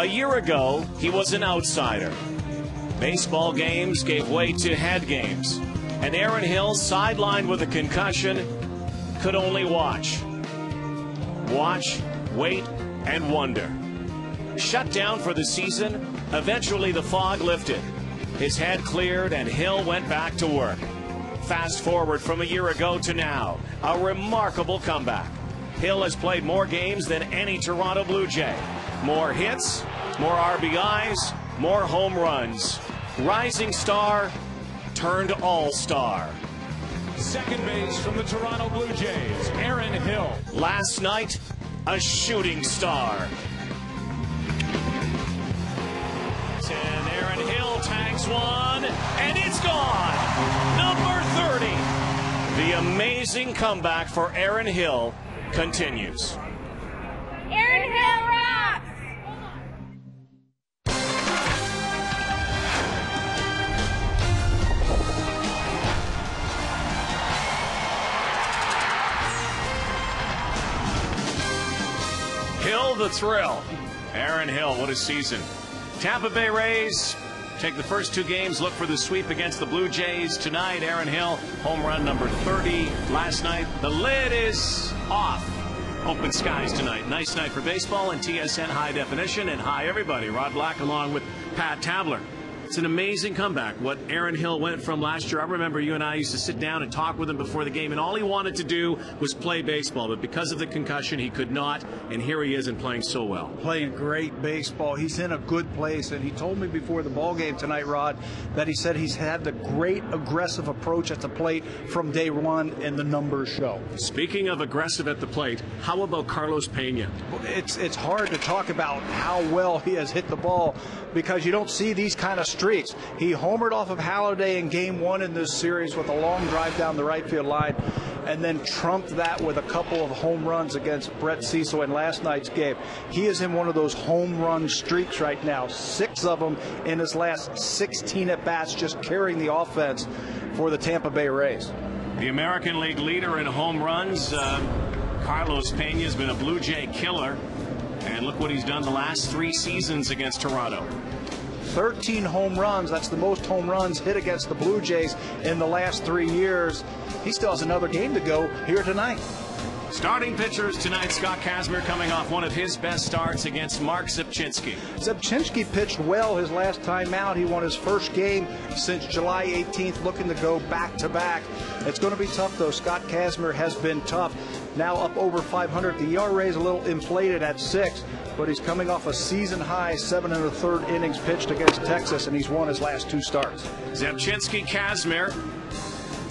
A year ago, he was an outsider. Baseball games gave way to head games, and Aaron Hill, sidelined with a concussion, could only watch. Watch, wait, and wonder. Shut down for the season, eventually the fog lifted. His head cleared and Hill went back to work. Fast forward from a year ago to now, a remarkable comeback. Hill has played more games than any Toronto Blue Jay. More hits, more RBIs, more home runs. Rising star turned all-star. Second base from the Toronto Blue Jays, Aaron Hill. Last night, a shooting star. And Aaron Hill tags one, and it's gone. Number 30. The amazing comeback for Aaron Hill continues. Aaron Hill rocks! Hill the thrill. Aaron Hill, what a season. Tampa Bay Rays take the first two games, look for the sweep against the Blue Jays. Tonight, Aaron Hill, home run number 30. Last night, the lid is off. Open skies tonight. Nice night for baseball and TSN High Definition. And hi, everybody. Rod Black along with Pat Tabler. It's an amazing comeback, what Aaron Hill went from last year. I remember you and I used to sit down and talk with him before the game, and all he wanted to do was play baseball. But because of the concussion, he could not, and here he is and playing so well. Playing great baseball. He's in a good place, and he told me before the ball game tonight, Rod, that he said he's had the great aggressive approach at the plate from day one, and the numbers show. Speaking of aggressive at the plate, how about Carlos Pena? It's hard to talk about how well he has hit the ball because you don't see these kind of streaks. He homered off of Halladay in game one in this series with a long drive down the right field line, and then trumped that with a couple of home runs against Brett Cecil in last night's game. He is in one of those home run streaks right now, 6 of them in his last 16 at-bats, just carrying the offense for the Tampa Bay Rays. The American League leader in home runs, Carlos Pena, has been a Blue Jay killer, and look what he's done the last 3 seasons against Toronto. 13 home runs. That's the most home runs hit against the Blue Jays in the last 3 years. He still has another game to go here tonight. Starting pitchers tonight, Scott Kazmir coming off one of his best starts against Mark Zepchinski. Zepchinski pitched well his last time out. He won his first game since July 18th, looking to go back-to-back. It's going to be tough, though. Scott Kazmir has been tough. Now up over 500. The ERA is a little inflated at 6, but he's coming off a season-high 7 1/3 innings pitched against Texas, and he's won his last 2 starts. Zepchinski, Kazmir,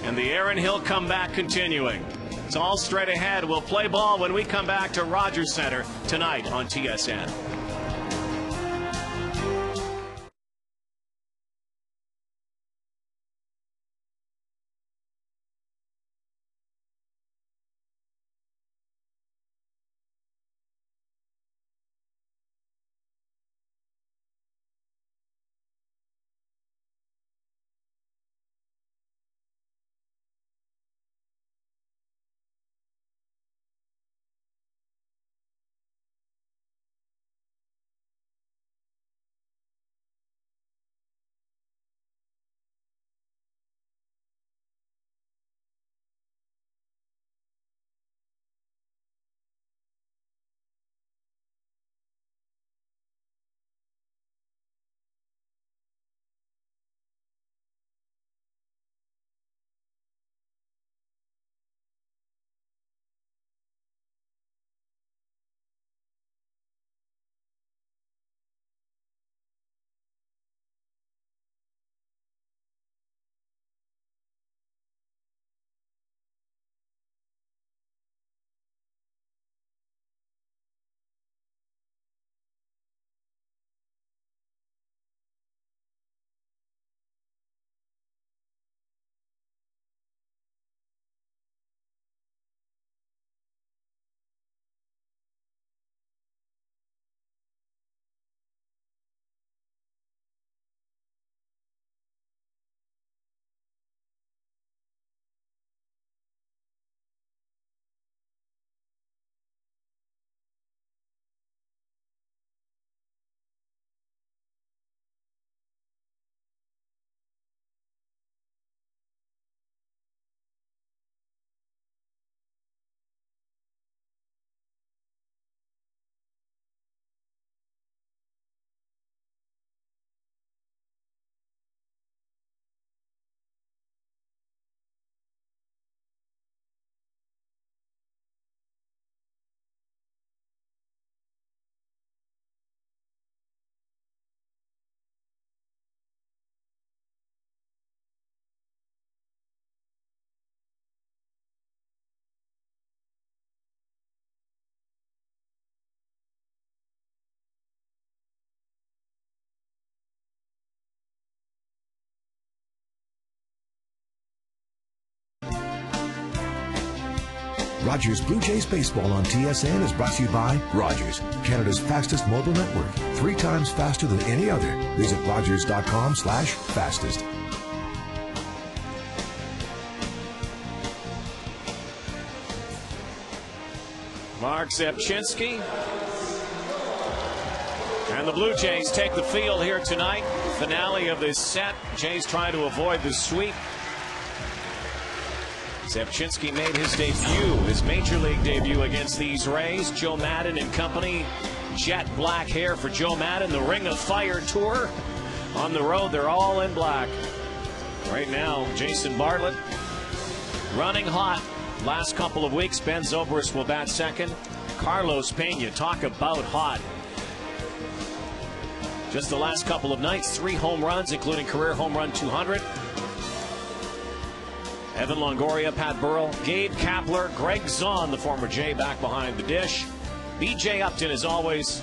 and the Aaron Hill comeback continuing. It's all straight ahead. We'll play ball when we come back to Rogers Center tonight on TSN. Rogers Blue Jays Baseball on TSN is brought to you by Rogers, Canada's fastest mobile network. 3 times faster than any other. Visit rogers.com/fastest. Mark Zebchinski. And the Blue Jays take the field here tonight. Finale of this set. Jays trying to avoid the sweep. Zebchinski made his debut, his major league debut against these Rays. Joe Maddon and company. Jet black hair for Joe Maddon. The Ring of Fire tour. On the road, they're all in black. Right now, Jason Bartlett running hot. Last couple of weeks, Ben Zobrist will bat second. Carlos Pena, talk about hot. Just the last couple of nights, 3 home runs, including career home run 200. Evan Longoria, Pat Burrell, Gabe Kapler, Greg Zahn, the former Jay, back behind the dish. B.J. Upton, as always,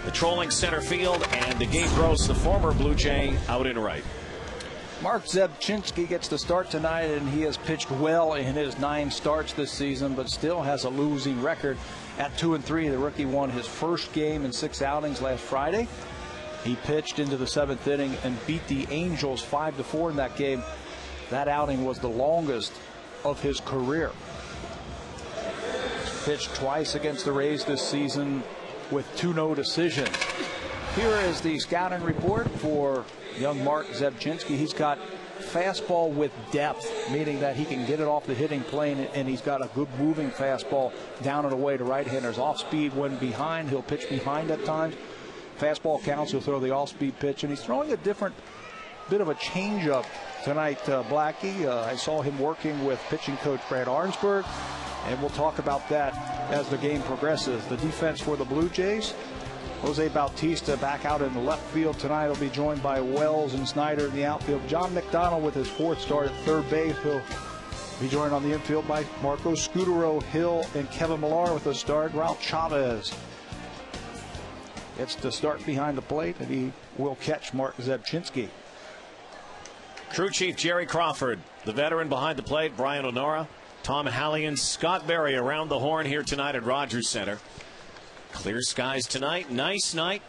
patrolling center field, and Gabe Gross, the former Blue Jay, out in right. Mark Zebchinski gets the start tonight, and he has pitched well in his 9 starts this season, but still has a losing record at 2-3. The rookie won his first game in 6 outings last Friday. He pitched into the 7th inning and beat the Angels 5-4 in that game. That outing was the longest of his career. He's pitched twice against the Rays this season with 2 no decisions. Here is the scouting report for young Mark Zebchinski. He's got fastball with depth, meaning that he can get it off the hitting plane, and he's got a good moving fastball down and away to right-handers. Off speed when behind, he'll pitch behind at times. Fastball counts, he'll throw the off-speed pitch, and he's throwing a different bit of a changeup tonight, Blackie. I saw him working with pitching coach Brad Arnsberg, and we'll talk about that as the game progresses. The defense for the Blue Jays, Jose Bautista back out in the left field tonight. He'll be joined by Wells and Snyder in the outfield. John McDonald with his 4th start at third base. He'll be joined on the infield by Marco Scutaro, Hill, and Kevin Millar with a start. Ralph Chavez gets to start behind the plate, and he will catch Mark Zebchinski. Crew chief Jerry Crawford, the veteran behind the plate, Brian O'Nora, Tom Hallian, Scott Berry around the horn here tonight at Rogers Center. Clear skies tonight. Nice night.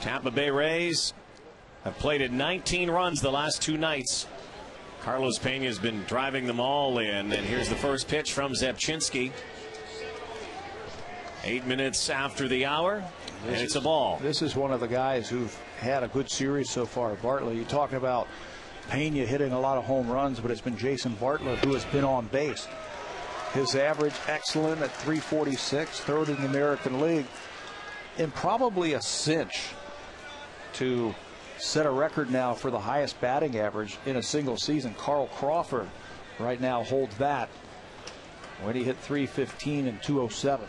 Tampa Bay Rays have plated 19 runs the last 2 nights. Carlos Pena has been driving them all in. And here's the first pitch from Zebchinski. 8 minutes after the hour. And it's a ball. This is one of the guys who've had a good series so far. Bartlett, you're talking about Pena hitting a lot of home runs, but it's been Jason Bartlett who has been on base. His average excellent at 346, 3rd in the American League, and probably a cinch to set a record now for the highest batting average in a single season. Carl Crawford right now holds that when he hit 315 and 207.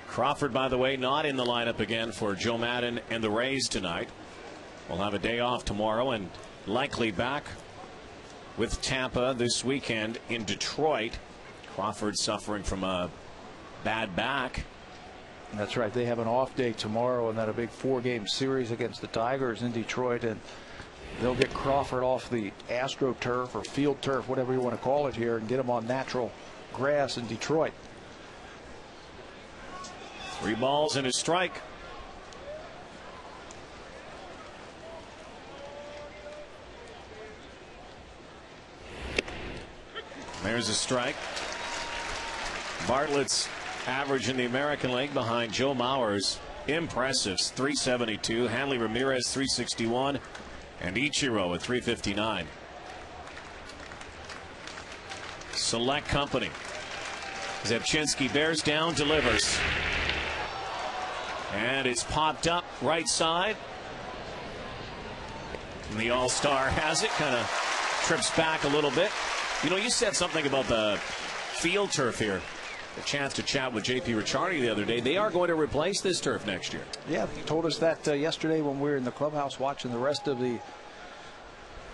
Crawford, by the way, not in the lineup again for Joe Maddon and the Rays tonight. We'll have a day off tomorrow and likely back with Tampa this weekend in Detroit. Crawford suffering from a bad back. That's right. They have an off day tomorrow and then a big 4-game series against the Tigers in Detroit, and they'll get Crawford off the AstroTurf or field turf, whatever you want to call it here, and get him on natural grass in Detroit. 3 balls and a strike. There's a strike. Bartlett's average in the American League behind Joe Mauer's impressive 372. Hanley Ramirez 361 and Ichiro at 359. Select company. Zebchinski bears down, delivers. And it's popped up right side. And the All-Star has it, kind of trips back a little bit. You know, you said something about the field turf here. A chance to chat with J.P. Ricciardi the other day. They are going to replace this turf next year. Yeah, he told us that yesterday when we were in the clubhouse watching the rest of the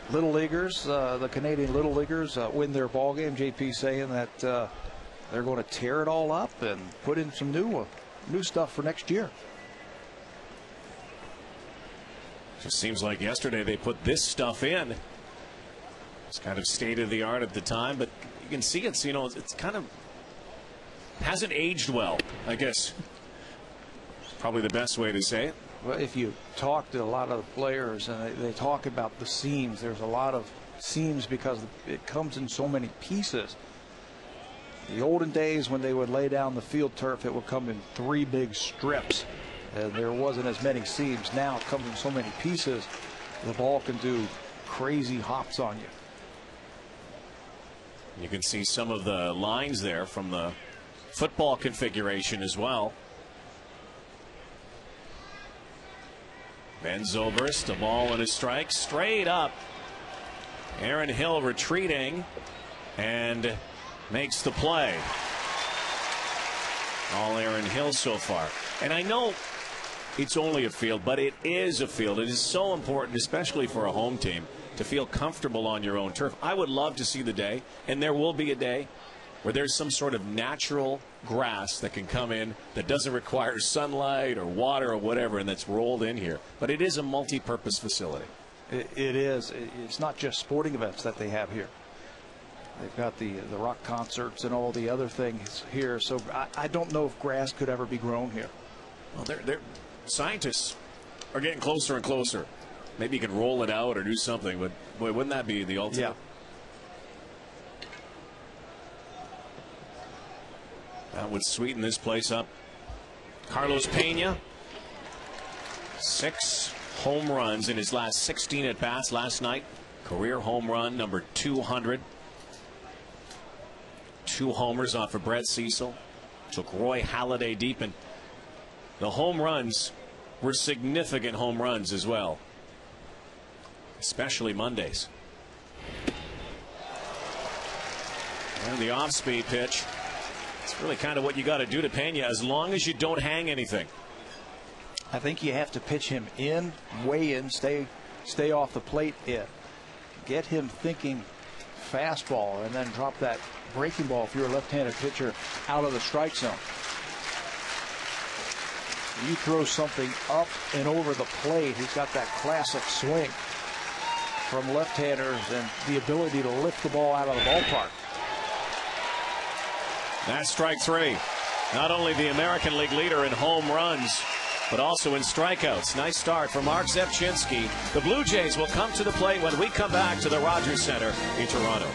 Little Leaguers, the Canadian Little Leaguers win their ball game. J.P. saying that they're going to tear it all up and put in some new stuff for next year. Just seems like yesterday they put this stuff in. It's kind of state of the art at the time, but you can see it's, it's kind of hasn't aged well, I guess. Probably the best way to say it. Well, if you talk to a lot of the players and they talk about the seams, there's a lot of seams because it comes in so many pieces. The olden days when they would lay down the field turf, it would come in 3 big strips and there wasn't as many seams. Now it comes in so many pieces, the ball can do crazy hops on you. You can see some of the lines there from the football configuration as well. Ben Zobrist, the ball and a strike straight up. Aaron Hill retreating and makes the play. All Aaron Hill so far. And I know it's only a field, but it is a field. It is so important, especially for a home team, to feel comfortable on your own turf. I would love to see the day, and there will be a day, where there's some sort of natural grass that can come in that doesn't require sunlight or water or whatever, and that's rolled in here. But it is a multi-purpose facility. It is. It's not just sporting events that they have here. They've got the rock concerts and all the other things here. So I don't know if grass could ever be grown here. Well, scientists are getting closer and closer. Maybe you can roll it out or do something, but boy, wouldn't that be the ultimate? Yeah. That would sweeten this place up. Carlos Pena, 6 home runs in his last 16 at bats last night. Career home run number 200. 2 homers off of Brett Cecil. Took Roy Halladay deep, and the home runs were significant home runs as well, especially Mondays. And the off-speed pitch. It's really kind of what you got to do to Pena, as long as you don't hang anything. I think you have to pitch him in, way in, stay off the plate in. Get him thinking fastball and then drop that breaking ball if you're a left-handed pitcher out of the strike zone. You throw something up and over the plate. He's got that classic swing from left-handers and the ability to lift the ball out of the ballpark. That's strike 3. Not only the American League leader in home runs, but also in strikeouts. Nice start for Mark Zepchinski. The Blue Jays will come to the plate when we come back to the Rogers Center in Toronto.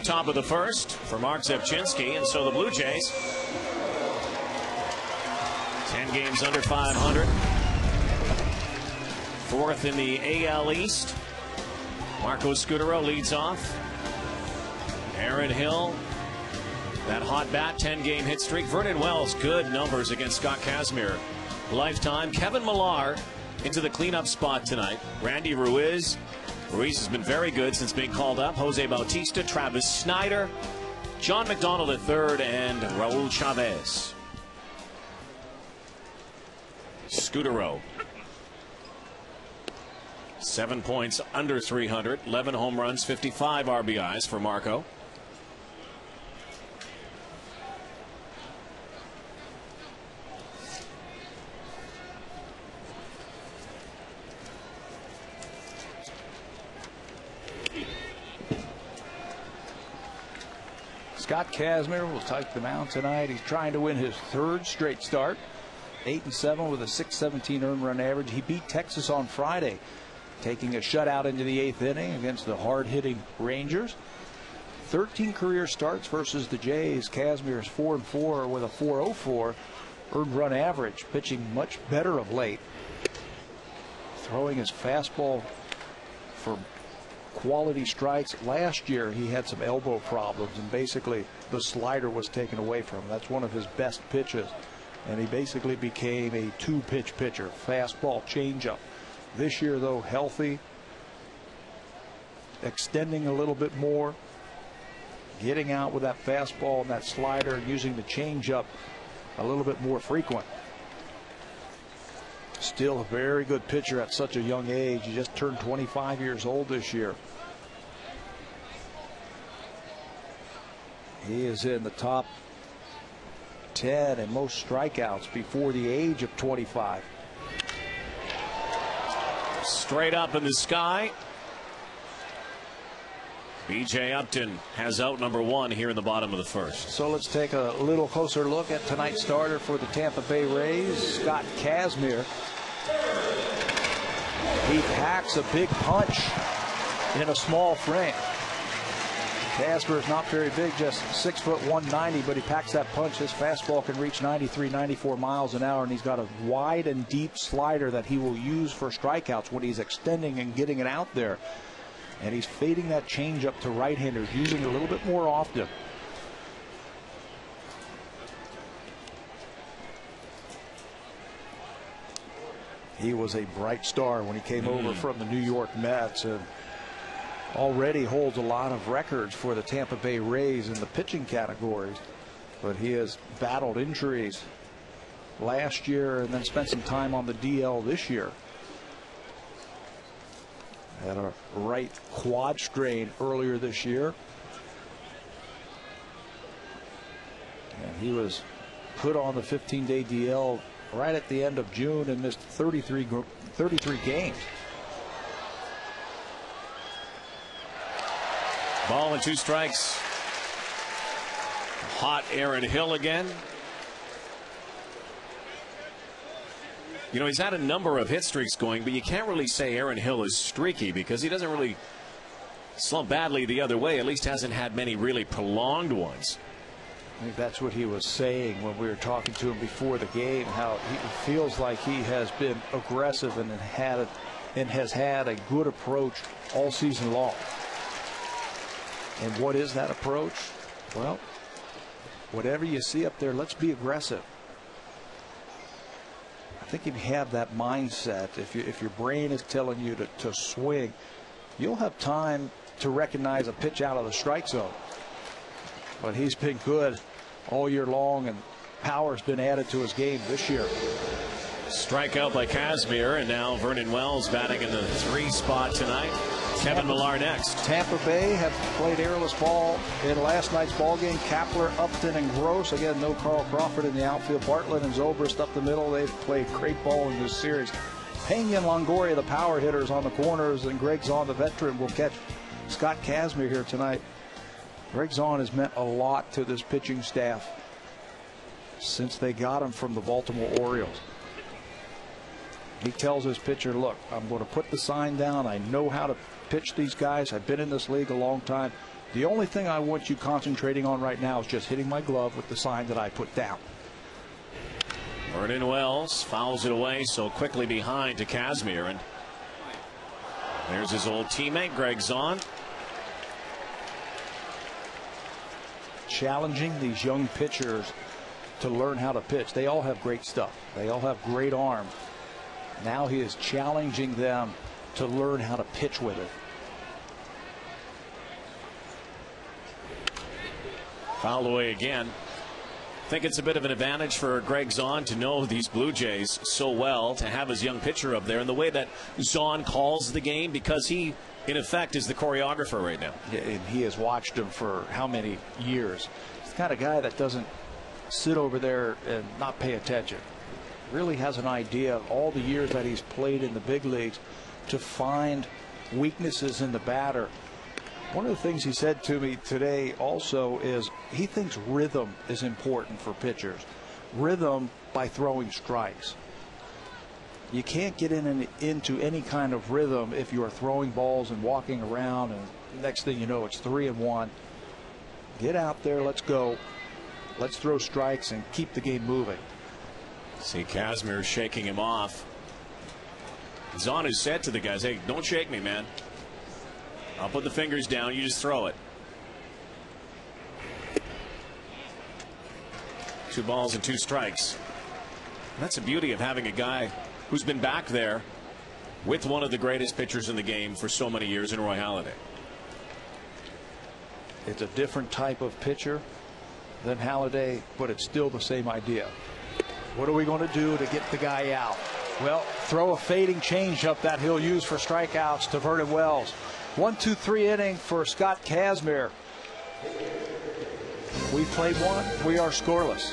Top of the first for Mark Zepchinski, and so the Blue Jays 10 games under 500, 4th in the AL East. Marco Scutaro leads off. Aaron Hill, that hot bat, 10-game hit streak. Vernon Wells, good numbers against Scott Kazmir lifetime. Kevin Millar into the cleanup spot tonight. Randy Ruiz has been very good since being called up. Jose Bautista, Travis Snyder, John McDonald at third, and Raul Chavez. Scutaro 7 points under 300, 11 home runs, 55 RBIs for Marco. Scott Kazmir will take the mound tonight. He's trying to win his third straight start. 8-7 with a .617 earned run average. He beat Texas on Friday, taking a shutout into the 8th inning against the hard-hitting Rangers. 13 career starts versus the Jays. Kazmir is 4-4 with a .404 earned run average, pitching much better of late. Throwing his fastball for quality strikes. Last year he had some elbow problems, and basically the slider was taken away from him. That's one of his best pitches, and he basically became a two-pitch pitcher, fastball, changeup. This year, though, healthy, extending a little bit more, getting out with that fastball and that slider, and using the changeup a little bit more frequent. Still a very good pitcher at such a young age. He just turned 25 years old this year. He is in the top 10 in most strikeouts before the age of 25. Straight up in the sky. B.J. Upton has out number 1 here in the bottom of the first. So let's take a little closer look at tonight's starter for the Tampa Bay Rays, Scott Kazmir. He packs a big punch in a small frame. Kazmir is not very big, just 6 foot 190, but he packs that punch. His fastball can reach 93, 94 miles an hour, and he's got a wide and deep slider that he will use for strikeouts when he's extending and getting it out there. And he's fading that changeup to right-handers, using it a little bit more often. He was a bright star when he came over from the New York Mets, and already holds a lot of records for the Tampa Bay Rays in the pitching categories. But he has battled injuries last year and then spent some time on the DL this year. Had a right quad strain earlier this year, and he was put on the 15-day DL right at the end of June and missed 33 games. Ball and 2 strikes. Hot Aaron Hill again. You know, he's had a number of hit streaks going, but you can't really say Aaron Hill is streaky because he doesn't really slump badly the other way. At least hasn't had many really prolonged ones. I think that's what he was saying when we were talking to him before the game, how he feels like he has been aggressive and has had a good approach all season long. And what is that approach? Well, whatever you see up there, let's be aggressive. I think if you have that mindset, if your brain is telling you to swing, you'll have time to recognize a pitch out of the strike zone. But he's been good all year long, and power's been added to his game this year. Strikeout by Kazmir, and now Vernon Wells batting in the 3 spot tonight. Kevin Millar next. Tampa Bay have played airless ball in last night's ball game. Kapler, Upton, and Gross. Again, no Carl Crawford in the outfield. Bartlett and Zobrist up the middle. They've played great ball in this series. Pena and Longoria, the power hitters on the corners, and Greg Zahn, the veteran, will catch Scott Kazmir here tonight. Greg Zahn has meant a lot to this pitching staff since they got him from the Baltimore Orioles. He tells his pitcher, look, I'm going to put the sign down. I know how to pitch these guys. I've been in this league a long time. The only thing I want you concentrating on right now is just hitting my glove with the sign that I put down. Vernon Wells fouls it away so quickly behind to Kazmir, and there's his old teammate Greg Zahn. Challenging these young pitchers to learn how to pitch. They all have great stuff. They all have great arms. Now he is challenging them to learn how to pitch with it. Foul away again. think it's a bit of an advantage for Greg Zahn to know these Blue Jays so well, to have his young pitcher up there, and the way that Zahn calls the game, because he, in effect, is the choreographer right now. Yeah, and he has watched him for how many years. He's the kind of guy that doesn't sit over there and not pay attention. Really has an idea of all the years that he's played in the big leagues to find weaknesses in the batter. One of the things he said to me today also is he thinks rhythm is important for pitchers. Rhythm by throwing strikes. You can't get into any kind of rhythm if you are throwing balls and walking around, and next thing you know, it's 3-1. Get out there, let's go. Let's throw strikes and keep the game moving. See Kazmir shaking him off. Zahn has said to the guys, hey, don't shake me, man. I'll put the fingers down, you just throw it. 2 balls and 2 strikes. That's the beauty of having a guy who's been back there with one of the greatest pitchers in the game for so many years in Roy Halladay. It's a different type of pitcher than Halladay, but it's still the same idea. What are we going to do to get the guy out? Well, throw a fading changeup that he'll use for strikeouts to Vernon Wells. 1-2-3 inning for Scott Kazmir. We've played one. We are scoreless.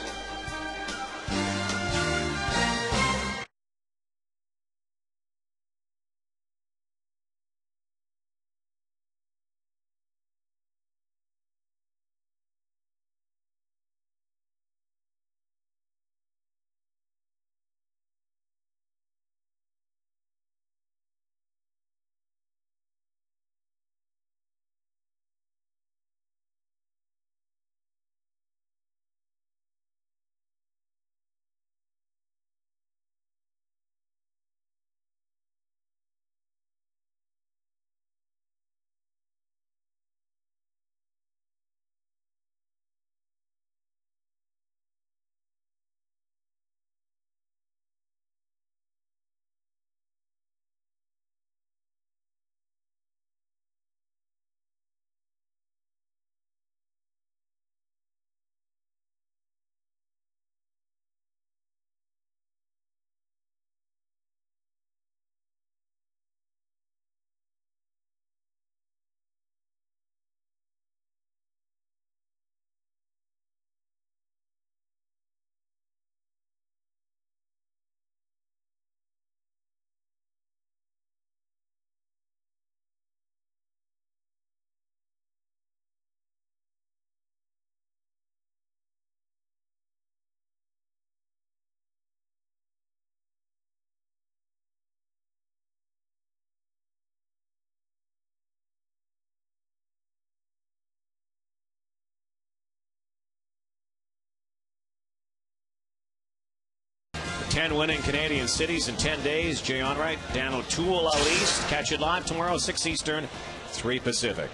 Ten winning Canadian cities in 10 days. Jay Onright, Dan O'Toole out east. Catch it live tomorrow, 6 Eastern, 3 Pacific.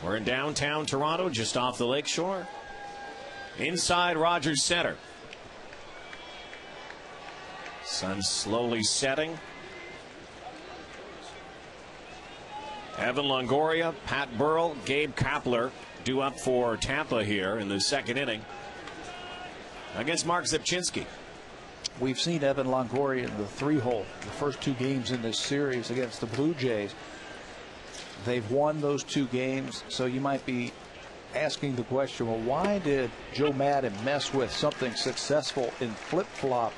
We're in downtown Toronto, just off the lakeshore. Inside Rogers Center. Sun slowly setting. Evan Longoria, Pat Burrell, Gabe Kapler due up for Tampa here in the second inning against Mark Zipchinski. We've seen Evan Longoria in the 3-hole the first 2 games in this series against the Blue Jays. They've won those 2 games, so you might be asking the question, well, why did Joe Madden mess with something successful in flip-flop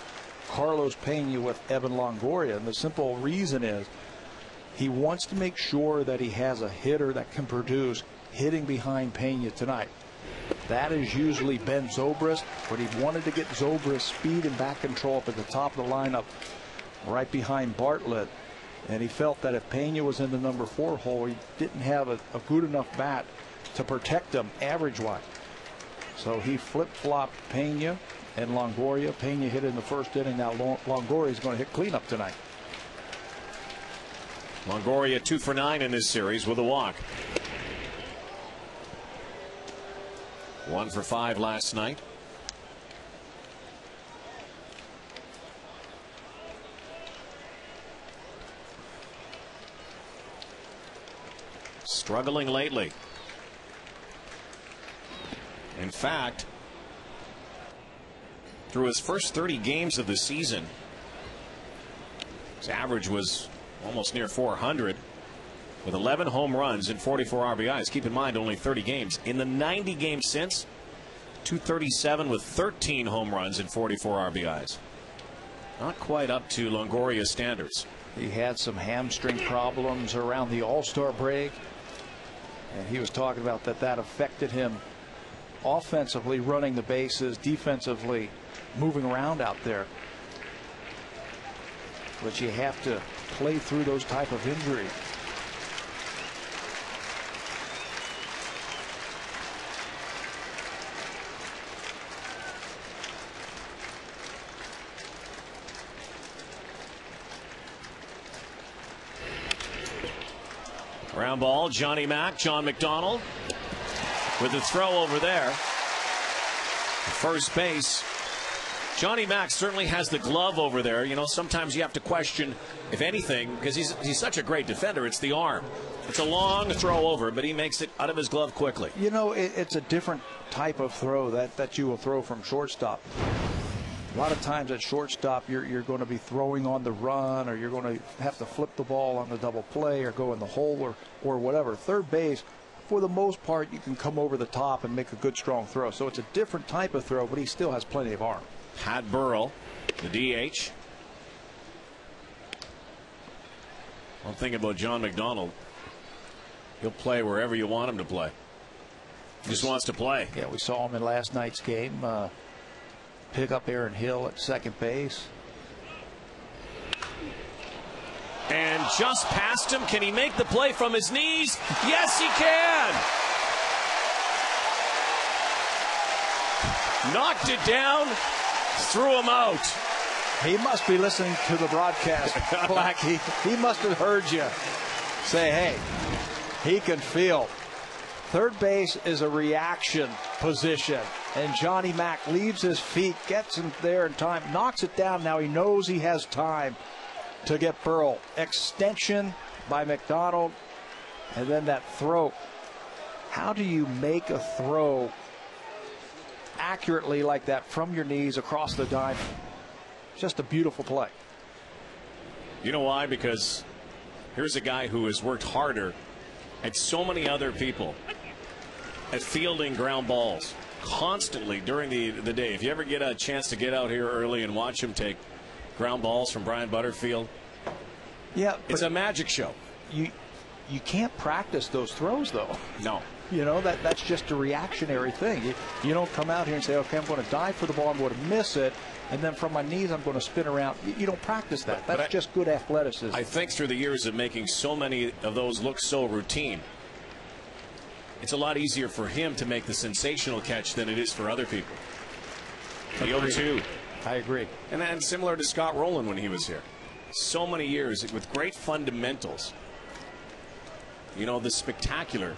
Carlos Pena with Evan Longoria? And the simple reason is he wants to make sure that he has a hitter that can produce hitting behind Pena tonight. That is usually Ben Zobrist, but he wanted to get Zobrist's speed and back control up at the top of the lineup right behind Bartlett. And he felt that if Pena was in the number 4 hole, he didn't have a good enough bat to protect him average-wise. So he flip-flopped Pena and Longoria. Pena hit in the first inning. Now Longoria is going to hit cleanup tonight. Longoria 2 for 9 in this series with a walk. 1 for 5 last night. Struggling lately. In fact, through his first 30 games of the season. His average was almost near 400 with 11 home runs and 44 RBIs. Keep in mind, only 30 games. In the 90 games since, 237 with 13 home runs and 44 RBIs. Not quite up to Longoria's standards. He had some hamstring problems around the All-Star break, and he was talking about that affected him offensively, running the bases, defensively, moving around out there. But you have to play through those type of injuries. Ground ball, Johnny Mack, John McDonald with the throw over there. First base. Johnny Mack certainly has the glove over there. You know, sometimes you have to question, if anything, because he's such a great defender, it's the arm. It's a long throw over, but he makes it out of his glove quickly. You know, it's a different type of throw that you will throw from shortstop. A lot of times at shortstop, you're going to be throwing on the run, or you're going to have to flip the ball on the double play or go in the hole or whatever. Third base, for the most part, you can come over the top and make a good, strong throw. So it's a different type of throw, but he still has plenty of arm. Pat Burrell, the DH. One thing about John McDonald, he'll play wherever you want him to play. He just wants to play. Yeah, we saw him in last night's game. Pick up Aaron Hill at second base. And just past him. Can he make the play from his knees? Yes, he can. Knocked it down, threw him out. He must be listening to the broadcast, Black. He must have heard you say, hey, he can feel. Third base is a reaction position, and Johnny Mack leaves his feet, gets him there in time, knocks it down. Now he knows he has time to get Burrell. Extension by McDonald, and then that throw. How do you make a throw accurately like that from your knees across the diamond? Just a beautiful play. You know why? Because here's a guy who has worked harder at so many other people at fielding ground balls constantly during the day. If you ever get a chance to get out here early and watch him take ground balls from Brian Butterfield, yeah, it's a magic show. You can't practice those throws, though. No. You know, that's just a reactionary thing. You don't come out here and say, okay, I'm going to dive for the ball, I'm going to miss it, and then from my knees I'm going to spin around. You don't practice that. That's just good athleticism. I think through the years of making so many of those look so routine, it's a lot easier for him to make the sensational catch than it is for other people. The 0-2. I agree. And then similar to Scott Rowland when he was here. So many years with great fundamentals. You know, the spectacular.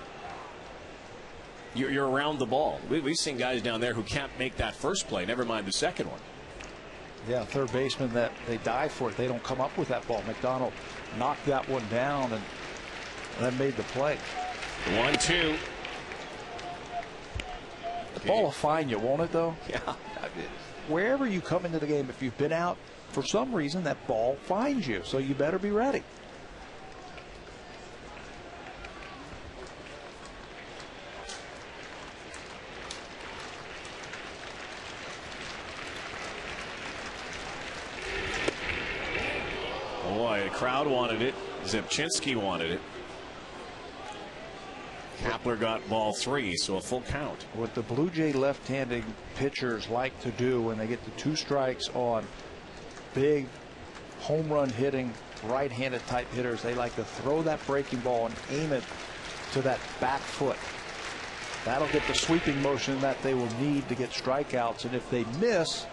You're around the ball. We've seen guys down there who can't make that first play, never mind the second one. Yeah, third baseman that they dive for it. They don't come up with that ball. McDonald knocked that one down and then made the play. 1-2. The ball will find you, won't it, though? Yeah. Wherever you come into the game, if you've been out for some reason, that ball finds you. So you better be ready. Boy, the crowd wanted it. Zepchinski wanted it. Kapler got ball 3, so a full count. What the Blue Jay left-handed pitchers like to do when they get the 2 strikes on big home run hitting right-handed type hitters, they like to throw that breaking ball and aim it to that back foot. That'll get the sweeping motion that they will need to get strikeouts, and if they miss,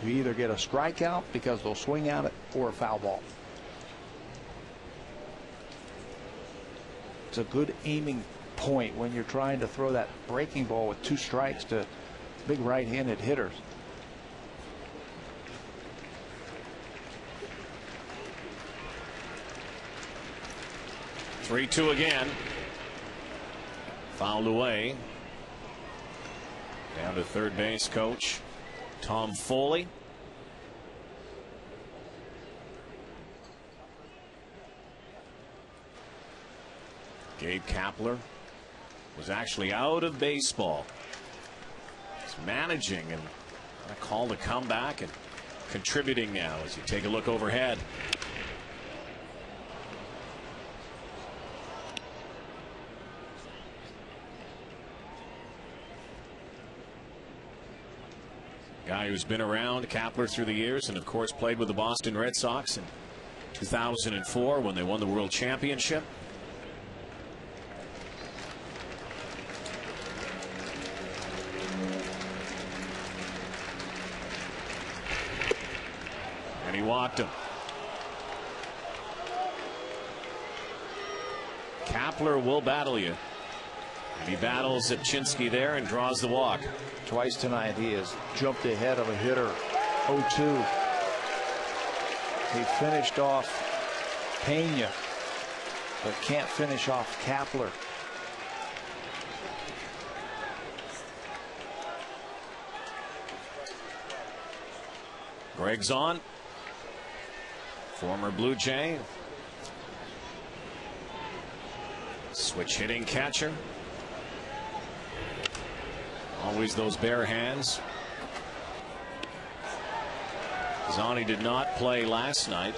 you either get a strikeout because they'll swing at it or a foul ball. It's a good aiming point when you're trying to throw that breaking ball with 2 strikes to big right-handed hitters. Three-two again. Fouled away. Down to third base, coach. Tom Foley. Gabe Kapler was actually out of baseball. He's managing and a call to come back and contributing now as you take a look overhead. Guy who's been around Kapler through the years and of course played with the Boston Red Sox in 2004 when they won the World Championship. And he walked him. Kapler will battle you. And he battles Epchinski there and draws the walk. Twice tonight he has jumped ahead of a hitter. 0-2. He finished off Pena, but can't finish off Kapler. Greg's on. Former Blue Jay. Switch hitting catcher. Always those bare hands. Zani did not play last night.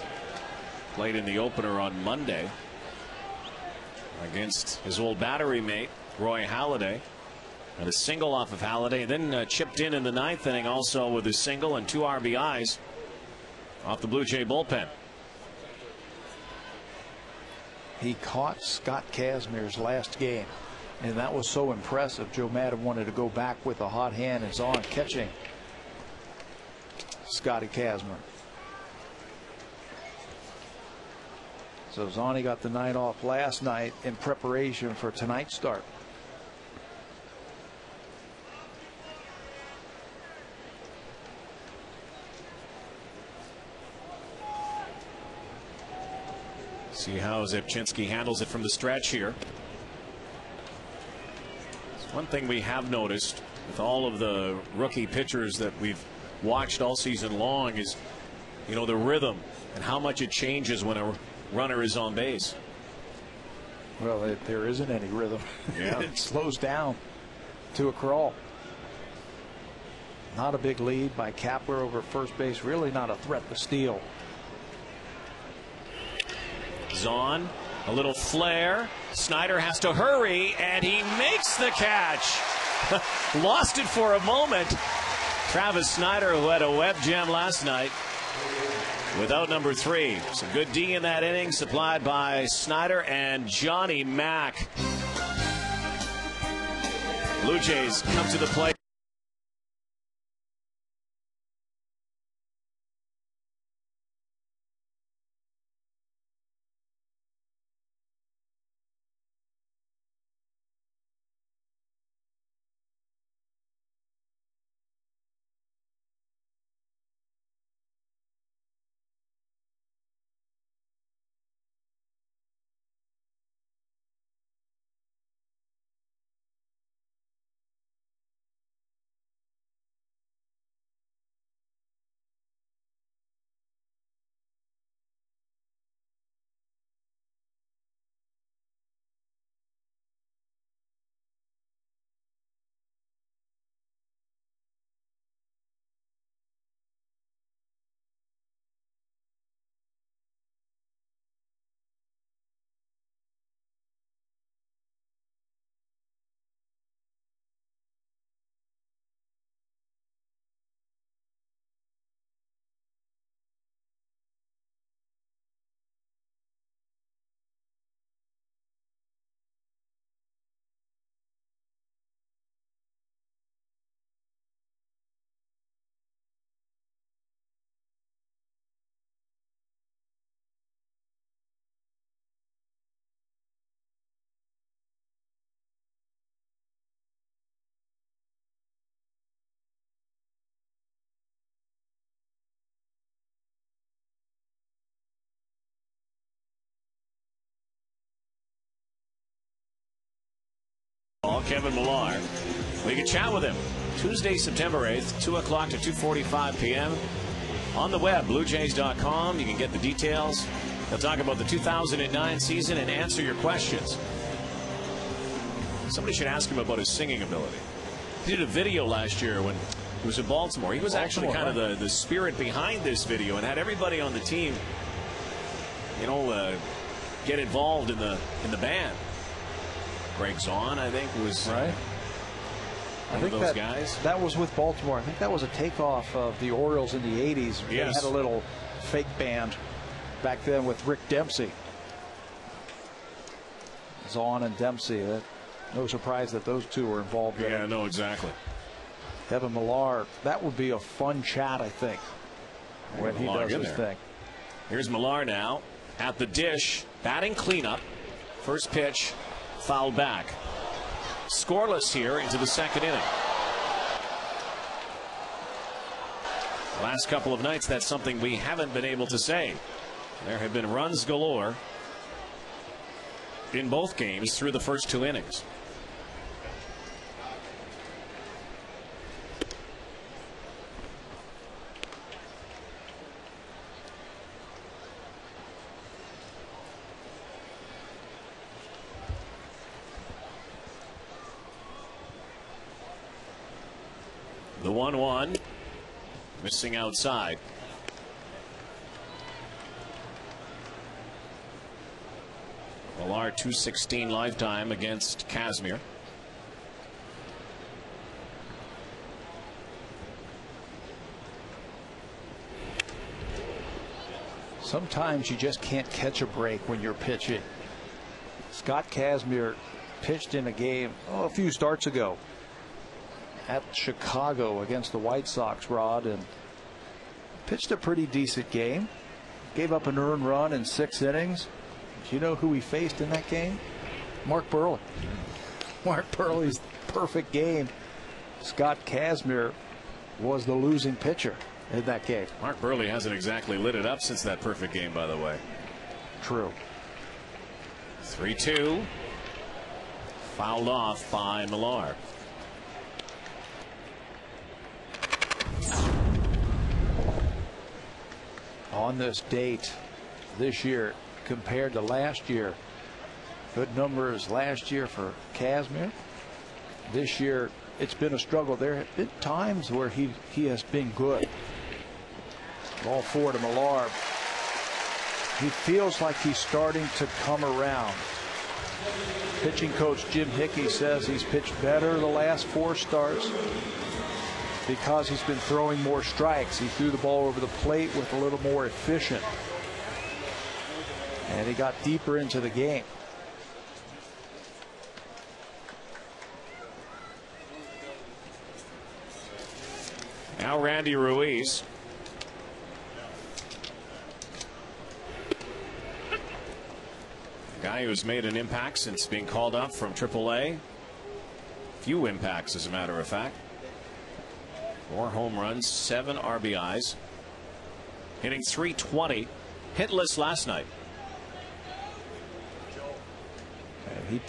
Played in the opener on Monday against his old battery mate, Roy Halladay. And a single off of Halladay. Then chipped in the ninth inning also with a single and 2 RBIs off the Blue Jay bullpen. He caught Scott Kazmir's last game, and that was so impressive. Joe Maddon wanted to go back with a hot hand. It's on catching Scotty Kazmir. So Zani got the night off last night in preparation for tonight's start. See how Epchinski handles it from the stretch here. It's one thing we have noticed with all of the rookie pitchers that we've watched all season long is, you know, the rhythm and how much it changes when a runner is on base. Well, there isn't any rhythm. Yeah. It slows down to a crawl. Not a big lead by Kapler over first base. Really not a threat to steal. Zahn, a little flare. Snyder has to hurry, and he makes the catch. Lost it for a moment. Travis Snyder, who had a web gem last night, without number 3. Some good D in that inning, supplied by Snyder and Johnny Mack. Blue Jays come to the plate. Kevin Millar. We can chat with him Tuesday, September 8th, 2 o'clock to 2:45 p.m. On the web, BlueJays.com. You can get the details. They'll talk about the 2009 season and answer your questions. Somebody should ask him about his singing ability. He did a video last year when he was in Baltimore. He was actually kind of the spirit behind this video and had everybody on the team, get involved in the band. Greg Zahn, I think, was right. One of those guys. That was with Baltimore. I think that was a takeoff of the Orioles in the 80s. They had a little fake band back then with Rick Dempsey. Zahn and Dempsey. No surprise that those two were involved in it. Yeah, no, exactly. Kevin Millar, that would be a fun chat, I think, when he does his thing. Here's Millar now at the dish, batting cleanup. First pitch, fouled back. Scoreless here into the second inning. Last couple of nights, that's something we haven't been able to say. There have been runs galore in both games through the first 2 innings. The 1-1, missing outside. Millar 216 lifetime against Kazmir. Sometimes you just can't catch a break when you're pitching. Scott Kazmir pitched in a game a few starts ago at Chicago against the White Sox, Rod, and pitched a pretty decent game. Gave up an earned run in 6 innings. Do you know who he faced in that game? Mark Burley. Mark Burley's perfect game. Scott Kazmir was the losing pitcher in that game. Mark Burley hasn't exactly lit it up since that perfect game, by the way. True. 3-2. Fouled off by Millar. On this date this year compared to last year, good numbers last year for Kazmir. This year it's been a struggle. There have been times where he has been good. Ball 4 to Millar. He feels like he's starting to come around. Pitching coach Jim Hickey says he's pitched better the last 4 starts because he's been throwing more strikes. He threw the ball over the plate with a little more efficient, and he got deeper into the game. Now Randy Ruiz. Guy who's made an impact since being called up from AAA. Few impacts, as a matter of fact. 4 home runs, 7 RBIs. Hitting .320. Hitless last night. And he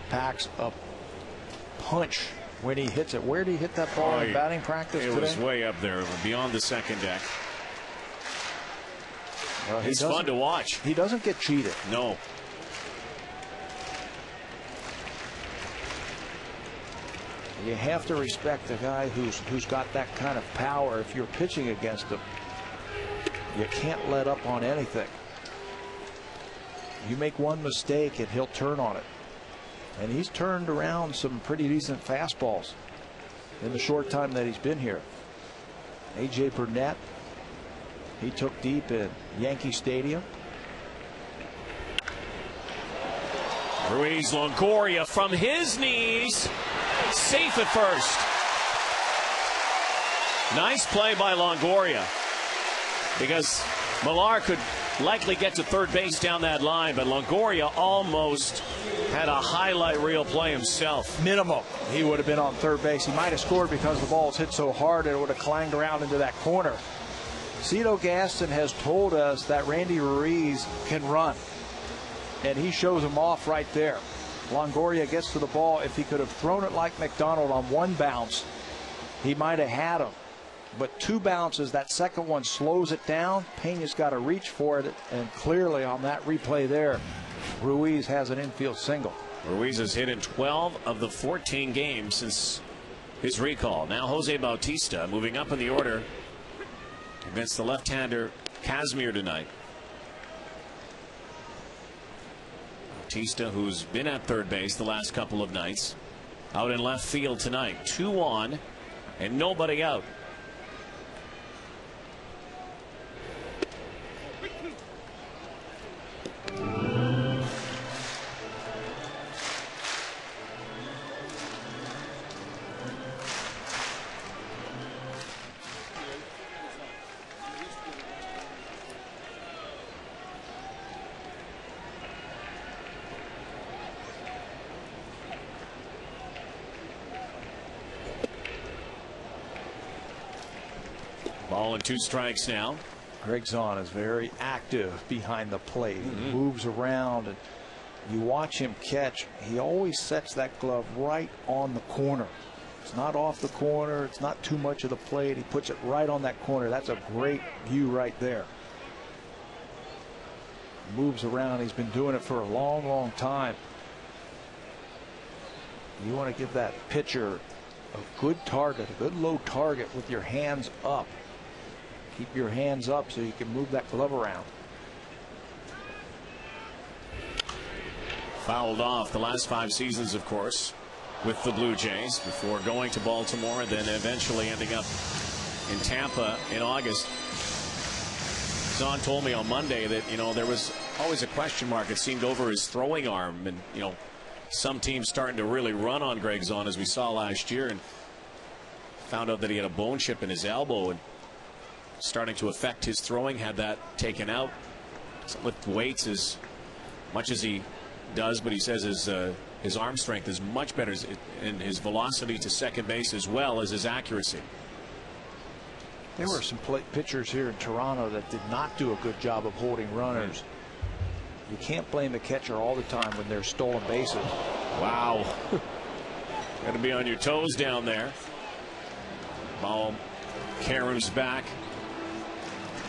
packs a punch when he hits it. Where did he hit that ball in batting practice today? It was way up there, beyond the second deck. Well, it's fun to watch. He doesn't get cheated. No. You have to respect a guy who's got that kind of power. If you're pitching against him, you can't let up on anything. You make one mistake and he'll turn on it. And he's turned around some pretty decent fastballs in the short time that he's been here. A.J. Burnett, he took deep in Yankee Stadium. Ruiz Longoria from his knees. Safe at first. Nice play by Longoria, because Millar could likely get to third base down that line, but Longoria almost had a highlight reel play himself. Minimum. He would have been on third base. He might have scored because the ball's hit so hard it would have clanged around into that corner. Cito Gaston has told us that Randy Ruiz can run, and he shows him off right there. Longoria gets to the ball. If he could have thrown it like McDonald on one bounce, He might have had him, but 2 bounces. That second one slows it down. Pena's got to reach for it, and clearly on that replay there, Ruiz has an infield single. Ruiz has hit in 12 of the 14 games since his recall. Now Jose Bautista moving up in the order against the left-hander Kazmir tonight. Bautista, who's been at third base the last couple of nights, out in left field tonight. 2 on and nobody out. Ball and 2 strikes now. Greg Zahn is very active behind the plate. He moves around, and you watch him catch. He always sets that glove right on the corner. It's not off the corner. It's not too much of the plate. He puts it right on that corner. That's a great view right there. Moves around. He's been doing it for a long, long time. You want to give that pitcher a good target, a good low target with your hands up. Keep your hands up so you can move that glove around. Fouled off the last 5 seasons, of course, with the Blue Jays before going to Baltimore and then eventually ending up in Tampa in August. Zahn told me on Monday that, there was always a question mark, it seemed, over his throwing arm. And, some teams starting to really run on Greg Zahn, as we saw last year, and found out that he had a bone chip in his elbow and starting to affect his throwing. Had that taken out. Doesn't lift weights as much as he does, but he says his arm strength is much better, and his velocity to second base as well as his accuracy. There were some pitchers here in Toronto that did not do a good job of holding runners. You can't blame the catcher all the time when there's stolen bases. Wow. Got to be on your toes down there. Ball caroms back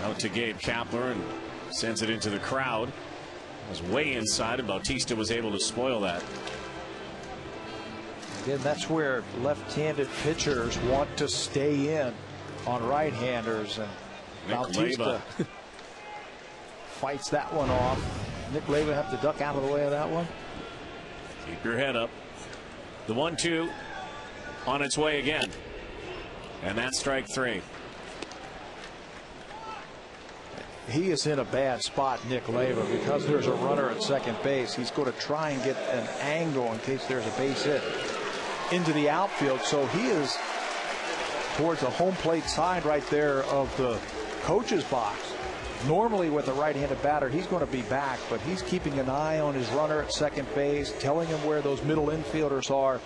out to Gabe Kapler and sends it into the crowd. It was way inside, and Bautista was able to spoil that. Again, that's where left-handed pitchers want to stay in on right-handers, and Bautista fights that one off. Nick Leyva have to duck out of the way of that one. Keep your head up. The 1-2 on its way again, and that's strike 3. He is in a bad spot, Nick Leyva, because there's a runner at second base. He's going to try and get an angle in case there's a base hit into the outfield. So he is towards the home plate side right there of the coach's box. Normally with a right-handed batter, he's going to be back, but he's keeping an eye on his runner at second base, telling him where those middle infielders are,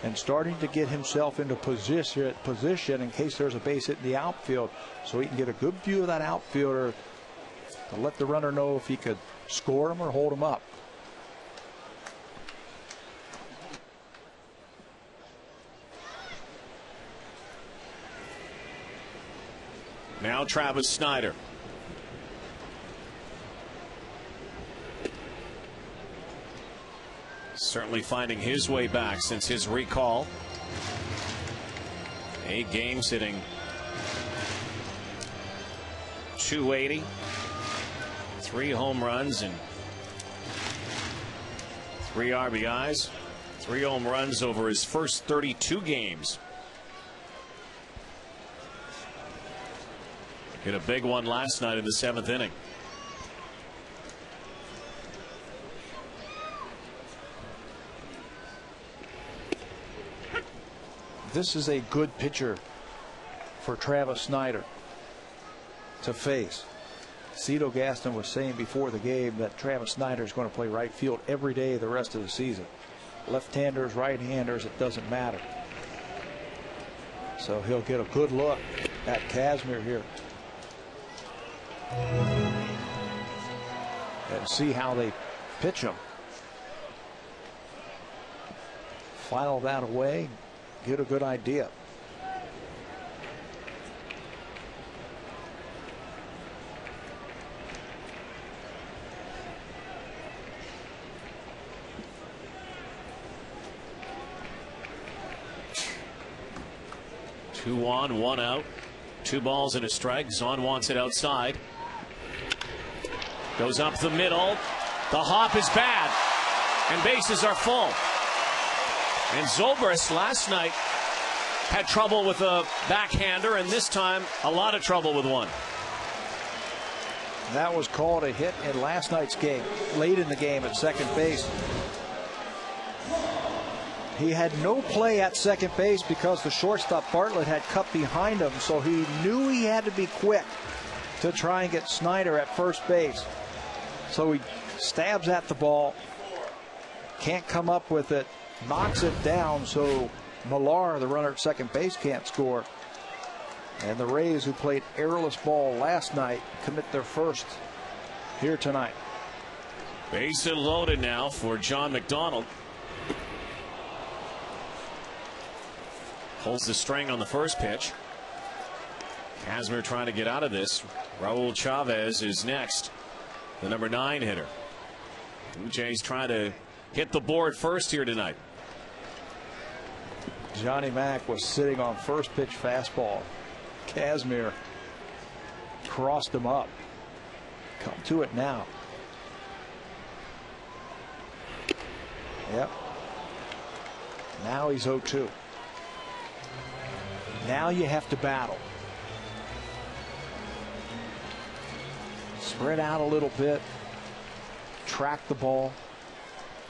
and starting to get himself into position in case there's a base hit in the outfield, so he can get a good view of that outfielder to let the runner know if he could score him or hold him up. Now Travis Snyder. Certainly finding his way back since his recall. 8 games, hitting .280, 3 home runs and 3 RBIs, 3 home runs over his first 32 games. Hit a big one last night in the 7th inning. This is a good pitcher for Travis Snyder to face. Cito Gaston was saying before the game that Travis Snyder is going to play right field every day the rest of the season. Left-handers, right-handers, it doesn't matter. So he'll get a good look at Kazmir here and see how they pitch him. File that away, get a good idea. 2 on, 1 out. 2 balls and a strike. Zahn wants it outside. Goes up the middle. The hop is bad. And bases are full. And Zobrist last night had trouble with a backhander, and this time a lot of trouble with one. That was called a hit in last night's game, late in the game at second base. He had no play at second base because the shortstop Bartlett had cut behind him, so he knew he had to be quick to try and get Snyder at first base. So he stabs at the ball, can't come up with it, knocks it down, so Millar, the runner at second base, can't score. And the Rays, who played airless ball last night, commit their first here tonight. Base loaded now for John McDonald. Holds the string on the first pitch. Kazmir trying to get out of this. Raul Chavez is next, the number 9 hitter. Blue Jays trying to hit the board first here tonight. Johnny Mack was sitting on first pitch fastball. Kazmir crossed him up. Come to it now. Yep. Now he's 0-2. Now you have to battle. Spread out a little bit. Track the ball.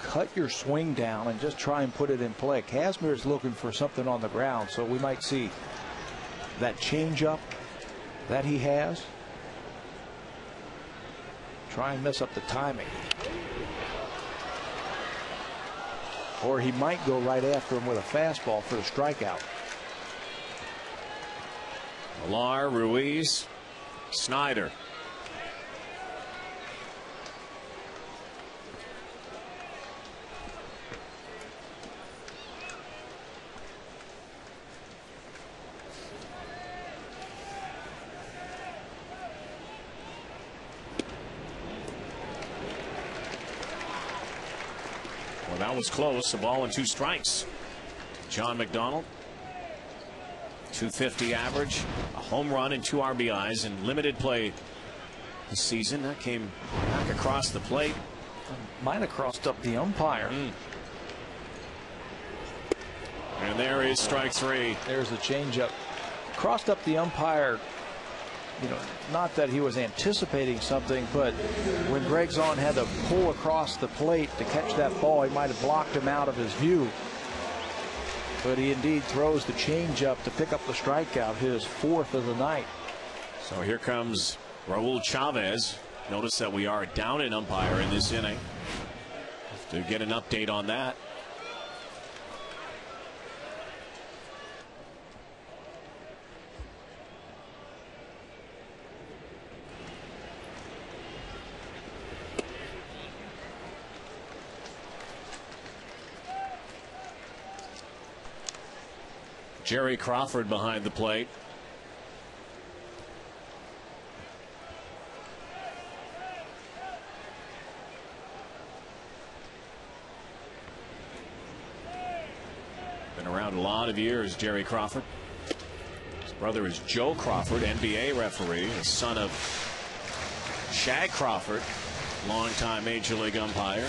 Cut your swing down and just try and put it in play. Kazmir is looking for something on the ground, so we might see that changeup that he has. Try and mess up the timing. Or he might go right after him with a fastball for the strikeout. Millar, Ruiz, Snyder. Well, that was close. A ball and 2 strikes. John McDonald. .250 average, a home run and 2 RBIs in limited play this season. That came back across the plate. Might have crossed up the umpire. And there is strike 3. There's the changeup. Crossed up the umpire. You know, not that he was anticipating something, but when Greg Zahn had to pull across the plate to catch that ball, he might have blocked him out of his view. But he indeed throws the changeup to pick up the strikeout, his 4th of the night. So here comes Raul Chavez. Notice that we are down an umpire in this inning. To get an update on that. Jerry Crawford behind the plate. Been around a lot of years, Jerry Crawford. His brother is Joe Crawford, NBA referee, the son of Shag Crawford, longtime Major League umpire.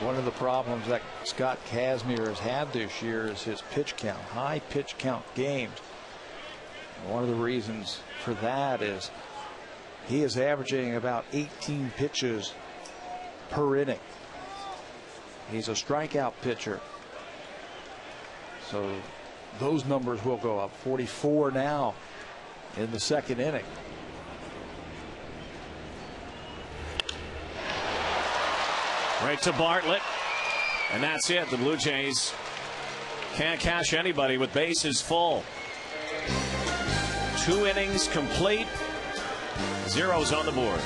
One of the problems that Scott Kazmir has had this year is his pitch count, high pitch count games. One of the reasons for that is he is averaging about 18 pitches per inning. He's a strikeout pitcher, so those numbers will go up. 44 now in the 2nd inning. Right to Bartlett. And that's it. The Blue Jays can't cash anybody with bases full. 2 innings complete. 0s on the board.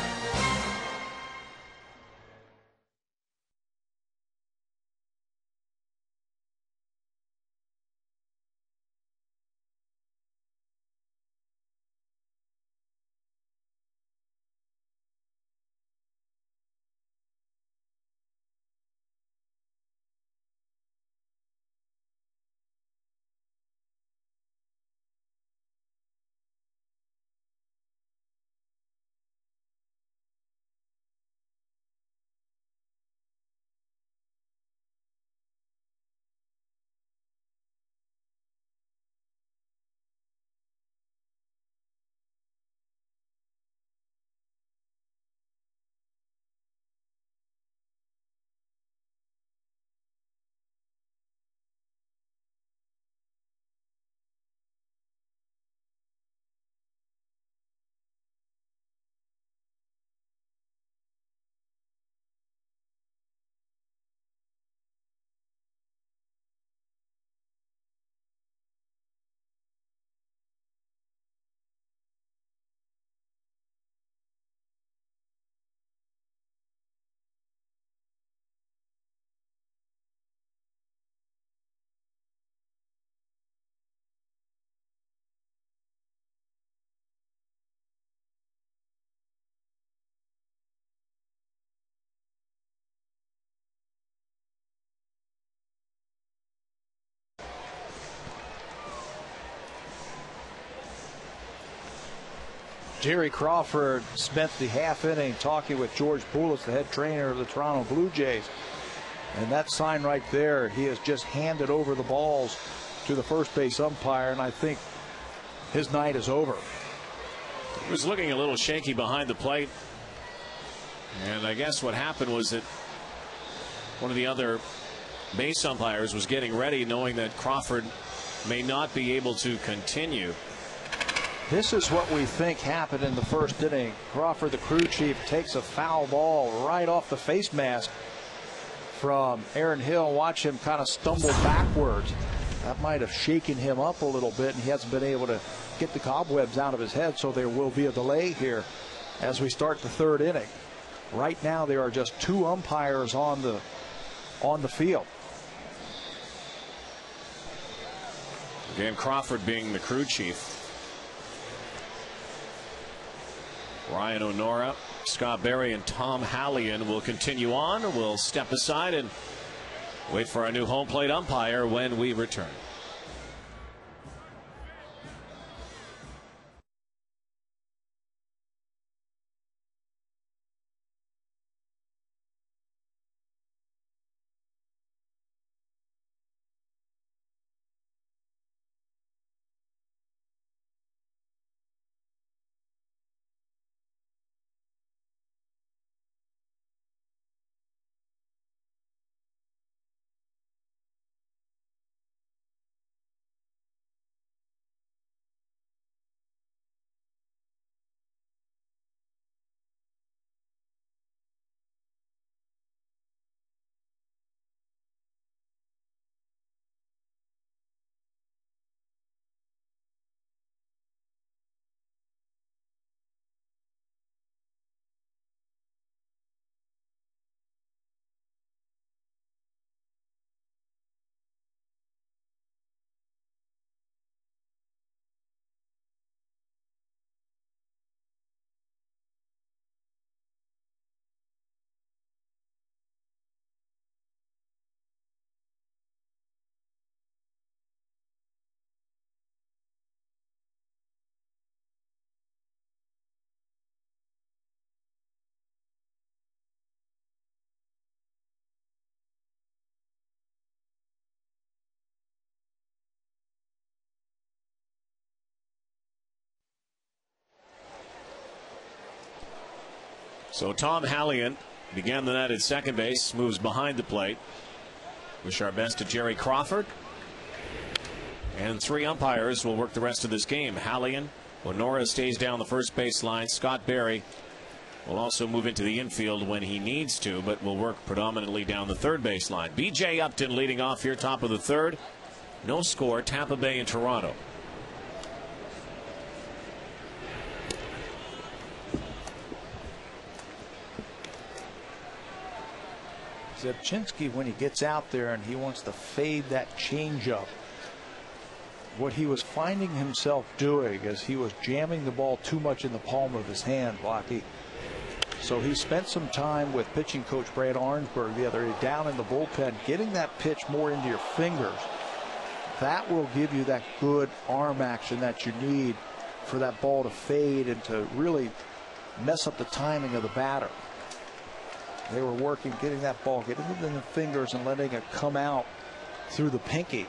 Jerry Crawford spent the half inning talking with George Poulos, the head trainer of the Toronto Blue Jays. And that sign right there, he has just handed over the balls to the first base umpire, and I think his night is over. He was looking a little shaky behind the plate. And I guess what happened was that one of the other base umpires was getting ready, knowing that Crawford may not be able to continue. This is what we think happened in the first inning. Crawford, the crew chief, takes a foul ball right off the face mask from Aaron Hill. Watch him kind of stumble backwards. That might have shaken him up a little bit, and he hasn't been able to get the cobwebs out of his head, so there will be a delay here as we start the third inning. Right now there are just two umpires on the field. Again, Crawford being the crew chief. Ryan O'Nora, Scott Berry, and Tom Hallian will continue on. We'll step aside and wait for our new home plate umpire when we return. So Tom Hallian began the night at second base, moves behind the plate. Wish our best to Jerry Crawford. And three umpires will work the rest of this game. Hallian, O'Nora stays down the first base line. Scott Berry will also move into the infield when he needs to, but will work predominantly down the third base line. B.J. Upton leading off here, top of the third. No score, Tampa Bay and Toronto. Zebchinski, when he gets out there and he wants to fade that changeup, what he was finding himself doing is he was jamming the ball too much in the palm of his hand, Blocky. So he spent some time with pitching coach Brad Arnsberg the other day down in the bullpen, getting that pitch more into your fingers. That will give you that good arm action that you need for that ball to fade and to really mess up the timing of the batter. They were working, getting that ball, getting it in the fingers and letting it come out through the pinky.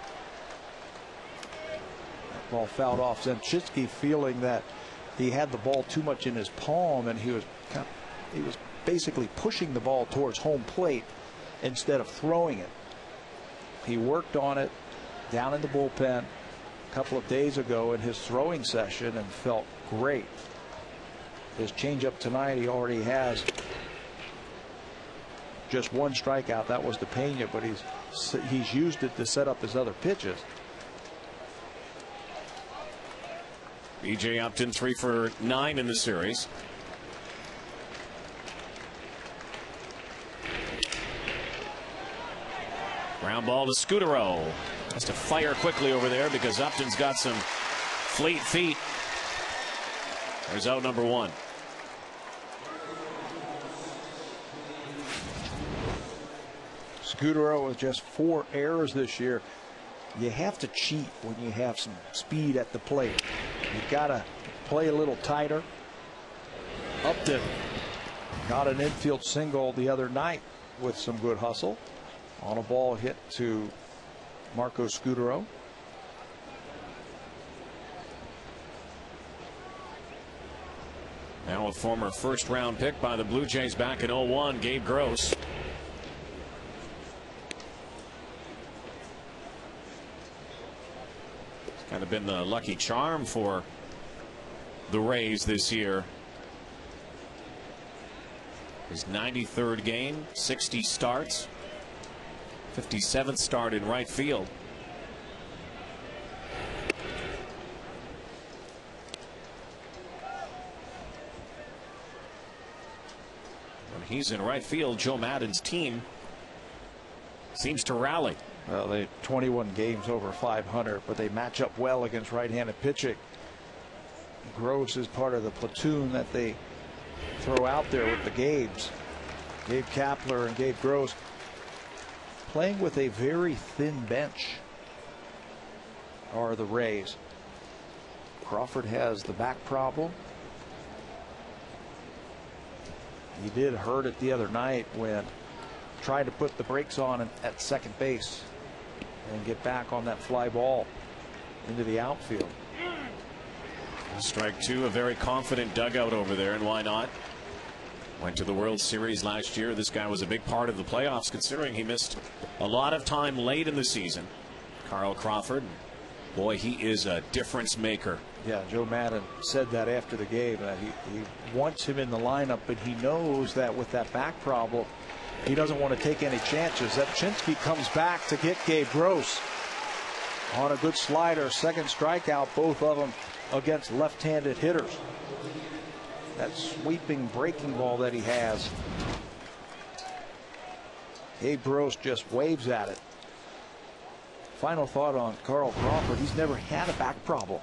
That ball fouled off. Zebchinski feeling that he had the ball too much in his palm, and he was basically pushing the ball towards home plate instead of throwing it. He worked on it down in the bullpen a couple of days ago in his throwing session and felt great. His changeup tonight, he already has just one strikeout. That was to Pena, but he's used it to set up his other pitches. B.J. Upton 3 for 9 in the series. Ground ball to Scutaro. Has to fire quickly over there because Upton's got some fleet feet. There's out number one. Scutaro with just 4 errors this year. You have to cheat when you have some speed at the plate. You've got to play a little tighter, Upton got an infield single the other night with some good hustle on a ball hit to Marco Scutaro. Now a former first-round pick by the Blue Jays back in 01, Gabe Gross. It's kind of been the lucky charm for the Rays this year. His 93rd game, 60 starts, 57th start in right field. When he's in right field, Joe Maddon's team seems to rally. Well, they 21 games over 500, but they match up well against right-handed pitching. Gross is part of the platoon that they throw out there with the Gabes. Gabe Kapler and Gabe Gross playing with a very thin bench are the Rays. Crawford has the back problem. He did hurt it the other night when trying to put the brakes on at second base and get back on that fly ball into the outfield. Strike two, a very confident dugout over there, and why not? Went to the World Series last year. This guy was a big part of the playoffs, considering he missed a lot of time late in the season. Carl Crawford, boy, he is a difference maker. Yeah, Joe Maddon said that after the game, that he wants him in the lineup, but he knows that with that back problem, he doesn't want to take any chances. Zepchinski comes back to get Gabe Gross on a good slider. Second strikeout, both of them against left-handed hitters. That sweeping breaking ball that he has, Gabe Gross just waves at it. Final thought on Carl Crawford: he's never had a back problem,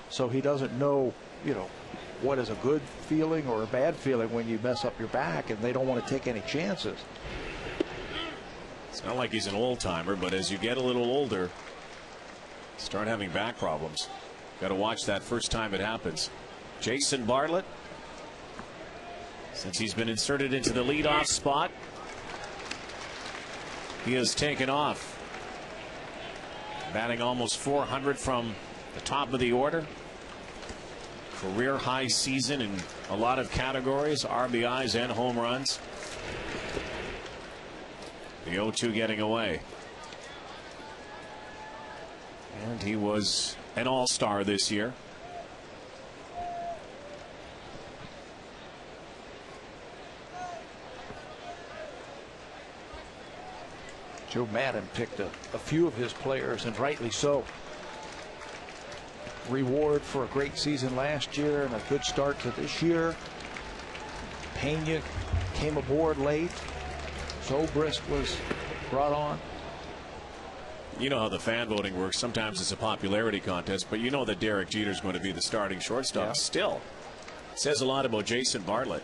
so he doesn't know, what is a good feeling or a bad feeling when you mess up your back, and they don't want to take any chances. It's not like he's an old-timer, but as you get a little older, start having back problems. Got to watch that first time it happens. Jason Bartlett, since he's been inserted into the leadoff spot, he has taken off. Batting almost 400 from the top of the order. Career high season in a lot of categories, RBIs and home runs. The 0-2 getting away. And he was an all-star this year. Joe Maddon picked a few of his players, and rightly so. Reward for a great season last year and a good start to this year. Pena came aboard late. Zobrist was brought on. You know how the fan voting works. Sometimes it's a popularity contest, but you know that Derek Jeter's going to be the starting shortstop. Yeah. Still, it says a lot about Jason Bartlett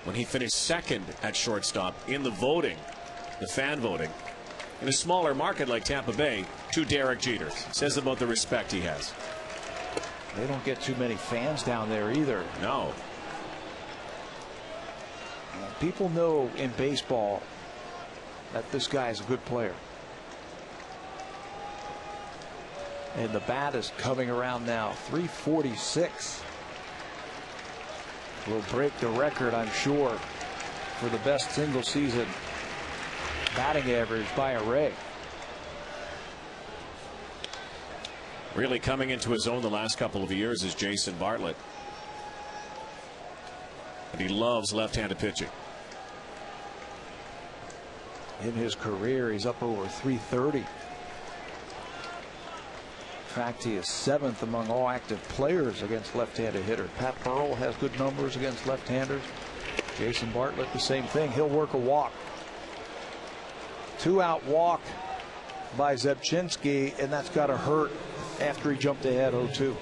when he finished second at shortstop in the voting, the fan voting, in a smaller market like Tampa Bay, to Derek Jeter. It says about the respect he has. They don't get too many fans down there either. No. People know in baseball that this guy is a good player. And the bat is coming around now. 346. Will break the record, I'm sure, for the best single season batting average by a Ray. Really coming into his own the last couple of years is Jason Bartlett. And he loves left-handed pitching. In his career, he's up over 330. In fact, he is 7th among all active players against left-handed hitters. Pat Burrell has good numbers against left-handers. Jason Bartlett, the same thing. He'll work a walk. 2-out walk by Zepchinski, and that's got to hurt after he jumped ahead 0-2.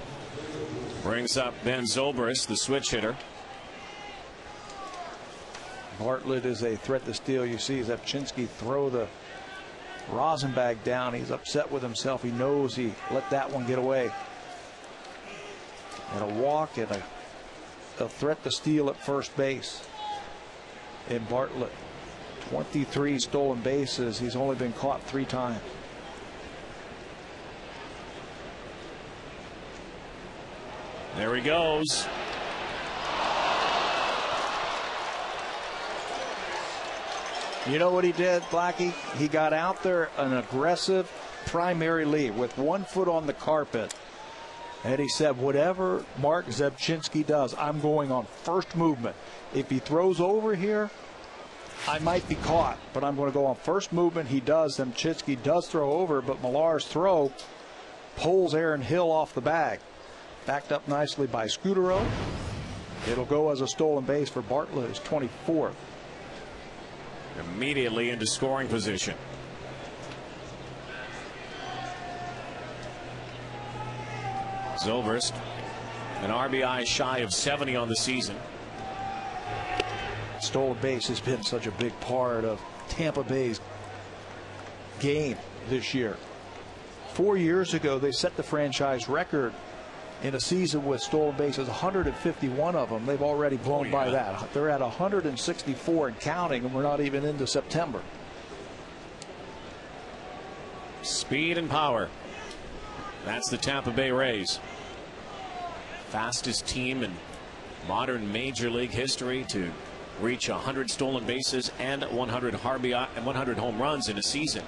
Brings up Ben Zobrist, the switch hitter. Bartlett is a threat to steal. You see Zepchinski throw the Rosenbag down. He's upset with himself. He knows he let that one get away. And a walk and a a threat to steal at first base in Bartlett. 23 stolen bases. He's only been caught 3 times. There he goes. You know what he did, Blackie? He got out there an aggressive primary lead with 1 foot on the carpet. And he said, whatever Mark Zebchinski does, I'm going on first movement. If he throws over here, I might be caught, but I'm going to go on first movement. He does. Zebchinski does throw over, but Millar's throw pulls Aaron Hill off the bag. Backed up nicely by Scutaro. It'll go as a stolen base for Bartlett, his 24th. Immediately into scoring position. Zobrist, an RBI shy of 70 on the season. Stolen base has been such a big part of Tampa Bay's game this year. 4 years ago, they set the franchise record in a season with stolen bases, 151 of them. They've already blown by that. They're at 164 and counting, and we're not even into September. Speed and power. That's the Tampa Bay Rays. Fastest team in modern Major League history to reach 100 stolen bases and 100 RBI and 100 home runs in a season.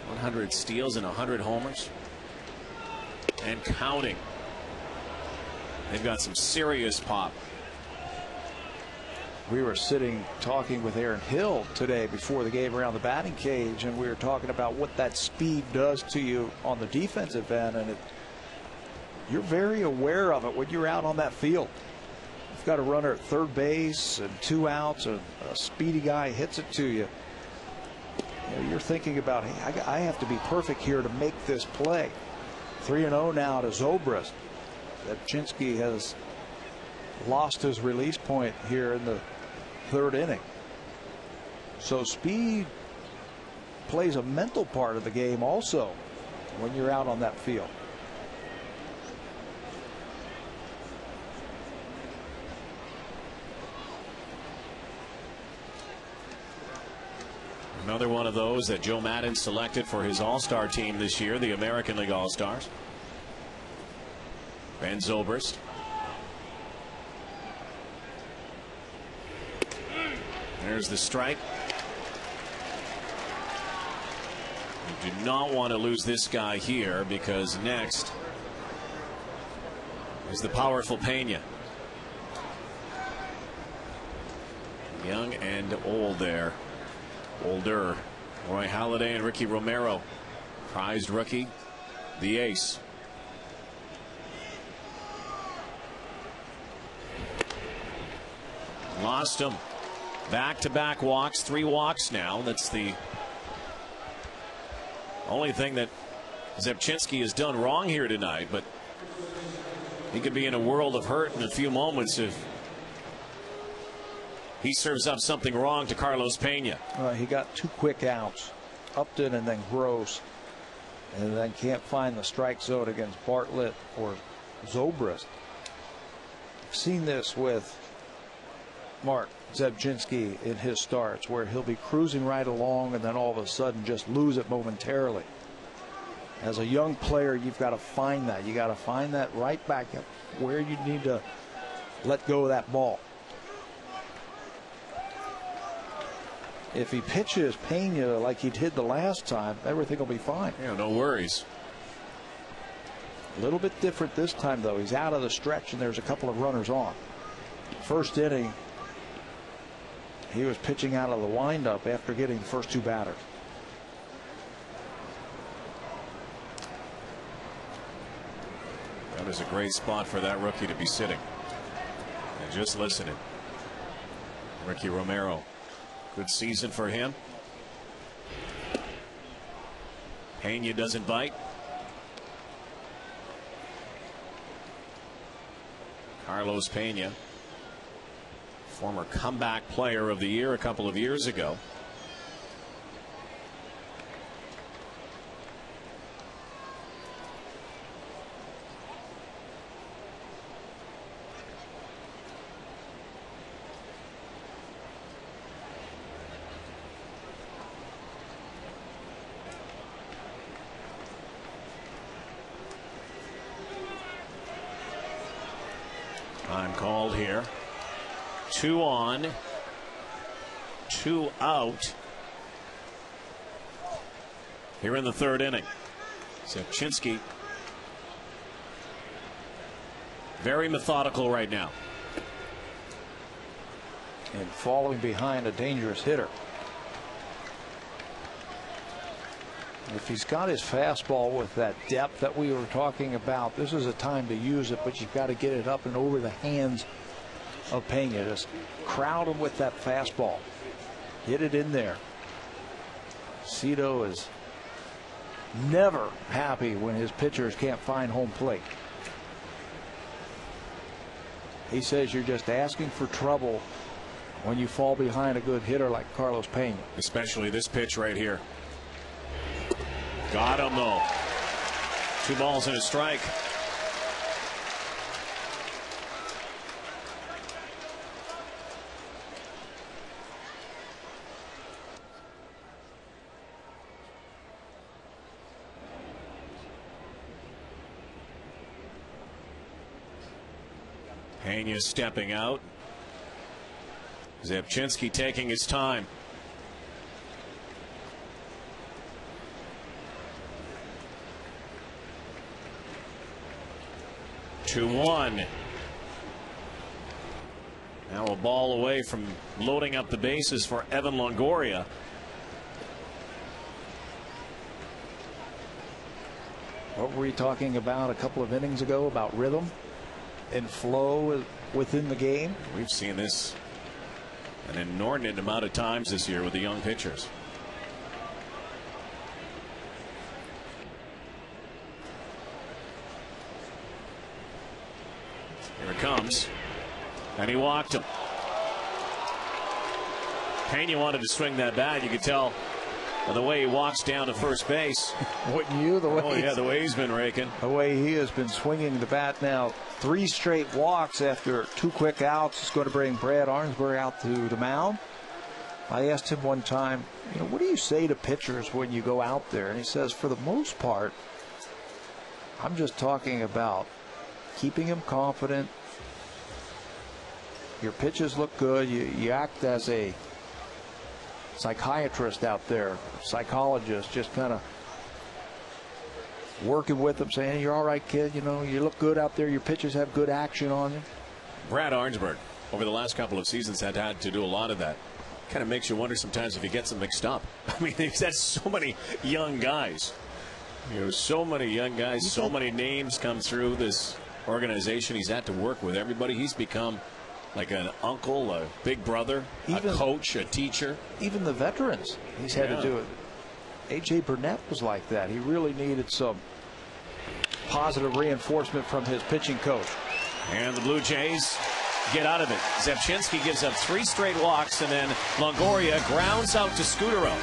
100 steals and 100 homers. And counting. They've got some serious pop. We were sitting talking with Aaron Hill today before the game around the batting cage, and we were talking about what that speed does to you on the defensive end, and you're very aware of it when you're out on that field. You've got a runner at third base and 2 outs, and a speedy guy hits it to you. You're thinking about, hey, I have to be perfect here to make this play. 3-0 now to Zobrist. Zebchinski has lost his release point here in the 3rd inning. So speed plays a mental part of the game also when you're out on that field. Another one of those that Joe Maddon selected for his All-Star team this year, the American League All-Stars. Ben Zobrist. There's the strike. You do not want to lose this guy here, because next is the powerful Pena. Young and old there. Older. Roy Halladay and Ricky Romero. Prized rookie. The ace. Lost him. Back-to-back walks. 3 walks now. That's the only thing that Zebchinski has done wrong here tonight, but he could be in a world of hurt in a few moments if he serves up something wrong to Carlos Pena. He got 2 quick outs, Upton and then Gross, and then can't find the strike zone against Bartlett or Zobrist. I've seen this with Mark Zebchinski in his starts, where he'll be cruising right along and then all of a sudden just lose it momentarily. As a young player, you've got to find that. You got to find that right back up where you need to let go of that ball. If he pitches Pena like he did the last time, everything will be fine. Yeah, no worries. A little bit different this time, though. He's out of the stretch, and there's a couple of runners on. First inning, he was pitching out of the windup after getting the first 2 batters. That is a great spot for that rookie to be sitting. And just listening. Ricky Romero. Good season for him. Pena doesn't bite. Carlos Pena, former comeback player of the year a couple of years ago. Time called here. 2 on, 2 out. Here in the third inning. Zepchinski very methodical right now. And falling behind a dangerous hitter. If he's got his fastball with that depth that we were talking about, this is a time to use it, but you've got to get it up and over the hands of Pena. Just crowd him with that fastball. Get it in there. Cito is never happy when his pitchers can't find home plate. He says you're just asking for trouble when you fall behind a good hitter like Carlos Pena. Especially this pitch right here. Got him though. 2 balls and a strike. Pena stepping out. Zepchinski taking his time. Two one. Now a ball away from loading up the bases for Evan Longoria. What were we talking about a couple of innings ago about rhythm and flow within the game? We've seen this an inordinate amount of times this year with the young pitchers. Here it comes. And he walked him. Pena wanted to swing that bat. You could tell by the way he walks down to first base. Wouldn't you? The way the way he's been raking. The way he has been swinging the bat now. 3 straight walks after 2 quick outs. Is going to bring Brad Arnsberg out to the mound. I asked him one time, what do you say to pitchers when you go out there? And he says, for the most part, I'm just talking about keeping him confident. Your pitches look good. You act as a psychiatrist out there, psychologist, just kind of working with them, saying, you're all right, kid. You look good out there. Your pitches have good action on you. Brad Arnsberg, over the last couple of seasons, had to do a lot of that. Kind of makes you wonder sometimes if he gets them mixed up. I mean, that's so many young guys. So many young guys, so many names come through this organization. He's had to work with everybody. He's become like an uncle, a big brother, a coach, a teacher. Even the veterans, he's had to do it. A.J. Burnett was like that. He really needed some positive reinforcement from his pitching coach. And the Blue Jays get out of it. Zepchinski gives up 3 straight walks, and then Longoria grounds out to Scutaro.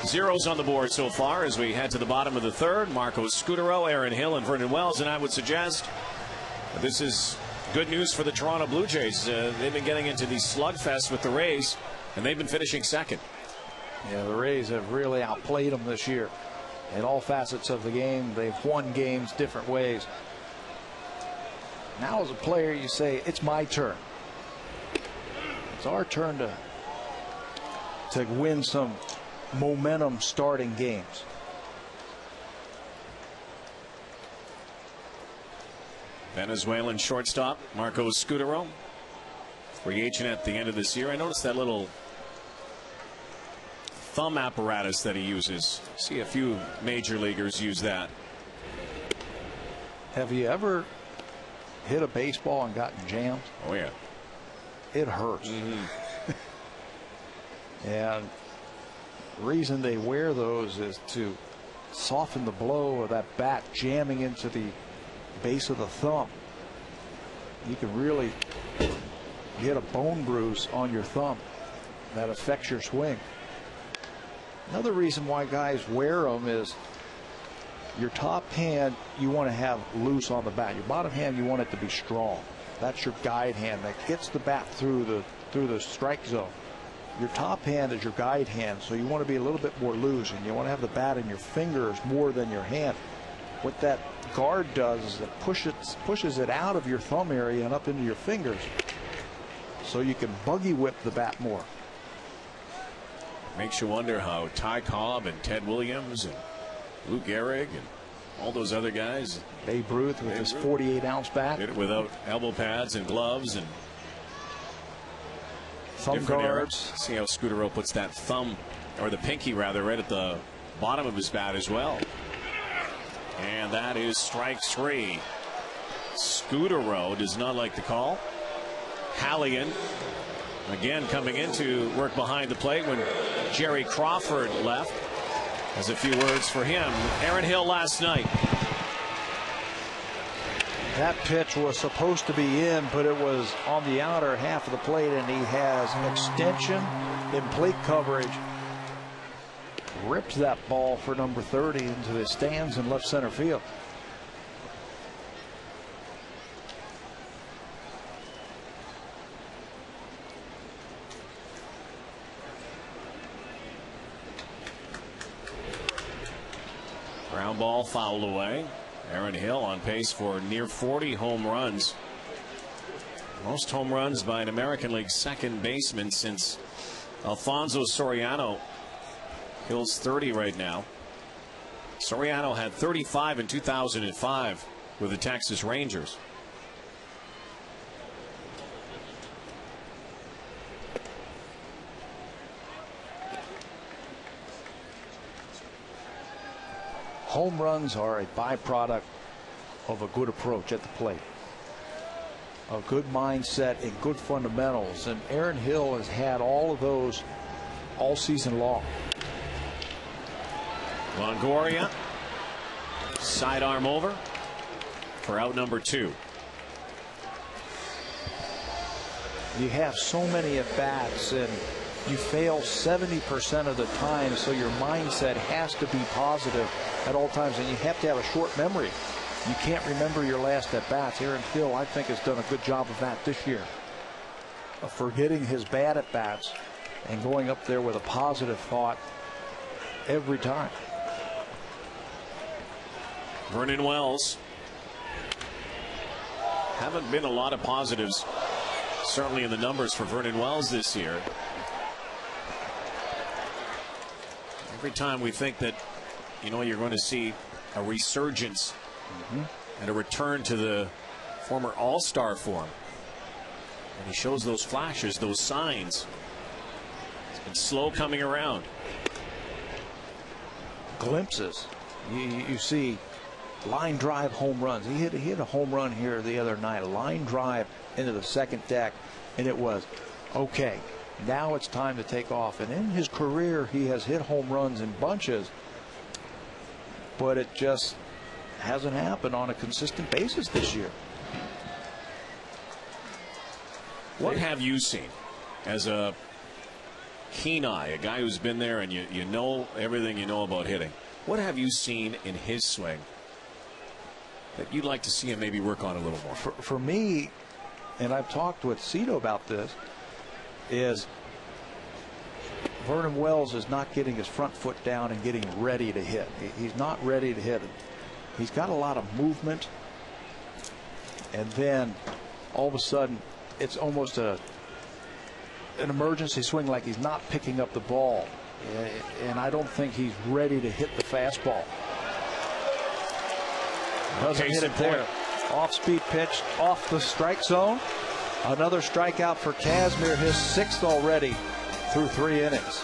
Zeros on the board so far as we head to the bottom of the third. Marco Scutaro, Aaron Hill, and Vernon Wells. And I would suggest this is good news for the Toronto Blue Jays. They've been getting into these slugfests with the Rays, and they've been finishing second. Yeah, the Rays have really outplayed them this year. In all facets of the game, they've won games different ways. Now as a player, you say, it's my turn. It's our turn to win some momentum starting games. Venezuelan shortstop Marco Scutaro, free agent at the end of this year. I noticed that little thumb apparatus that he uses. See a few major leaguers use that. Have you ever hit a baseball and gotten jammed? Oh yeah. It hurts. And the reason they wear those is to soften the blow of that bat jamming into the base of the thumb. You can really get a bone bruise on your thumb that affects your swing. Another reason why guys wear them is your top hand you want to have loose on the bat. Your bottom hand you want it to be strong. That's your guide hand that gets the bat through the strike zone. Your top hand is your guide hand, so you want to be a little bit more loose, and you want to have the bat in your fingers more than your hand. What that guard does is it pushes it out of your thumb area and up into your fingers, so you can buggy whip the bat more. Makes you wonder how Ty Cobb and Ted Williams and Lou Gehrig and all those other guys. Babe Ruth with his 48-ounce bat. Did it without elbow pads and gloves and thumb guards. See how Scutaro puts that thumb, or the pinky rather, right at the bottom of his bat as well. And that is strike three. Scutaro does not like the call. Halligan again coming in to work behind the plate when Jerry Crawford left. Has a few words for him. Aaron Hill last night. That pitch was supposed to be in, but it was on the outer half of the plate, and he has extension in plate coverage. Rips that ball for number 30 into the stands in left center field. Ground ball fouled away. Aaron Hill on pace for near 40 home runs. Most home runs by an American League second baseman since Alfonso Soriano. Hill's 30 right now. Soriano had 35 in 2005 with the Texas Rangers. Home runs are a byproduct of a good approach at the plate, a good mindset and good fundamentals, and Aaron Hill has had all of those all season long. Longoria sidearm over for out number 2. You have so many at bats and you fail 70% of the time, so your mindset has to be positive at all times, and you have to have a short memory. You can't remember your last at bats. Aaron Hill, I think, has done a good job of that this year, of forgetting his bad at bats and going up there with a positive thought every time. Vernon Wells. Haven't been a lot of positives, certainly in the numbers for Vernon Wells this year. Every time we think that, you know, you're going to see a resurgence and a return to the former all-star form, and he shows those flashes, those signs. It's been slow coming around. Glimpses. You see line drive home runs. He hit a home run here the other night, a line drive into the second deck, and it was okay. Now it's time to take off. And in his career, he has hit home runs in bunches, but it just hasn't happened on a consistent basis this year. What have you seen as a keen eye, a guy who's been there and you know everything you know about hitting. What have you seen in his swing that you'd like to see him maybe work on a little more? For me, and I've talked with Cito about this, is Vernon Wells is not getting his front foot down and getting ready to hit. He's not ready to hit. He's got a lot of movement, and then all of a sudden it's almost an emergency swing, like he's not picking up the ball, and I don't think he's ready to hit the fastball. Doesn't hit it there. Off-speed pitch off the strike zone. Another strikeout for Kazmir, his 6th already through 3 innings.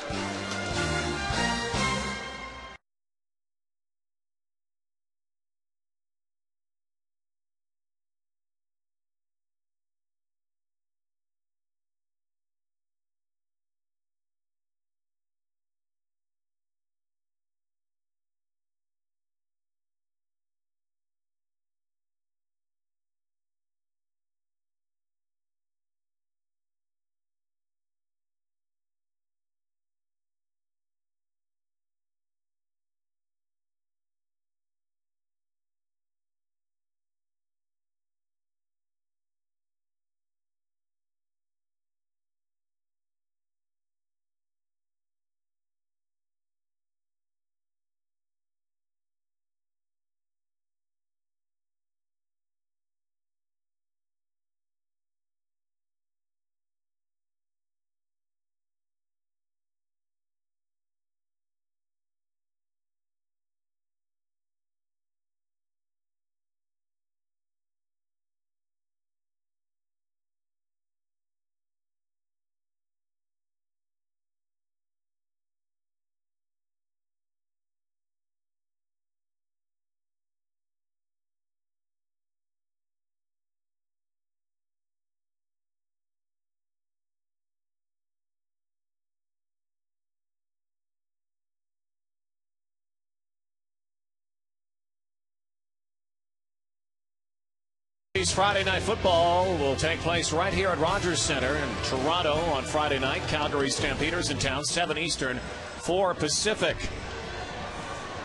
Friday Night Football will take place right here at Rogers Center in Toronto on Friday night. Calgary Stampeders in town, 7 Eastern, 4 Pacific.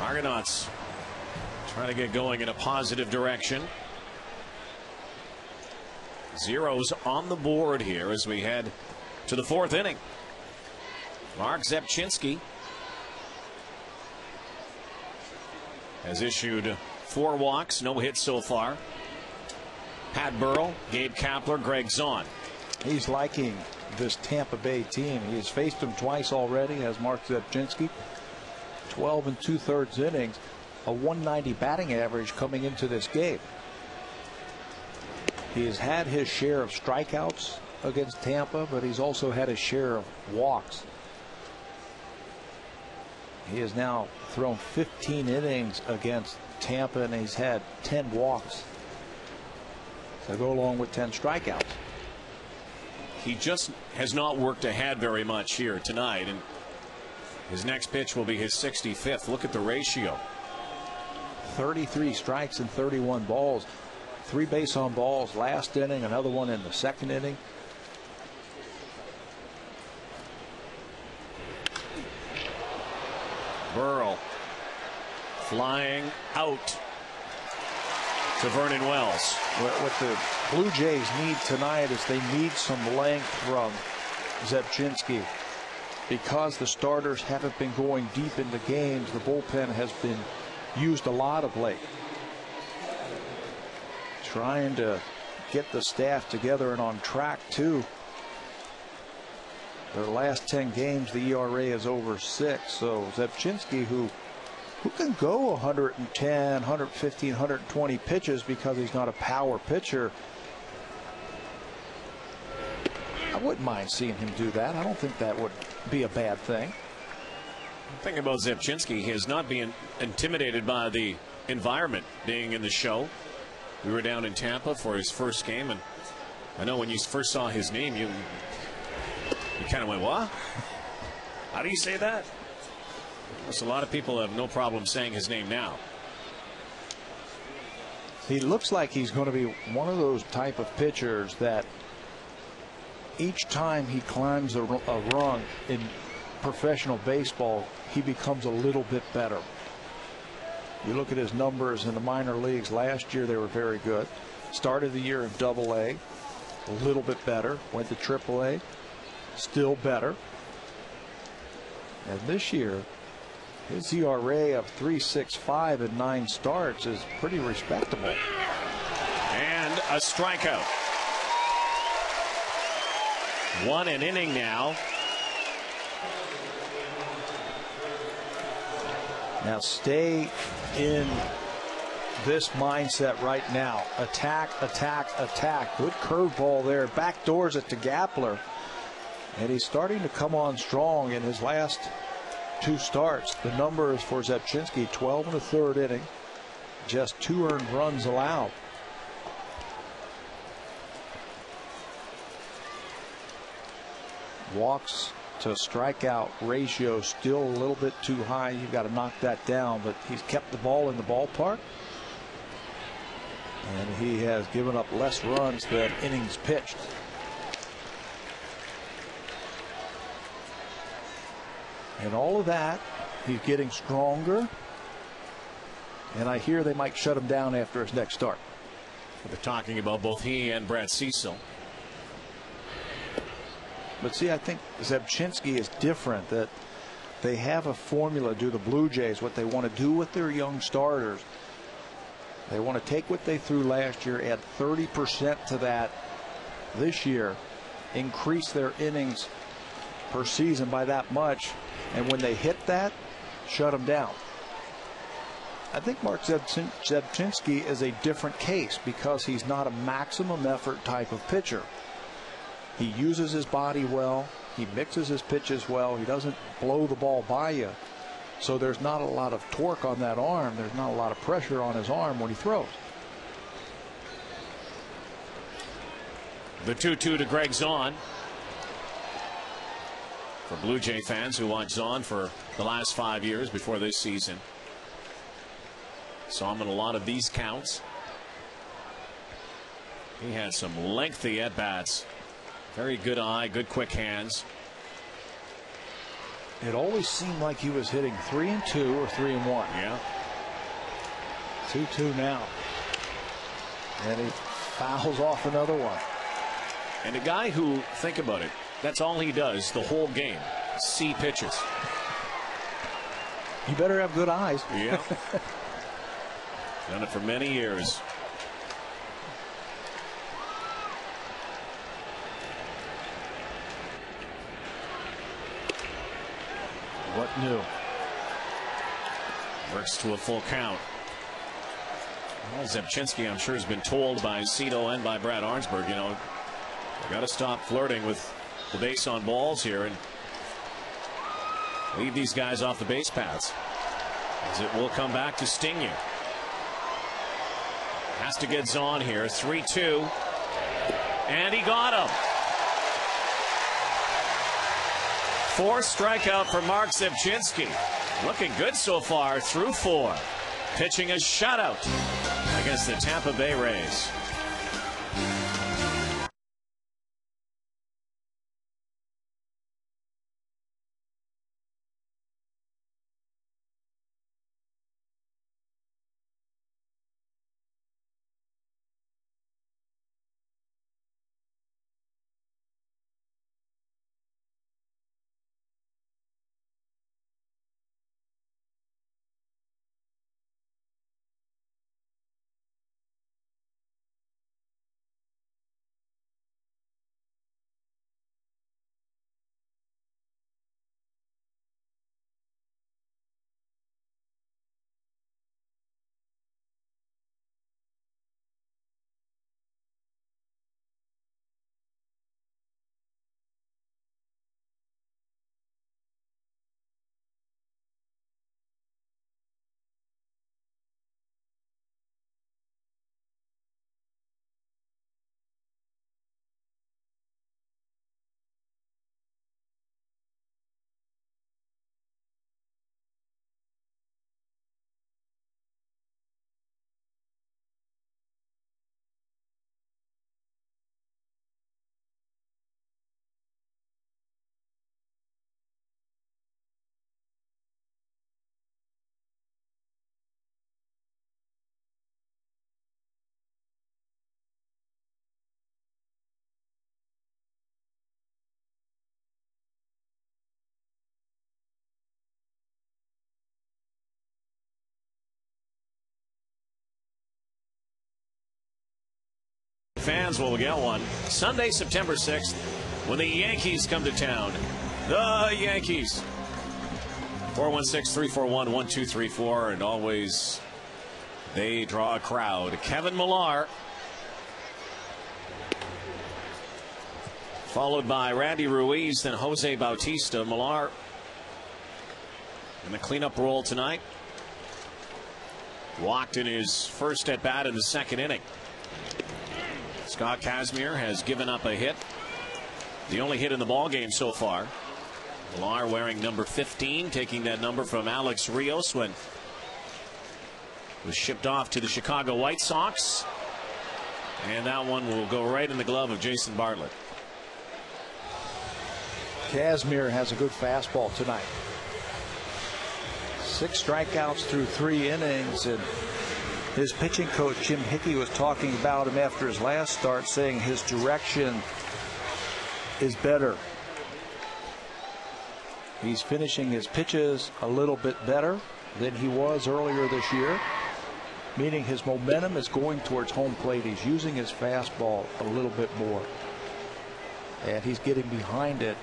Argonauts trying to get going in a positive direction. Zeros on the board here as we head to the 4th inning. Mark Zepchinski has issued 4 walks, no hits so far. Pat Burrell, Gabe Kapler, Greg Zahn. He's liking this Tampa Bay team. He has faced them twice already, as Mark Zepchinski. 12 2/3 innings, a 190 batting average coming into this game. He has had his share of strikeouts against Tampa, but he's also had his share of walks. He has now thrown 15 innings against Tampa, and he's had 10 walks. So go along with 10 strikeouts. He just has not worked ahead very much here tonight, and his next pitch will be his 65th. Look at the ratio. 33 strikes and 31 balls. 3 base on balls last inning, another one in the 2nd inning. Burrell flying out to Vernon Wells. What the Blue Jays need tonight is they need some length from Zepchinski. Because the starters haven't been going deep into games, the bullpen has been used a lot of late. Trying to get the staff together and on track too. Their last 10 games, the ERA is over 6. So Zepchinski, who can go 110, 115, 120 pitches because he's not a power pitcher. I wouldn't mind seeing him do that. I don't think that would be a bad thing. Thinking about Zepchinski, he has not been intimidated by the environment being in the show. We were down in Tampa for his first game, and I know when you first saw his name, you kind of went, what? How do you say that? A lot of people have no problem saying his name now. He looks like he's going to be one of those type of pitchers that each time he climbs a rung in professional baseball, he becomes a little bit better. You look at his numbers in the minor leagues last year, they were very good. Started the year in Double-A, a little bit better. Went to Triple-A, still better. And this year, his ERA of 3.65 in 9 starts is pretty respectable. And a strikeout. 1 an inning now. Now stay in this mindset right now. Attack, attack, attack. Good curveball there. Backdoors it to Gapler. And he's starting to come on strong in his last 2 starts. The numbers for Zebchinski, 12 1/3 inning. Just 2 earned runs allowed. Walks to strikeout ratio still a little bit too high. You've got to knock that down, but he's kept the ball in the ballpark. And he has given up less runs than innings pitched. And all of that, he's getting stronger. And I hear they might shut him down after his next start. They're talking about both he and Brad Cecil. But see, I think Zebchinski is different, that they have a formula, do the Blue Jays, what they want to do with their young starters. They want to take what they threw last year, add 30% to that this year, increase their innings per season by that much, and when they hit that, shut them down. I think Mark Zebchinski is a different case because he's not a maximum effort type of pitcher. He uses his body well. He mixes his pitches well. He doesn't blow the ball by you. So there's not a lot of torque on that arm. There's not a lot of pressure on his arm when he throws. The 2-2 to Greg Zahn. For Blue Jay fans who watched Zahn for the last 5 years before this season. Saw him in a lot of these counts. He had some lengthy at-bats. Very good eye, good quick hands. It always seemed like he was hitting 3-2 or 3-1. Yeah. 2-2 now. And he fouls off another one. And a guy who, think about it, that's all he does the whole game. See pitches. You better have good eyes. Yeah. Done it for many years. What new? Works to a full count. Well, Zebchinski, I'm sure, has been told by Cito and by Brad Arnsberg, you know, got to stop flirting with the base on balls here and leave these guys off the base paths, as it will come back to sting you. Has to get Zahn here. 3-2. And he got him. 4th strikeout for Mark Zebchinski. Looking good so far through 4. Pitching a shutout against the Tampa Bay Rays. fans will get one. Sunday, September 6th, when the Yankees come to town. The Yankees. 416-341-1234, and always they draw a crowd. Kevin Millar, followed by Randy Ruiz, then Jose Bautista. Millar in the cleanup role tonight. Walked in his first at bat in the second inning. Scott Kazmir has given up a hit, the only hit in the ball game so far. Millar wearing number 15, taking that number from Alex Rios when was shipped off to the Chicago White Sox, and that one will go right in the glove of Jason Bartlett. Kazmir has a good fastball tonight. 6 strikeouts through 3 innings, and his pitching coach Jim Hickey was talking about him after his last start, saying his direction is better. He's finishing his pitches a little bit better than he was earlier this year, meaning his momentum is going towards home plate. He's using his fastball a little bit more, and he's getting behind it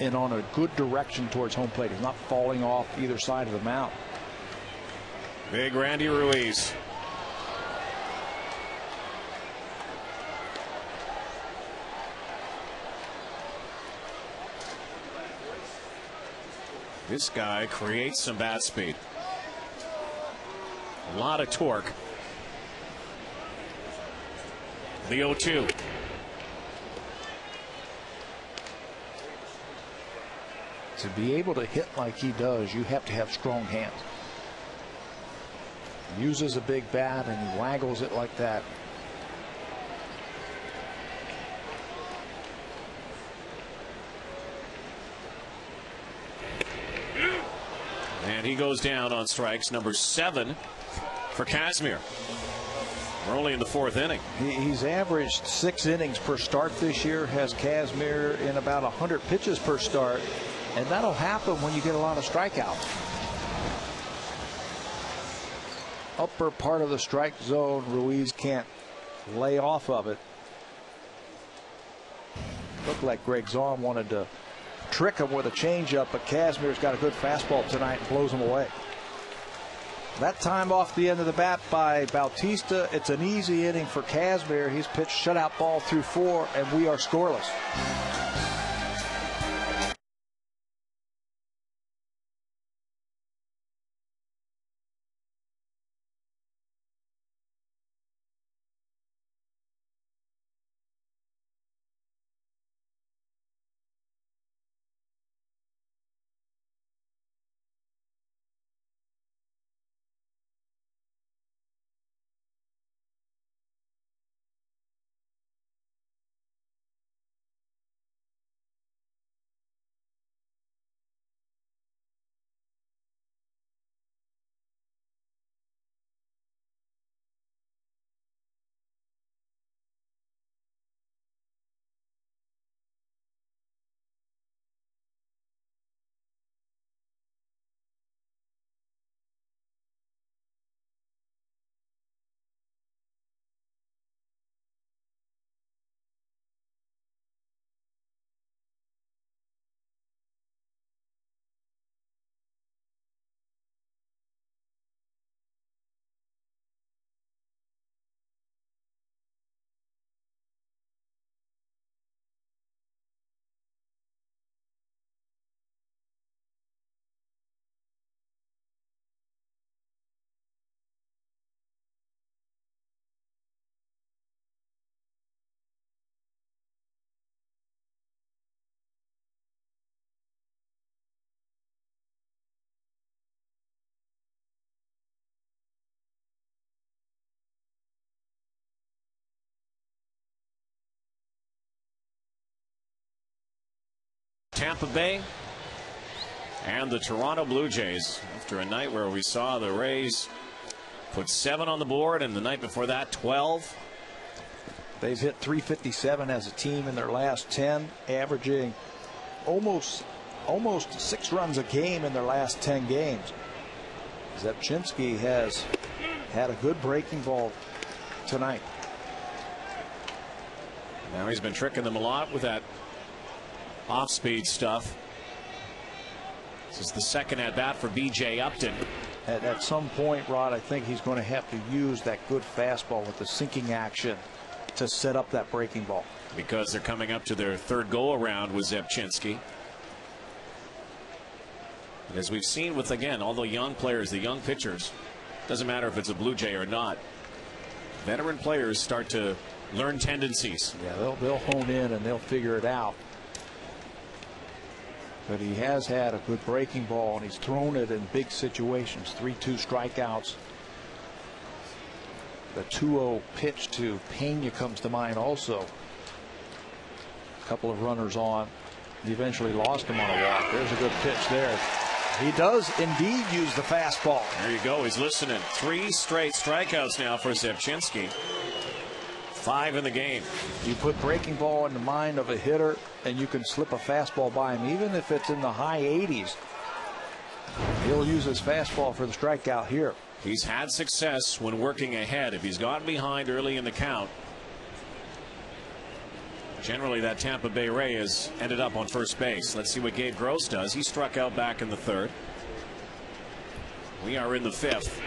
and on a good direction towards home plate. He's not falling off either side of the mound. Big Randy Ruiz. This guy creates some bat speed. A lot of torque. The 0-2. To be able to hit like he does, you have to have strong hands. He uses a big bat and he waggles it like that. And he goes down on strikes, number 7 for Kazmir. We're only in the 4th inning. He's averaged 6 innings per start this year, has Kazmir in about 100 pitches per start, and that'll happen when you get a lot of strikeouts. Upper part of the strike zone, Ruiz can't lay off of it. Looked like Greg Zaun wanted to trick him with a changeup, but Kazmir's got a good fastball tonight and blows him away. That time off the end of the bat by Bautista. It's an easy inning for Kazmir. He's pitched shutout ball through 4, and we are scoreless. Tampa Bay and the Toronto Blue Jays, after a night where we saw the Rays put 7 on the board, and the night before that 12. They've hit .357 as a team in their last 10, averaging almost 6 runs a game in their last 10 games. Zepchinski has had a good breaking ball tonight. Now he's been tricking them a lot with that off-speed stuff. This is the second at bat for B.J. Upton. At some point, Rod, I think he's going to have to use that good fastball with the sinking action to set up that breaking ball. Because they're coming up to their third go-around with Zepchinski. And as we've seen with, again, all the young players, the young pitchers, doesn't matter if it's a Blue Jay or not, veteran players start to learn tendencies. Yeah, they'll hone in and they'll figure it out. But he has had a good breaking ball, and he's thrown it in big situations. 3-2 strikeouts. The 2-0 pitch to Pena comes to mind also. A couple of runners on. He eventually lost him on a walk. There's a good pitch there. He does indeed use the fastball. There you go. He's listening. 3 straight strikeouts now for Zepchinski. 5 in the game. You put breaking ball in the mind of a hitter, and you can slip a fastball by him, even if it's in the high 80s. He'll use his fastball for the strikeout here. He's had success when working ahead. If he's gotten behind early in the count, generally that Tampa Bay Ray has ended up on first base. Let's see what Gabe Gross does. He struck out back in the third. We are in the fifth.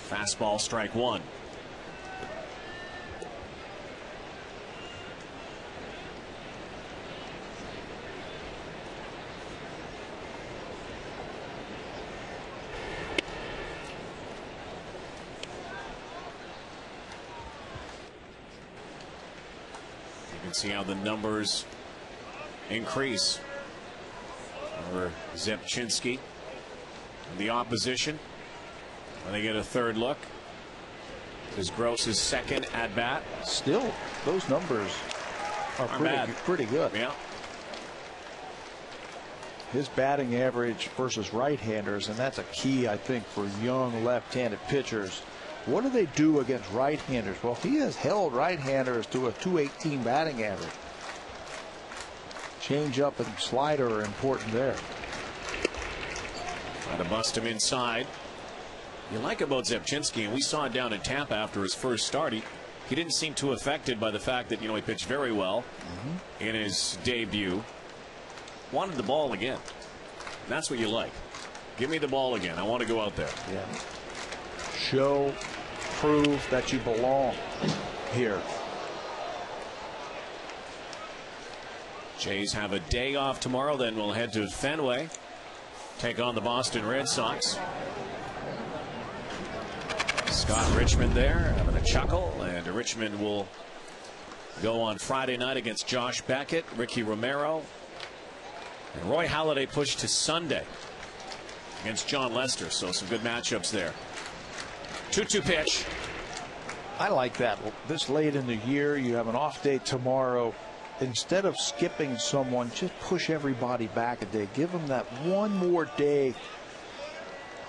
Fastball, strike one. You can see how the numbers increase for Zepchinski and the opposition when they get a third look. This is Gross's second at bat. Still, those numbers are pretty good. Yeah. His batting average versus right-handers, and that's a key, I think, for young left-handed pitchers. What do they do against right-handers? Well, he has held right-handers to a .218 batting average. Change-up and slider are important there. Trying to bust him inside. You like about Zepchinski, and we saw it down in Tampa after his first start. He didn't seem too affected by the fact that, he pitched very well in his debut. Wanted the ball again. And that's what you like. Give me the ball again. I want to go out there. Yeah. Show, prove that you belong here. Jays have a day off tomorrow, then we'll head to Fenway, take on the Boston Red Sox. Scott Richmond there having a chuckle, and Richmond will go on Friday night against Josh Beckett, Ricky Romero, and Roy Halladay pushed to Sunday against John Lester. So some good matchups there. 2-2 pitch. I like that. This late in the year, you have an off day tomorrow. Instead of skipping someone, just push everybody back a day. Give them that one more day,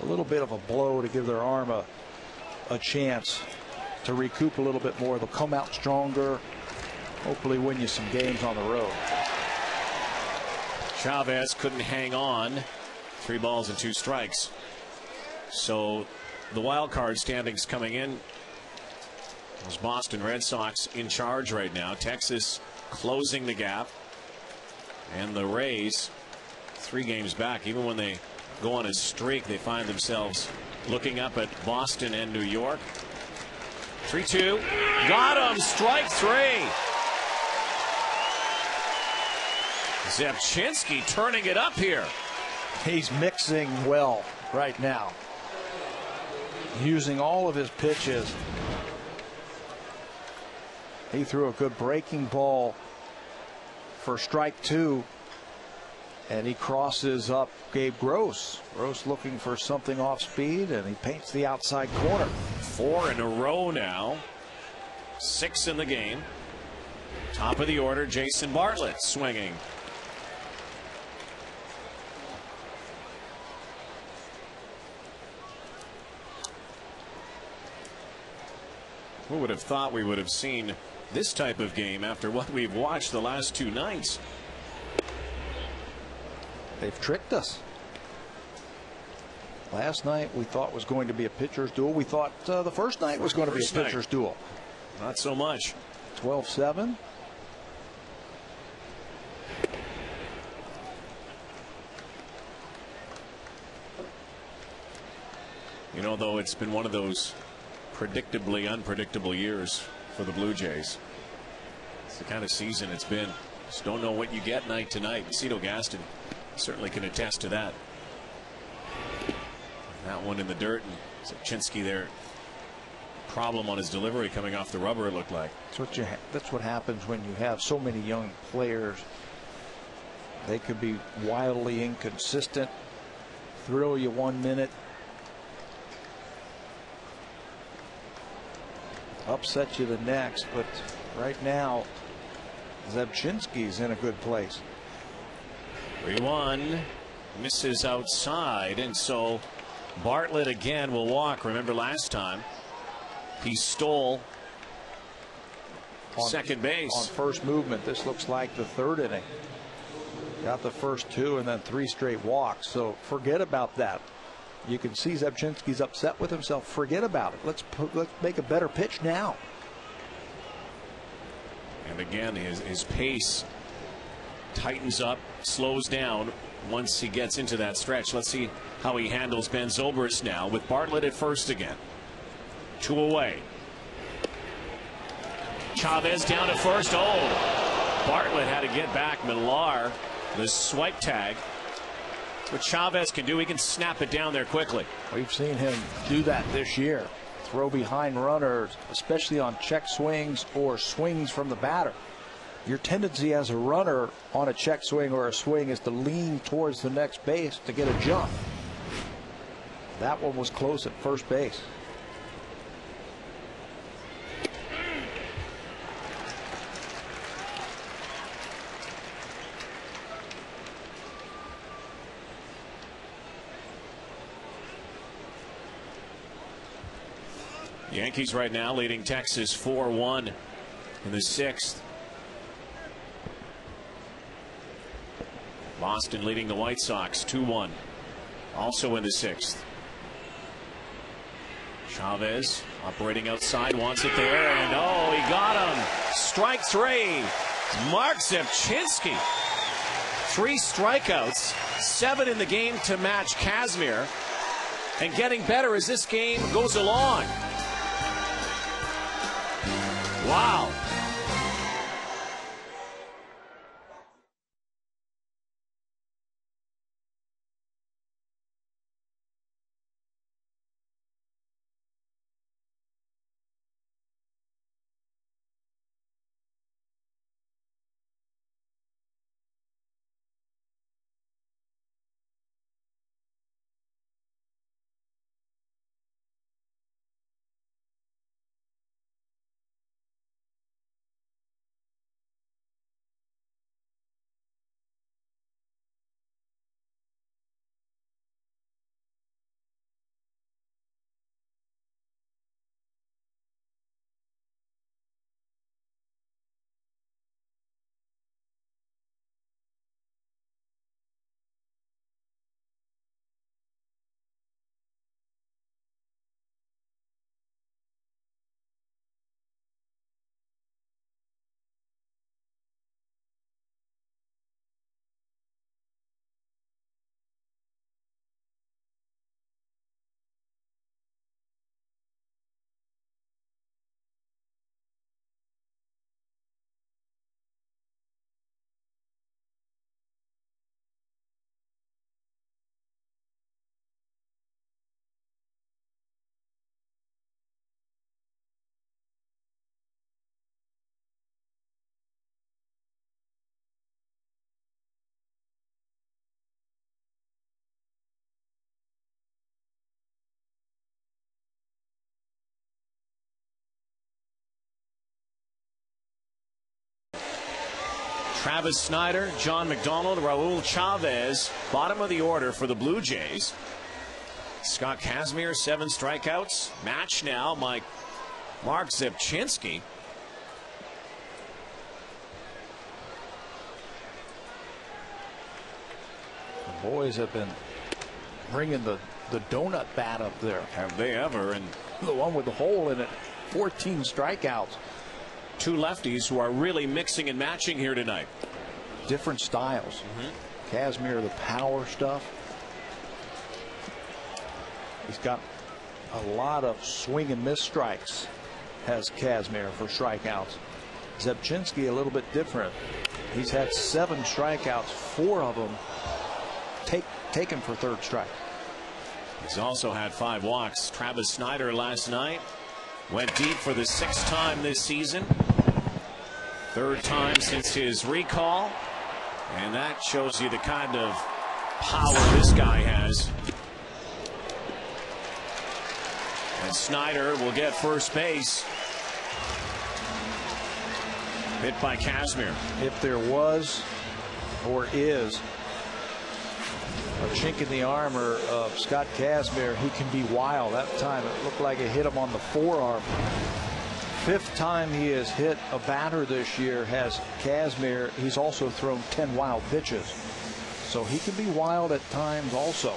a little bit of a blow to give their arm a chance to recoup a little bit more. They'll come out stronger, hopefully win you some games on the road. Chavez couldn't hang on. 3 balls and 2 strikes. So the wild card standings coming in. Those Boston Red Sox in charge right now. Texas closing the gap, and the Rays 3 games back. Even when they go on a streak, they find themselves looking up at Boston and New York. 3-2. Got him. Strike 3. Zepchinski turning it up here. He's mixing well right now, using all of his pitches. He threw a good breaking ball for strike 2, and he crosses up Gabe Gross. Gross looking for something off speed, and he paints the outside corner. 4 in a row now. 6 in the game. Top of the order, Jason Bartlett swinging. Who would have thought we would have seen this type of game after what we've watched the last 2 nights? They've tricked us. Last night we thought was going to be a pitcher's duel. We thought the first night was going to be a pitcher's duel. Not so much. 12-7. You know, though, it's been one of those predictably unpredictable years for the Blue Jays. It's the kind of season it's been. Just don't know what you get night to night. Cito Gaston certainly can attest to that. That one in the dirt, and Zaczynski there. Problem on his delivery coming off the rubber, it looked like. That's what happens when you have so many young players. They could be wildly inconsistent, thrill you 1 minute, upset you the next. But right now, Zaczynski's in a good place. 3-1, misses outside, and so Bartlett again will walk. Remember last time he stole second base on first movement. This looks like the third inning. Got the first two and then 3 straight walks. So forget about that. You can see Zaczynski's upset with himself. Forget about it. Let's make a better pitch now. And again, his pace tightens up, slows down once he gets into that stretch. Let's see how he handles Ben Zobrist now with Bartlett at first again. 2 away. Chavez down at first. Oh, Bartlett had to get back. Millar, the swipe tag. What Chavez can do, he can snap it down there quickly. We've seen him do that this year. Throw behind runners, especially on check swings or swings from the batter. Your tendency as a runner on a check swing or a swing is to lean towards the next base to get a jump. That one was close at first base. Yankees right now leading Texas 4-1 in the 6th. Boston leading the White Sox 2-1 also in the 6th. Chavez operating outside, wants it there, and oh, he got him. Strike 3. Mark Zaczynski. 3 strikeouts, 7 in the game to match Kazmir, and getting better as this game goes along. Wow. Travis Snyder, John McDonald, Raul Chavez, bottom of the order for the Blue Jays. Scott Kazmir, 7 strikeouts. Match now, Mark Zaczynski. The boys have been bringing the the donut bat up there. Have they ever? And the one with the hole in it. 14 strikeouts. two lefties who are really mixing and matching here tonight. Different styles. Kazmir, the power stuff. He's got a lot of swing and miss strikes, has Kazmir, for strikeouts. Zebchinski a little bit different. He's had 7 strikeouts, 4 of them taken for third strike. He's also had 5 walks. Travis Snyder last night went deep for the 6th time this season. 3rd time since his recall. And that shows you the kind of power this guy has. And Snyder will get first base. Hit by Kazmir. If there was or is a chink in the armor of Scott Kazmir, he can be wild. That time it looked like it hit him on the forearm. 5th time he has hit a batter this year has Kazmir. He's also thrown 10 wild pitches, so he can be wild at times also.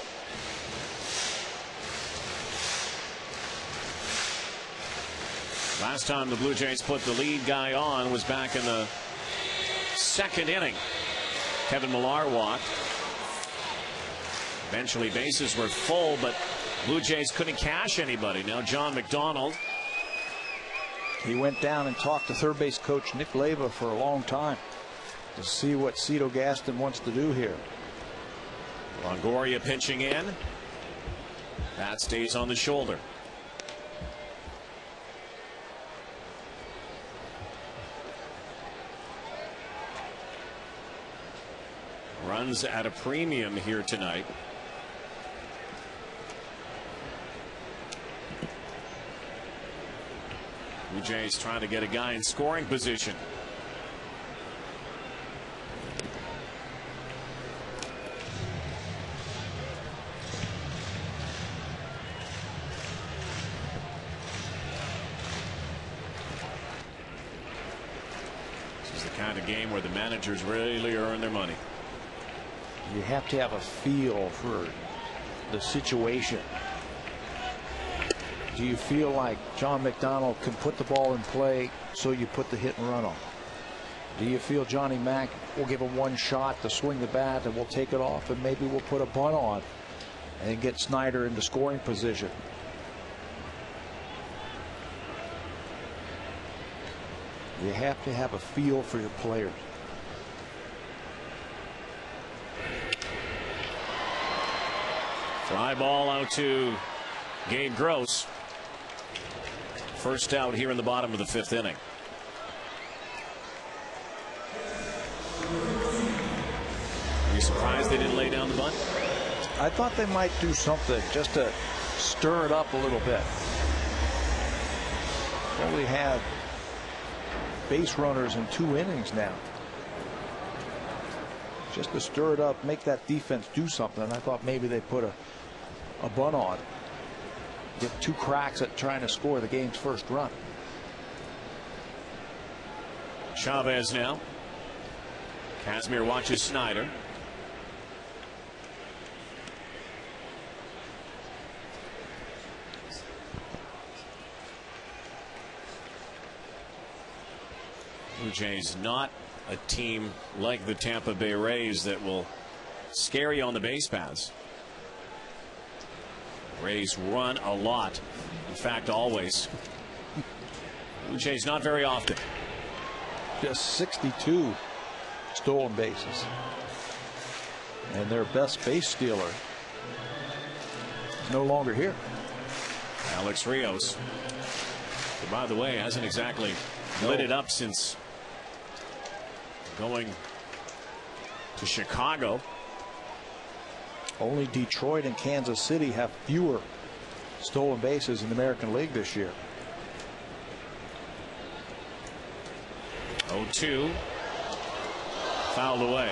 Last time the Blue Jays put the lead guy on was back in the 2nd inning. Kevin Millar walked. Eventually bases were full, but Blue Jays couldn't cash anybody. Now John McDonald. He went down and talked to third base coach Nick Leyva for a long time to see what Cito Gaston wants to do here. Longoria pitching in. That stays on the shoulder. Runs at a premium here tonight. Blue Jays trying to get a guy in scoring position. This is the kind of game where the managers really earn their money. You have to have a feel for the situation. Do you feel like John McDonald can put the ball in play, so you put the hit and run on? Do you feel Johnny Mack will give him one shot to swing the bat and we'll take it off and maybe we'll put a bunt on and get Snyder into scoring position? You have to have a feel for your players. Fly ball out to Gabe Gross. First out here in the bottom of the 5th inning. Are you surprised they didn't lay down the bunt? I thought they might do something just to stir it up a little bit. Only had base runners in 2 innings now. Just to stir it up, make that defense do something. And I thought maybe they put a bunt on. Get 2 cracks at trying to score the game's first run. Chavez now. Kazmir watches Snyder. Blue Jays not a team like the Tampa Bay Rays that will scare you on the base paths. Rays run a lot. In fact, always. Blue Jays not very often. Just 62 stolen bases. And their best base stealer is no longer here. Alex Rios. Who, by the way, hasn't exactly lit it up since going to Chicago. Only Detroit and Kansas City have fewer stolen bases in the American League this year. 0-2. Fouled away.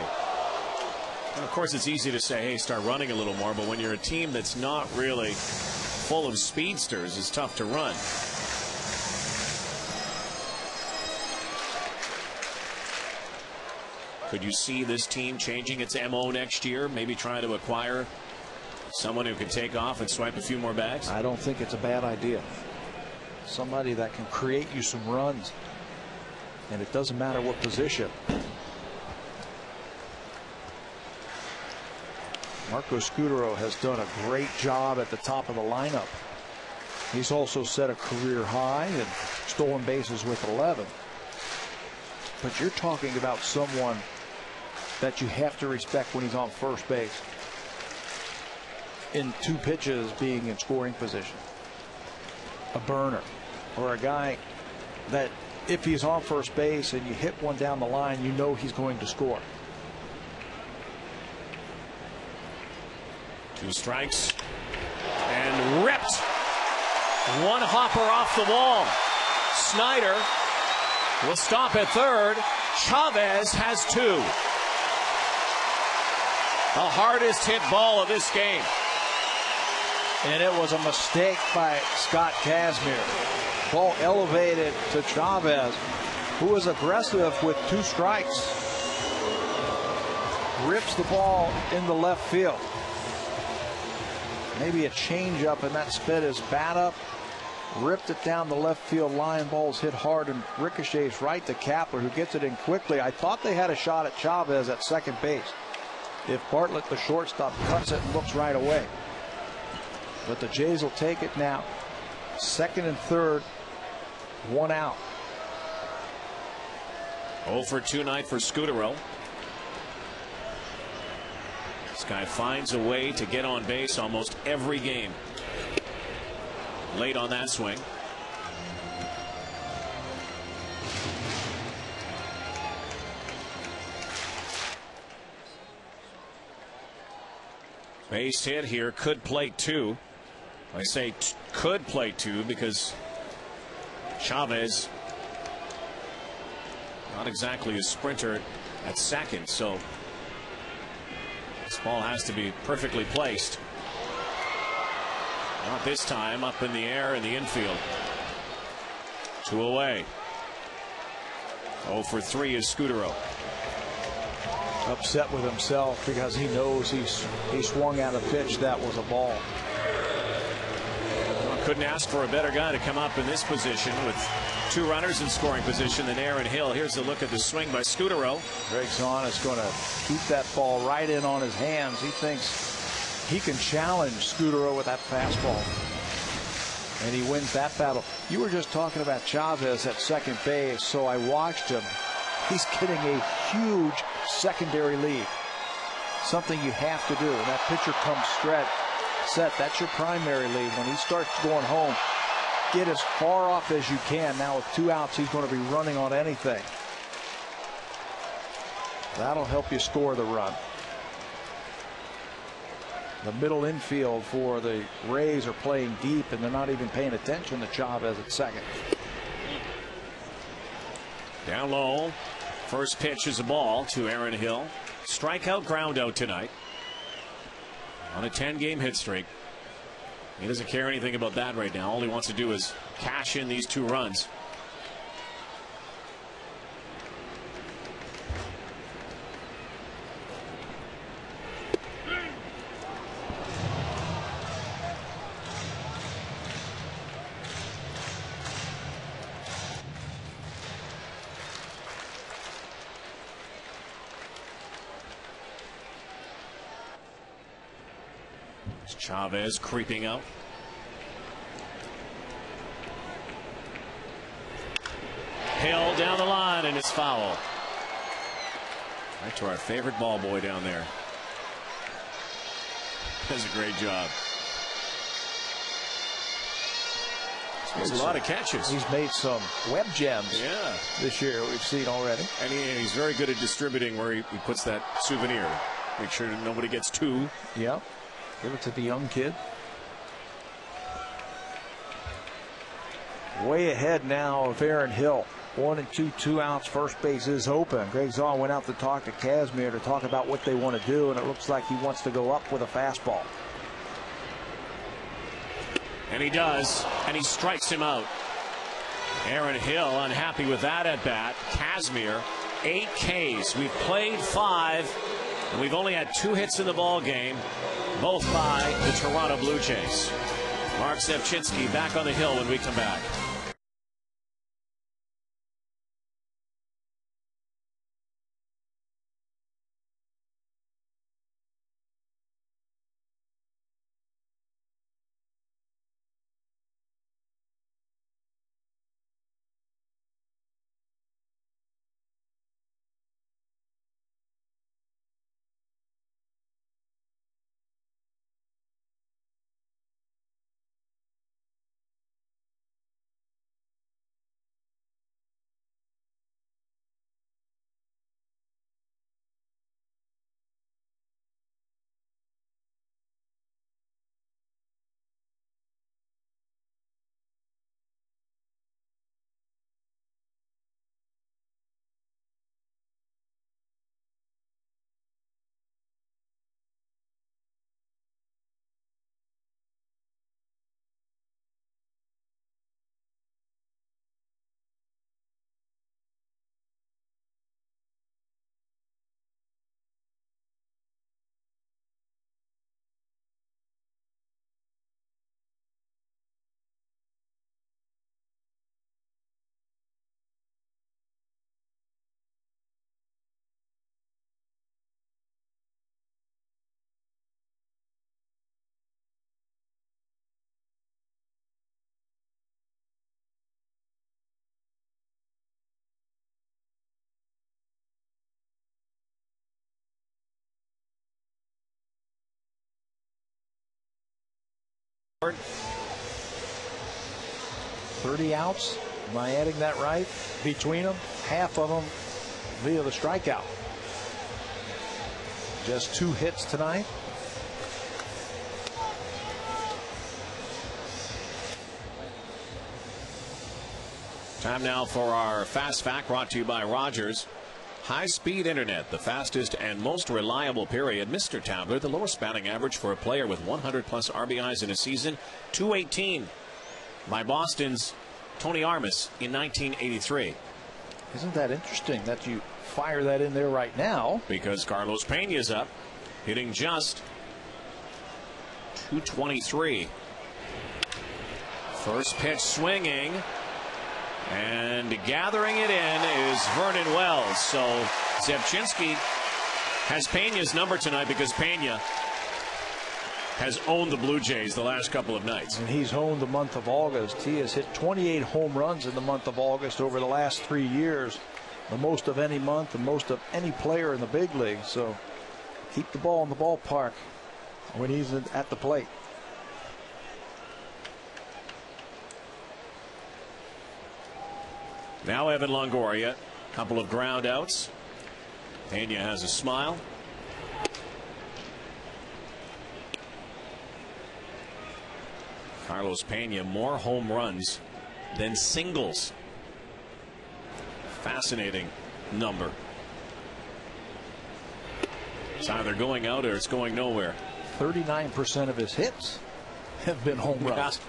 And of course, it's easy to say, hey, start running a little more. But when you're a team that's not really full of speedsters, it's tough to run. Could you see this team changing its MO next year? Maybe trying to acquire Someone who can take off and swipe a few more bags? I don't think it's a bad idea. Somebody that can create you some runs, and it doesn't matter what position. Marco Scutaro has done a great job at the top of the lineup. He's also set a career high in stolen bases with 11. But you're talking about someone that you have to respect when he's on first base in 2 pitches being in scoring position. A burner, or a guy that if he's on first base and you hit one down the line, you know he's going to score. 2 strikes and ripped. 1 hopper off the wall. Snyder will stop at third. Chavez has 2. The hardest hit ball of this game. And it was a mistake by Scott Kazmir. Ball elevated to Chavez, who was aggressive with 2 strikes. Rips the ball in the left field. Maybe a changeup, and that sped his bat up. Ripped it down the left field line. Ball's hit hard and ricochets right to Kapler, who gets it in quickly. I thought they had a shot at Chavez at second base if Bartlett, the shortstop, cuts it and looks right away. But the Jays will take it now. Second and third, 1 out. 0 for 2 night for Scutaro. This guy finds a way to get on base almost every game. Late on that swing. Base hit here, could play 2. I say could play 2 because Chavez not exactly a sprinter at second, so this ball has to be perfectly placed. Not this time. Up in the air in the infield. 2 away. 0 for 3 is Scutaro. Upset with himself because he knows he swung at a pitch that was a ball. Well, couldn't ask for a better guy to come up in this position with 2 runners in scoring position than Aaron Hill. Here's a look at the swing by Scutaro. Greg Zahn is going to keep that ball right in on his hands. He thinks he can challenge Scutaro with that fastball, and he wins that battle. You were just talking about Chavez at second base, so I watched him. He's getting a huge secondary lead, something you have to do. When that pitcher comes set, that's your primary lead. When he starts going home, get as far off as you can. Now with 2 outs, he's going to be running on anything. That'll help you score the run. The middle infield for the Rays are playing deep, and they're not even paying attention to Chavez at second. Down low. First pitch is a ball to Aaron Hill. Strikeout, ground out tonight. On a 10-game hit streak. He doesn't care anything about that right now. All he wants to do is cash in these 2 runs. Chavez creeping up. Hill down the line, and it's foul. Right to our favorite ball boy down there. Does a great job. He's a lot of catches. He's made some web gems this year we've seen already. And he's very good at distributing where he puts that souvenir. Make sure nobody gets 2. Yep. Give it to the young kid. Way ahead now of Aaron Hill. 1 and 2, 2 outs. First base is open. Greg Zahn went out to talk to Kazmir to talk about what they want to do, and it looks like he wants to go up with a fastball. And he does, and he strikes him out. Aaron Hill unhappy with that at bat. Kazmir, 8 Ks. We've played 5, and we've only had 2 hits in the ball game. both by the Toronto Blue Jays. Mark Zebchinski back on the hill when we come back. Hard. 30 outs. Am I adding that right? Between them, half of them via the strikeout. Just 2 hits tonight. Time now for our Fast Fact, brought to you by Rogers. High-speed internet, the fastest and most reliable period. Mr. Tabler, the lowest batting average for a player with 100-plus RBIs in a season, 218 by Boston's Tony Armas in 1983. Isn't that interesting that you fire that in there right now? Because Carlos Pena's up, hitting just 223. First pitch swinging. And gathering it in is Vernon Wells. So Zebchinski has Pena's number tonight because Pena has owned the Blue Jays the last couple of nights. And he's owned the month of August. He has hit 28 home runs in the month of August over the last 3 years. The most of any month, the most of any player in the big league. So keep the ball in the ballpark when he's at the plate. Now Evan Longoria, couple of ground outs. Pena has a smile. Carlos Pena, more home runs than singles. Fascinating number. It's either going out or it's going nowhere. 39% of his hits have been home runs.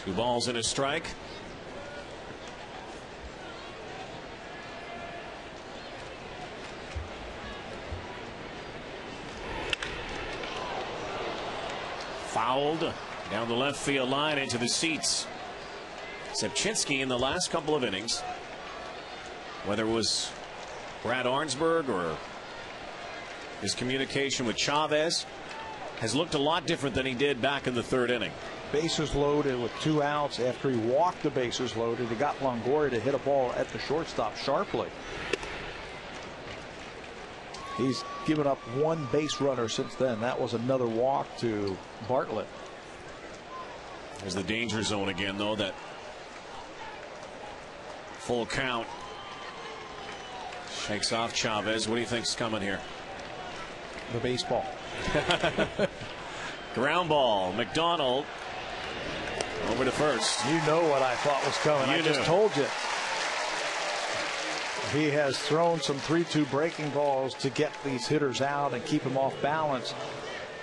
Two balls and a strike. Fouled down the left field line into the seats. Zebchinski in the last couple of innings, whether it was Brad Arnsberg or his communication with Chavez, has looked a lot different than he did back in the 3rd inning. Bases loaded with 2 outs. After he walked the bases loaded, he got Longoria to hit a ball at the shortstop sharply. He's given up 1 base runner since then. That was another walk to Bartlett. There's the danger zone again, though. That full count shakes off Chavez. What do you think's coming here? The baseball. Ground ball. McDonald over to first. You know what I thought was coming. I just told you. He has thrown some 3-2 breaking balls to get these hitters out and keep them off balance.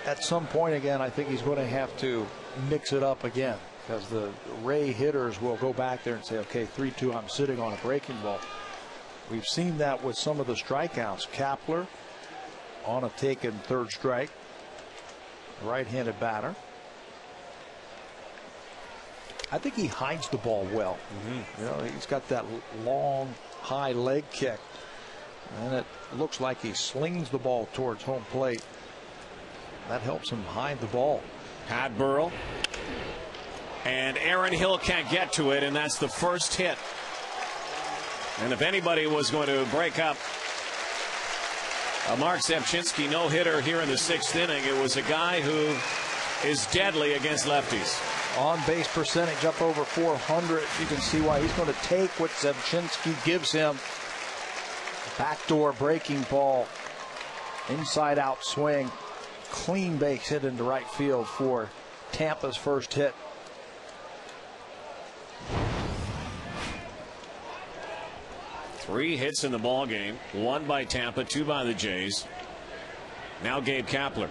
At some point again, I think he's going to have to mix it up again, because the Ray hitters will go back there and say, okay, 3-2, I'm sitting on a breaking ball. We've seen that with some of the strikeouts. Kapler on a taken third strike, right-handed batter. I think he hides the ball well. You know, he's got that long, high leg kick, and it looks like he slings the ball towards home plate. That helps him hide the ball. Hadburl, and Aaron Hill can't get to it, and that's the first hit. And if anybody was going to break up a Mark Zebchinski no-hitter here in the 6th inning, it was a guy who is deadly against lefties. On base percentage up over 400. You can see why he's going to take what Zebchinski gives him. Backdoor breaking ball, inside out swing, clean base hit into right field for Tampa's first hit. Three hits in the ball game, 1 by Tampa, 2 by the Jays. Now Gabe Kapler.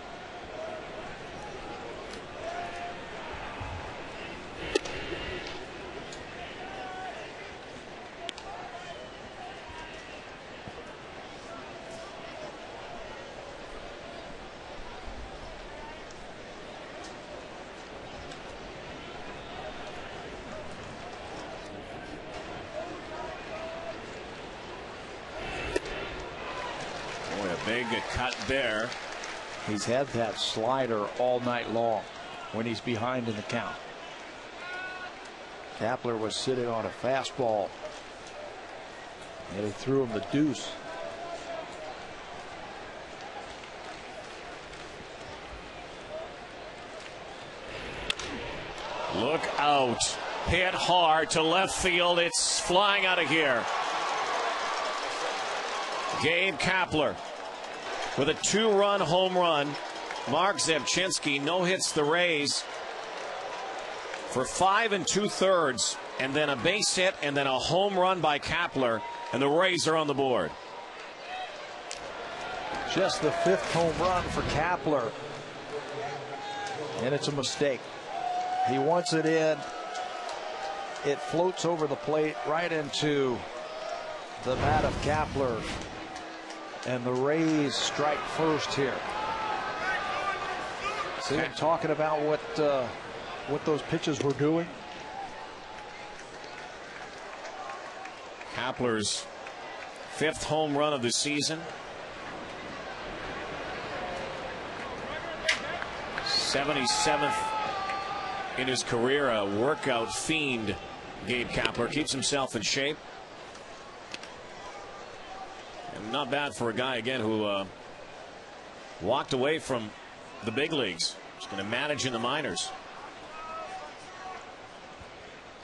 Big cut there. He's had that slider all night long when he's behind in the count. Kapler was sitting on a fastball, and he threw him the deuce. Look out. Hit hard to left field. It's flying out of here. Gabe Kapler with a 2-run home run. Mark Zebchinski no-hits the Rays for 5 2/3, and then a base hit, and then a home run by Kapler, and the Rays are on the board. Just the 5th home run for Kapler, and it's a mistake. He wants it in. It floats over the plate right into the bat of Kapler, and the Rays strike first here. See, I'm talking about what those pitches were doing. Kapler's 5th home run of the season. 77th in his career. A workout fiend. Gabe Kapler keeps himself in shape. And not bad for a guy, again, who walked away from the big leagues. He's going to manage in the minors.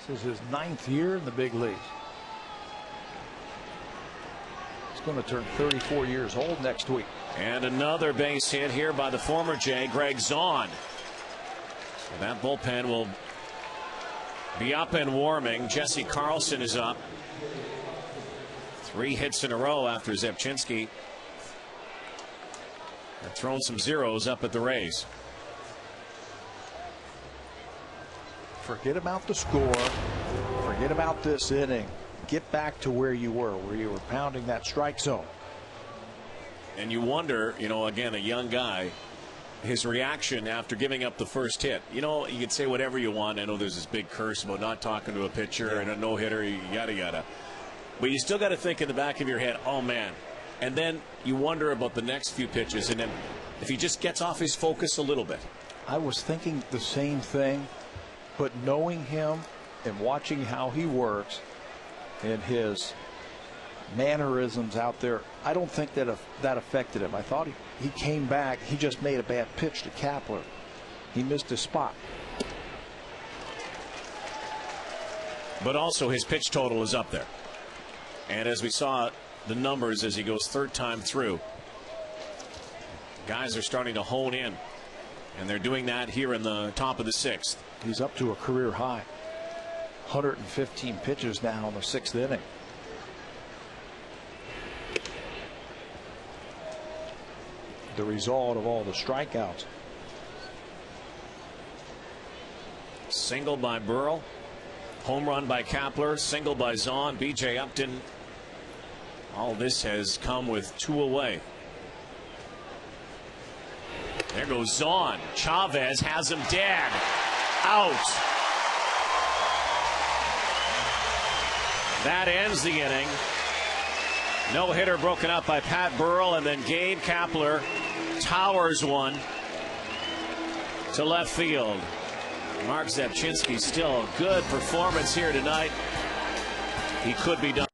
This is his 9th year in the big leagues. He's going to turn 34 years old next week. And another base hit here by the former Jay, Greg Zahn. So that bullpen will be up and warming. Jesse Carlson is up. 3 hits in a row after Zebchinski had thrown some zeros up at the Rays. Forget about the score. Forget about this inning. Get back to where you were pounding that strike zone. And you wonder, you know, again, a young guy, his reaction after giving up the first hit. You know, you can say whatever you want. I know there's this big curse about not talking to a pitcher and a no-hitter, yada, yada. But you still got to think in the back of your head, oh, man. And then you wonder about the next few pitches. And then if he just gets off his focus a little bit. I was thinking the same thing. But knowing him and watching how he works and his mannerisms out there, I don't think that affected him. I thought he came back. He just made a bad pitch to Kapler. He missed his spot. But also his pitch total is up there. And as we saw the numbers as he goes 3rd time through, guys are starting to hone in. And they're doing that here in the top of the 6th. He's up to a career high. 115 pitches now in the 6th inning. the result of all the strikeouts. Single by Burrell, home run by Kapler, single by Zahn, B.J. Upton. All this has come with 2 away. There goes Zahn. Chavez has him dead. Out. That ends the inning. No hitter broken up by Pat Burrell, and then Gabe Kapler towers one to left field. Mark Zepchinski, still a good performance here tonight. He could be done.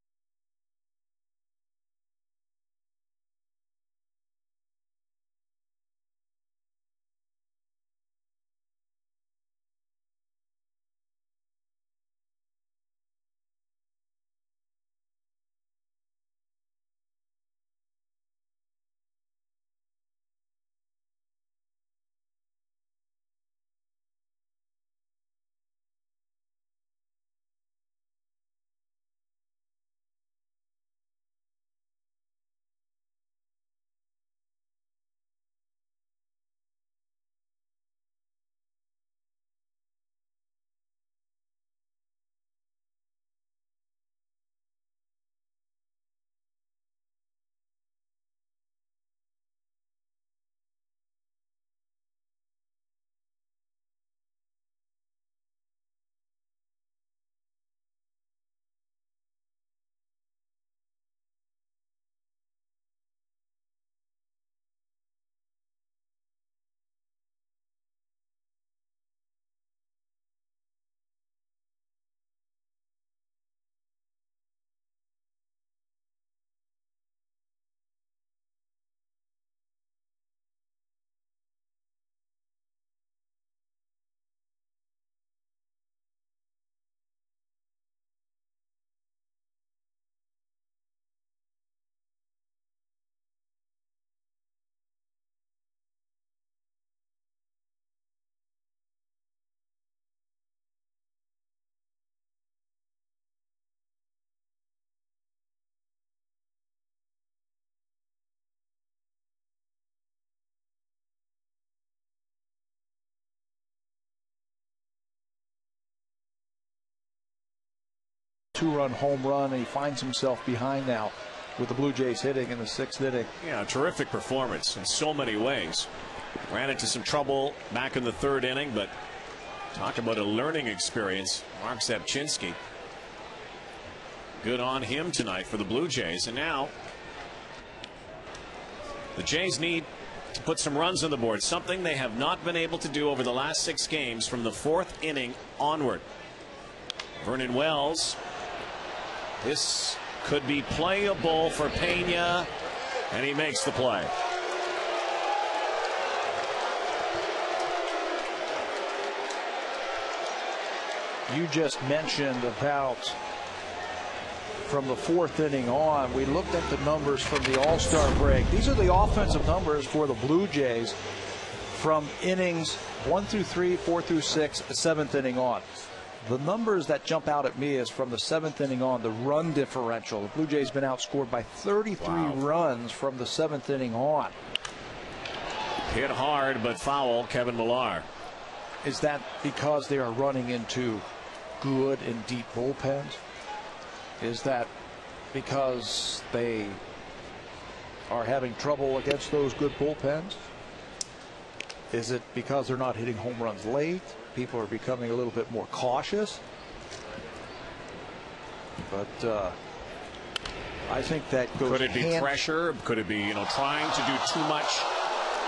Two-run home run, and he finds himself behind now with the Blue Jays hitting in the 6th inning. Yeah, terrific performance in so many ways. Ran into some trouble back in the 3rd inning, but talk about a learning experience. Mark Zepchinski. Good on him tonight for the Blue Jays. And now the Jays need to put some runs on the board, something they have not been able to do over the last 6 games from the 4th inning onward. Vernon Wells. This could be playable for Pena, and he makes the play. You just mentioned about from the 4th inning on, we looked at the numbers from the All-Star break. These are the offensive numbers for the Blue Jays from innings 1 through 3, 4 through 6, 7th inning on. The numbers that jump out at me is from the 7th inning on, the run differential. The Blue Jays been outscored by 33 runs from the 7th inning on. Hit hard but foul, Kevin Millar. Is that because they are running into good and deep bullpens? Is that because they are having trouble against those good bullpens? Is it because they're not hitting home runs late? People are becoming a little bit more cautious. But I think that goes. Could it be pressure? Could it be, trying to do too much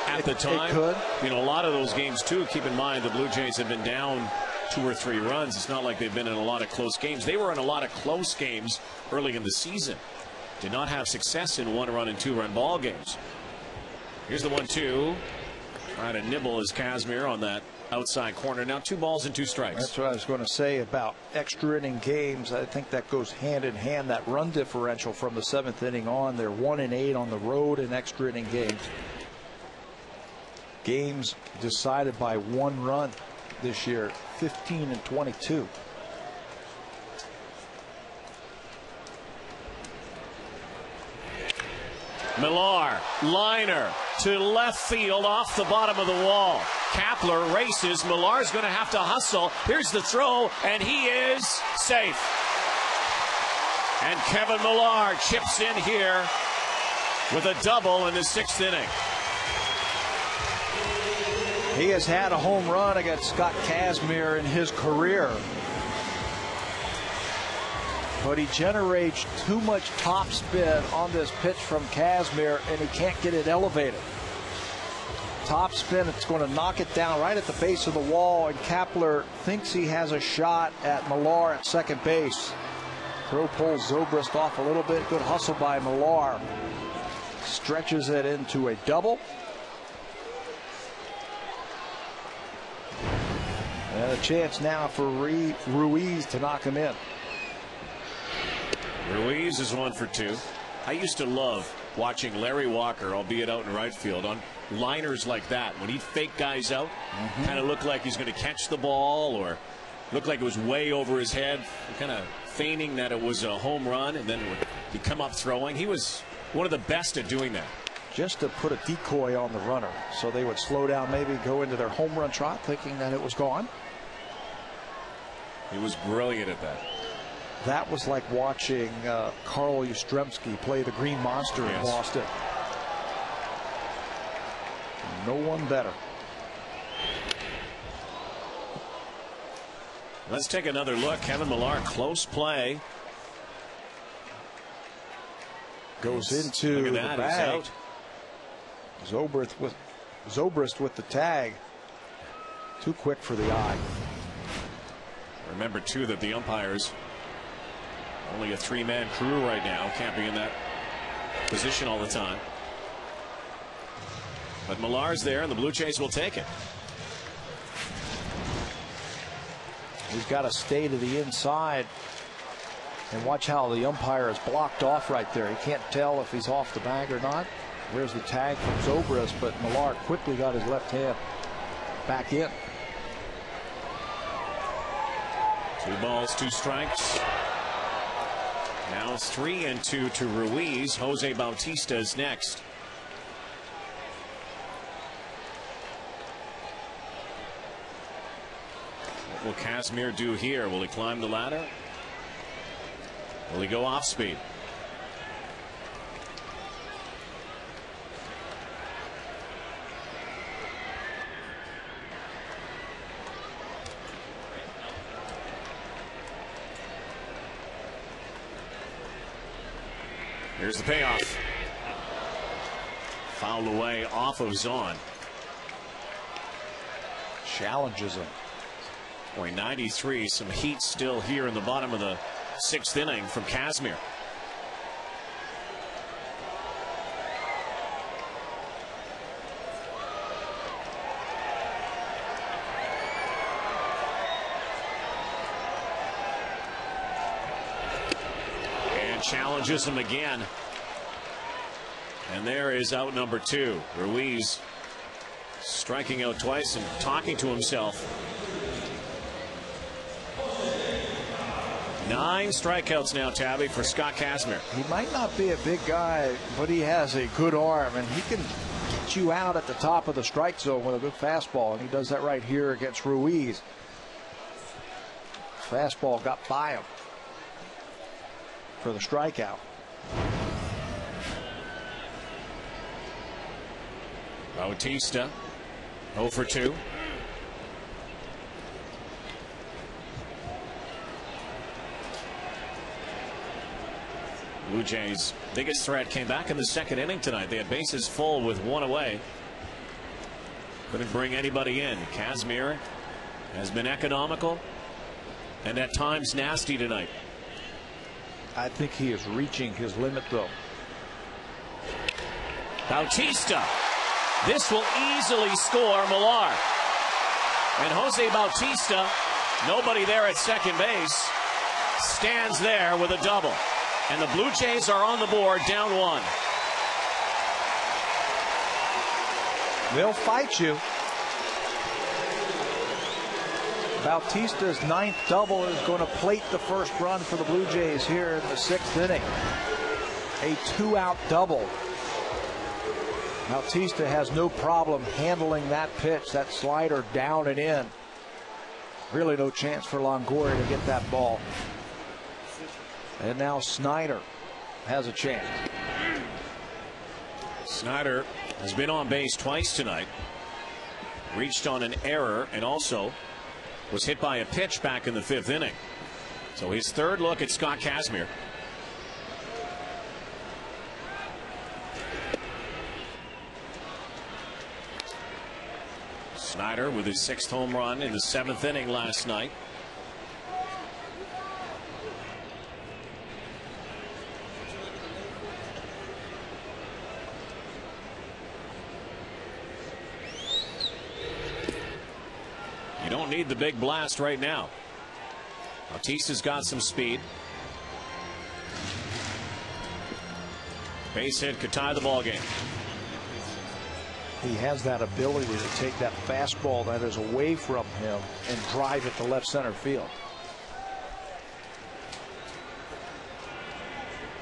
at the time? It could. A lot of those games too. Keep in mind the Blue Jays have been down 2 or 3 runs. It's not like they've been in a lot of close games. They were in a lot of close games early in the season. Did not have success in 1-run and 2-run ball games. Here's the 1-2. Trying to nibble is Kazmir on that outside corner. Now 2 balls and 2 strikes. That's what I was going to say about extra inning games. I think that goes hand in hand. That run differential from the 7th inning on. They're 1-8 on the road in extra inning games. Games decided by 1 run this year, 15-22. Millar, liner, to left field off the bottom of the wall. Kapler races. Millar's going to have to hustle. Here's the throw, and he is safe. And Kevin Millar chips in here with a double in the 6th inning. He has had a home run against Scott Kazmir in his career, but he generates too much topspin on this pitch from Kazmir, and he can't get it elevated. Topspin, it's going to knock it down right at the base of the wall, and Kapler thinks he has a shot at Millar at second base. Throw pulls Zobrist off a little bit. Good hustle by Millar. Stretches it into a double. And a chance now for Ruiz to knock him in. Ruiz is 1 for 2. I used to love watching Larry Walker, albeit out in right field, on liners like that. When he'd fake guys out, kind of look like he's going to catch the ball or look like it was way over his head, kind of feigning that it was a home run, and then he'd come up throwing. He was one of the best at doing that. Just to put a decoy on the runner so they would slow down, maybe go into their home run trot thinking that it was gone. He was brilliant at that. That was like watching Carl Yastrzemski play the Green Monster in Boston. No one better. Let's take another look. Kevin Millar, close play. Goes into the bag. Zobrist with the tag. Too quick for the eye. Remember, too, that the umpires, only a 3-man crew right now, can't be in that position all the time. But Millar's there, and the Blue Jays will take it. He's got to stay to the inside. And watch how the umpire is blocked off right there. He can't tell if he's off the bag or not. There's the tag from Zobrist, but Millar quickly got his left hand back in. 2 balls, 2 strikes. Now 3-2 to Ruiz. Jose Bautista is next. What will Kazmir do here? Will he climb the ladder? Will he go off speed? Here's the payoff. Fouled away off of Zahn. Challenges him. Boy, 93. Some heat still here in the bottom of the 6th inning from Kazmir. And challenges him again. And there is out number 2. Ruiz striking out twice and talking to himself. 9 strikeouts now, Tabby, for Scott Kazmir. He might not be a big guy, but he has a good arm, and he can get you out at the top of the strike zone with a good fastball, and he does that right here against Ruiz. Fastball got by him for the strikeout. Bautista 0 for 2. Blue Jays' biggest threat came back in the 2nd inning tonight. They had bases full with 1 away. Couldn't bring anybody in. Kazmir has been economical and at times nasty tonight. I think he is reaching his limit, though. Bautista. This will easily score Millar. And Jose Bautista, nobody there at second base, stands there with a double. And the Blue Jays are on the board, down 1. They'll fight you. Bautista's 9th double is going to plate the first run for the Blue Jays here in the 6th inning. A 2-out double. Bautista has no problem handling that pitch, that slider down and in. Really no chance for Longoria to get that ball. And now Snyder has a chance. Snyder has been on base twice tonight. Reached on an error and also was hit by a pitch back in the 5th inning. So his third look at Scott Kazmir. Snyder with his 6th home run in the 7th inning last night. You don't need the big blast right now. Bautista's got some speed. Base hit could tie the ball game. He has that ability to take that fastball that is away from him and drive it to left center field.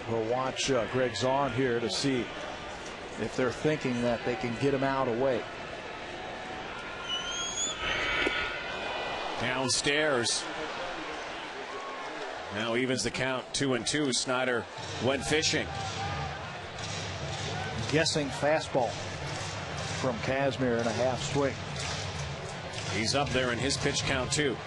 We'll watch Greg Zahn here to see if they're thinking that they can get him out away. Downstairs. Now evens the count, 2-2. Snyder went fishing. Guessing fastball from Kazmir in a half swing. He's up there in his pitch count too.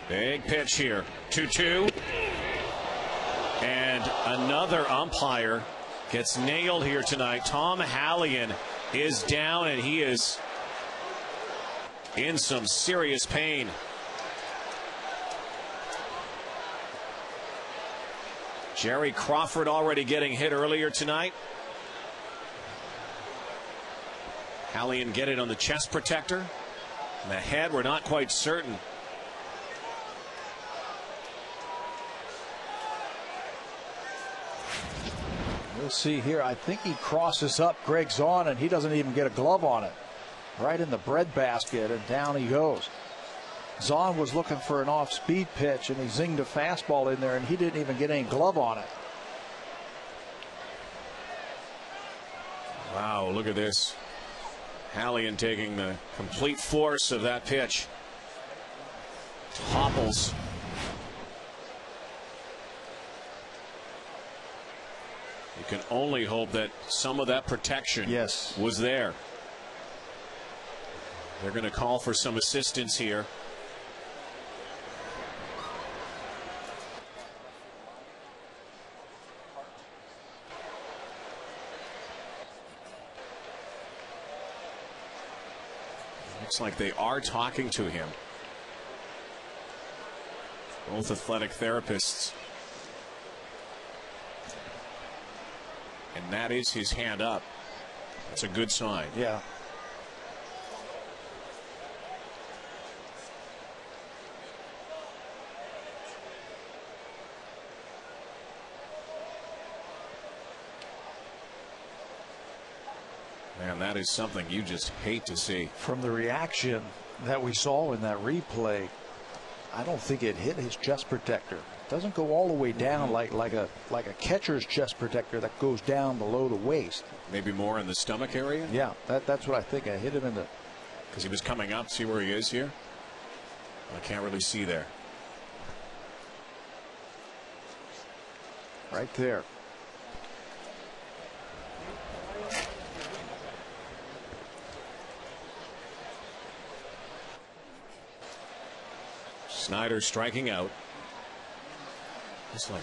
Big pitch here. 2-2. And another umpire gets nailed here tonight. Tom Hallion is down, and he is in some serious pain. Jerry Crawford already getting hit earlier tonight. Hallion get it on the chest protector. And the head, we're not quite certain. We'll see here. I think he crosses up Greg Zahn, and he doesn't even get a glove on it. Right in the breadbasket, and down he goes. Zahn was looking for an off-speed pitch, and he zinged a fastball in there, and he didn't even get any glove on it. Wow, look at this. Hallion taking the complete force of that pitch. Topples. You can only hope that some of that protection was there. They're going to call for some assistance here. Looks like they are talking to him. Both athletic therapists. And that is his hand up. That's a good sign. Yeah. Man, that is something you just hate to see. From the reaction that we saw in that replay, I don't think it hit his chest protector. It doesn't go all the way down like a catcher's chest protector that goes down below the waist. Maybe more in the stomach area? Yeah, that's what I think. I hit him in the... Because he was coming up. See where he is here? I can't really see there. Right there. Snyder striking out. Just like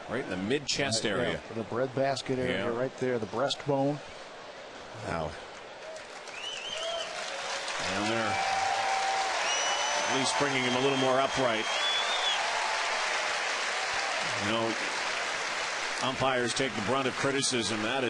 right in the mid-chest area. Yeah, the breadbasket area right there, the breastbone. Wow. And they're at least bringing him a little more upright. You know, umpires take the brunt of criticism. That is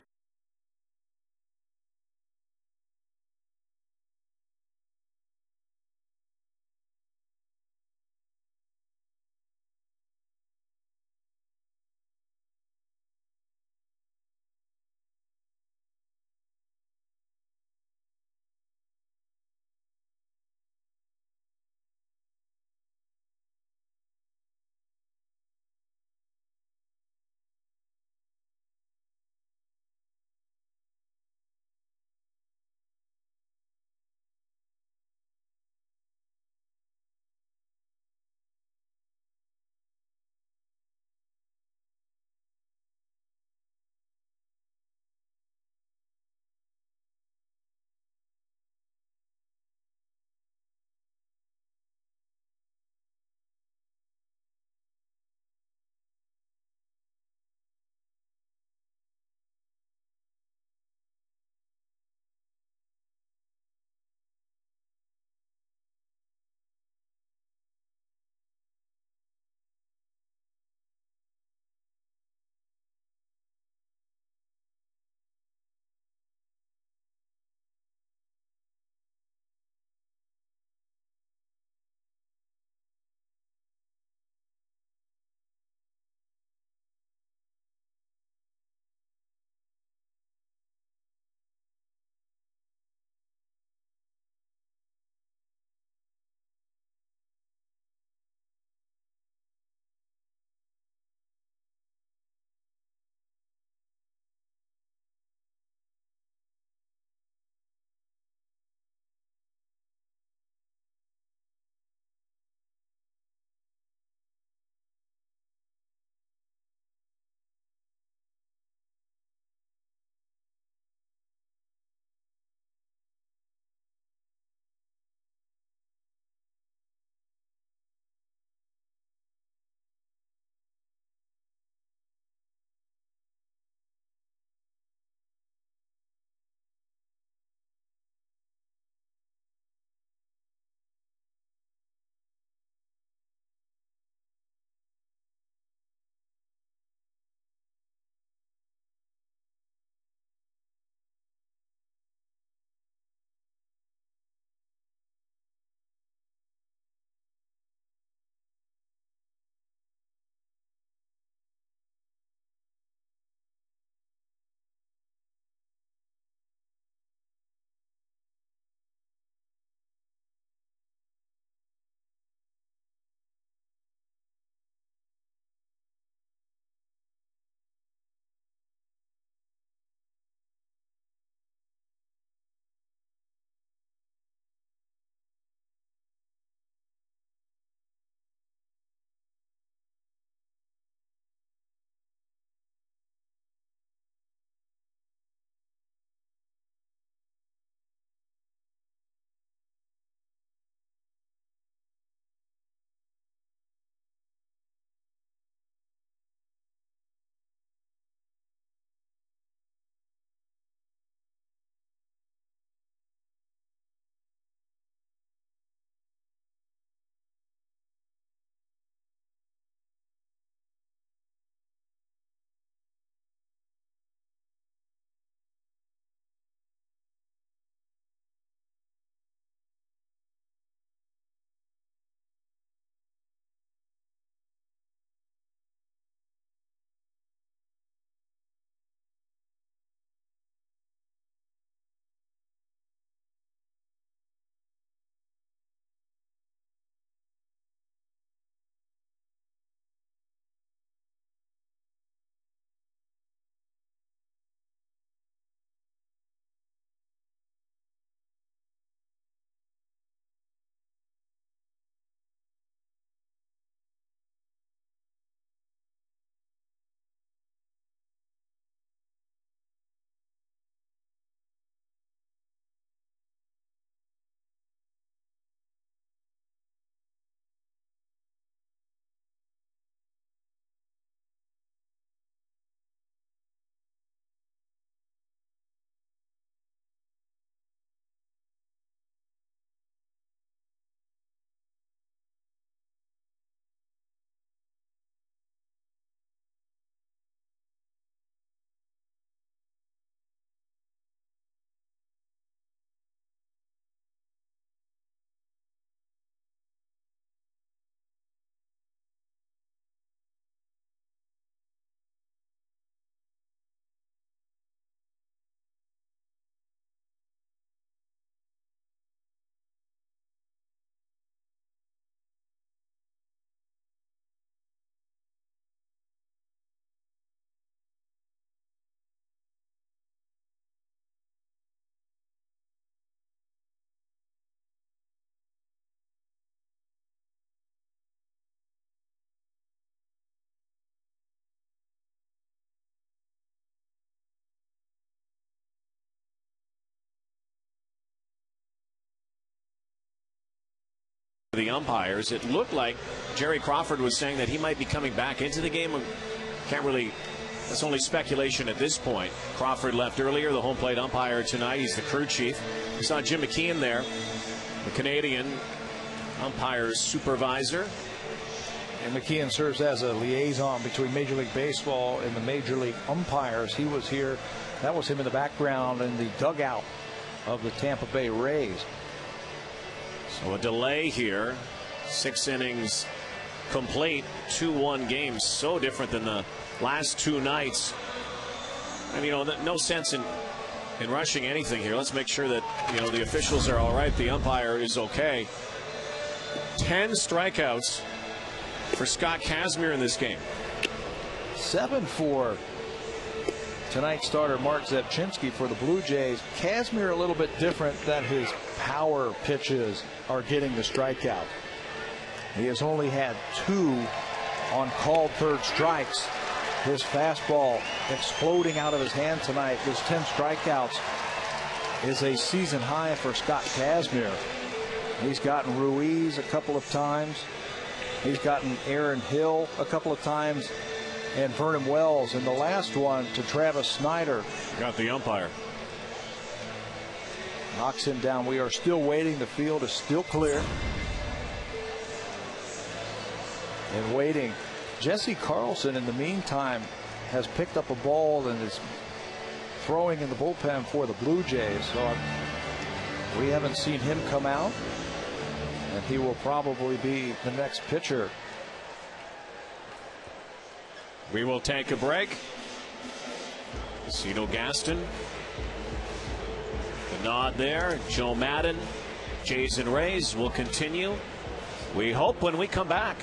The umpires. It looked like Jerry Crawford was saying that he might be coming back into the game. Can't really, that's only speculation at this point. Crawford left earlier, the home plate umpire tonight. He's the crew chief. We saw Jim McKeon there, the Canadian umpire's supervisor. And McKeon serves as a liaison between Major League Baseball and the Major League umpires. He was here. That was him in the background in the dugout of the Tampa Bay Rays. So a delay here. 6 innings complete. 2-1 games. So different than the last 2 nights. And, no sense in rushing anything here. Let's make sure that, the officials are all right. The umpire is okay. 10 strikeouts for Scott Kazmir in this game. 7 for tonight's starter Mark Zebchinski for the Blue Jays. Kazmir a little bit different, that his power pitches are getting the strikeout. He has only had 2 on called third strikes. His fastball exploding out of his hand tonight. His 10 strikeouts is a season high for Scott Kazmir. He's gotten Ruiz a couple of times. He's gotten Aaron Hill a couple of times, and Vernon Wells, and the last one to Travis Snyder. Got the umpire. Knocks him down. We are still waiting. The field is still clear. And waiting. Jesse Carlson, in the meantime, has picked up a ball and is throwing in the bullpen for the Blue Jays. So we haven't seen him come out. And he will probably be the next pitcher. We will take a break. Cito Gaston. The nod there. Joe Madden. Jays and Rays will continue. We hope when we come back.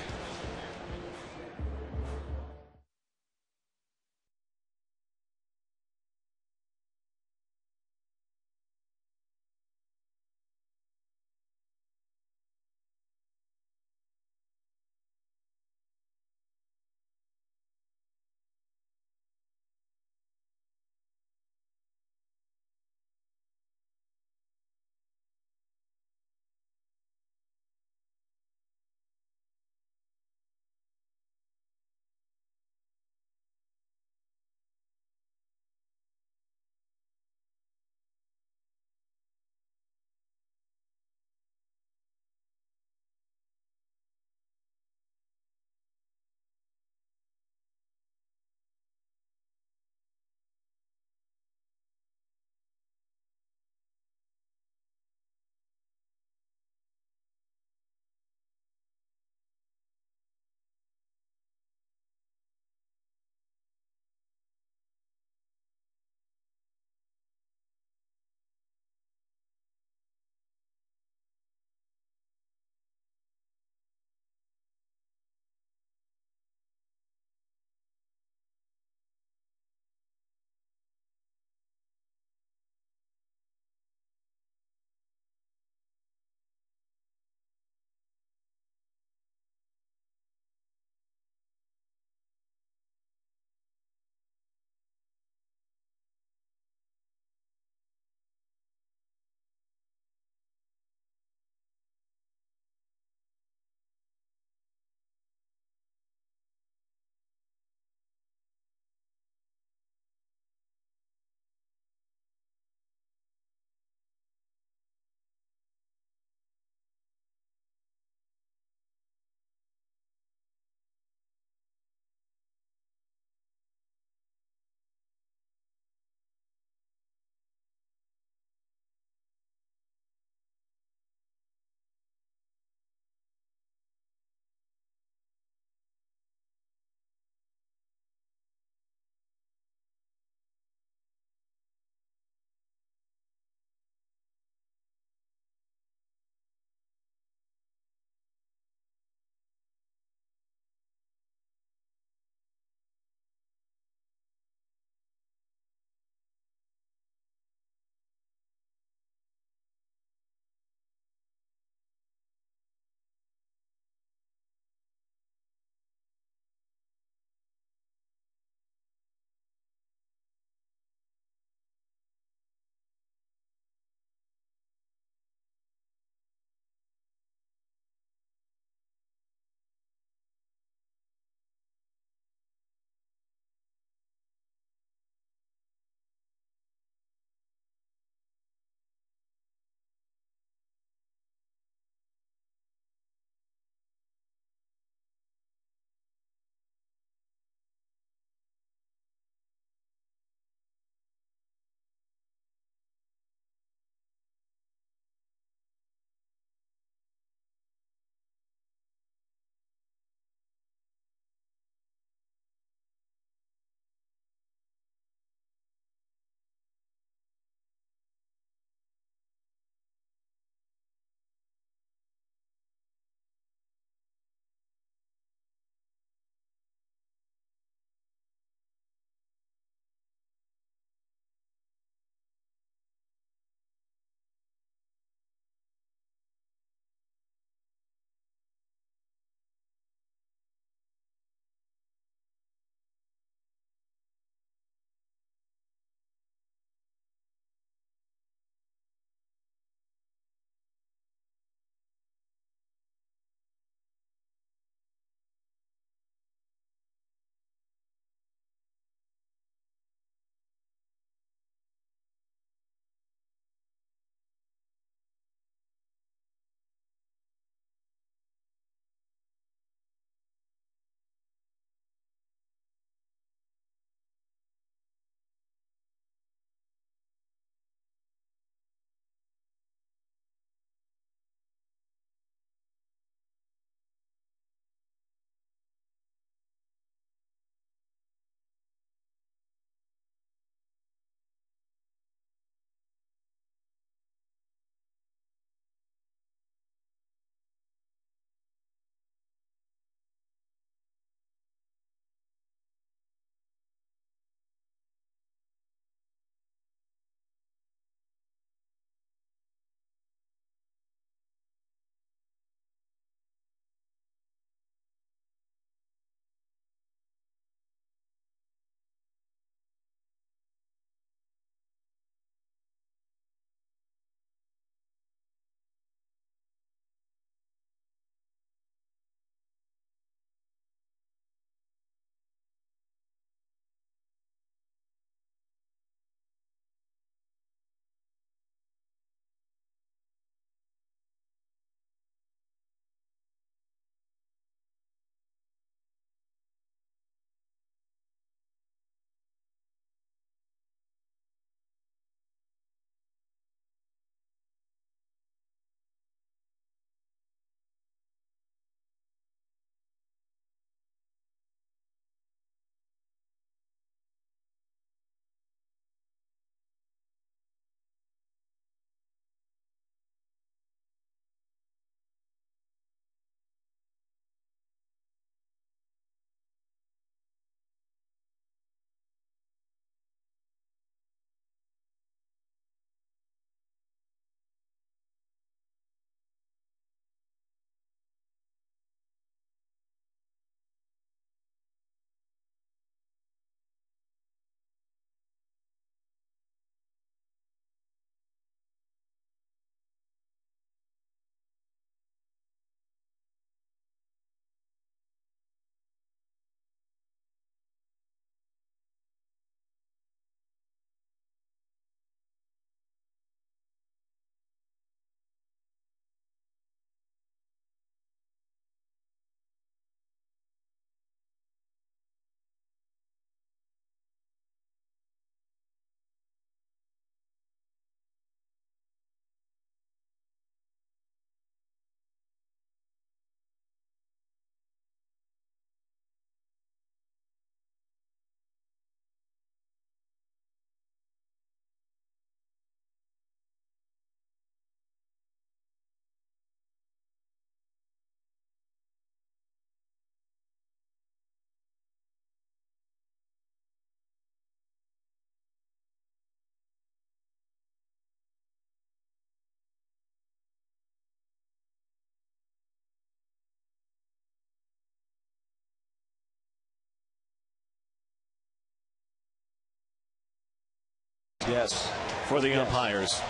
Yes. for the umpires.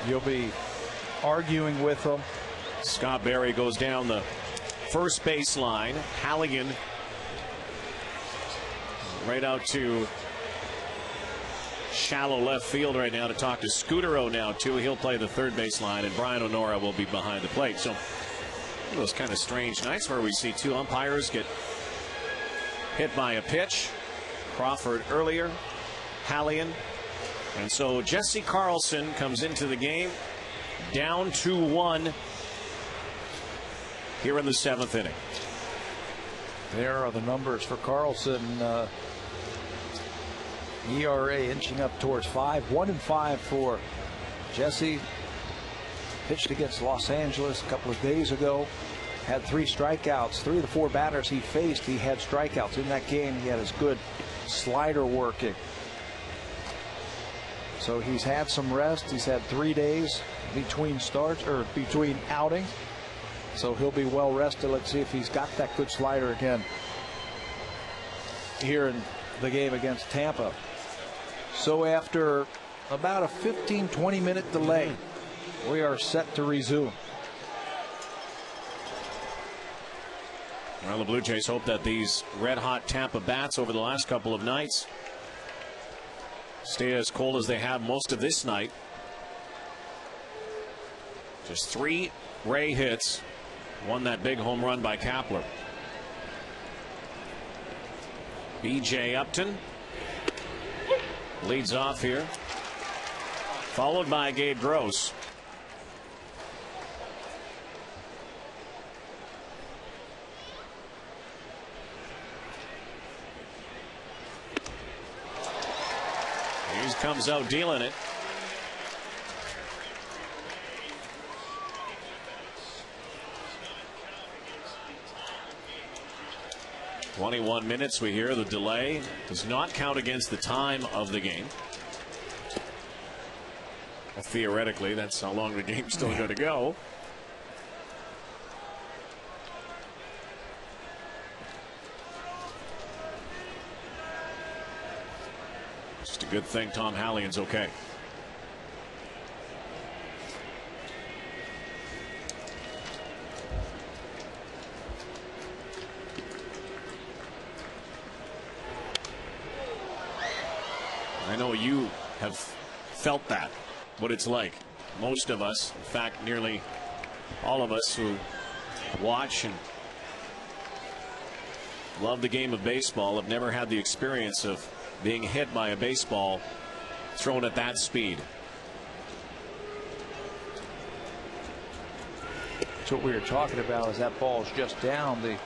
You'll be arguing with them. Scott Berry goes down the first baseline. Halligan right out to shallow left field right now to talk to Scutero now too. He'll play the third baseline, and Brian O'Nora will be behind the plate. So those kind of strange nights where we see two umpires get hit by a pitch. Crawford earlier, Halligan, and so Jesse Carlson comes into the game down 2-1 here in the 7th inning. There are the numbers for Carlson. ERA inching up towards 5. 1-5 for Jesse. Pitched against Los Angeles a couple of days ago. Had 3 strikeouts. 3 of the 4 batters he faced, he had strikeouts. In that game, he had his good slider working. So he's had some rest. He's had 3 days between starts or between outings. So he'll be well rested. Let's see if he's got that good slider again here in the game against Tampa. So after about a 15-20 minute delay, we are set to resume. Well, the Blue Jays hope that these red-hot Tampa bats over the last couple of nights stay as cold as they have most of this night. Just 3 Ray hits. Won that big home run by Kapler. B.J. Upton leads off here, followed by Gabe Gross. He comes out dealing it. "21 minutes," we hear. The delay does not count against the time of the game. Well, theoretically, that's how long the game's still going to go. Just a good thing Tom Halligan's okay. I know you have felt that, what it's like. Most of us, in fact, nearly all of us who watch and love the game of baseball have never had the experience of being hit by a baseball thrown at that speed. That's what we were talking about, is that ball's just down.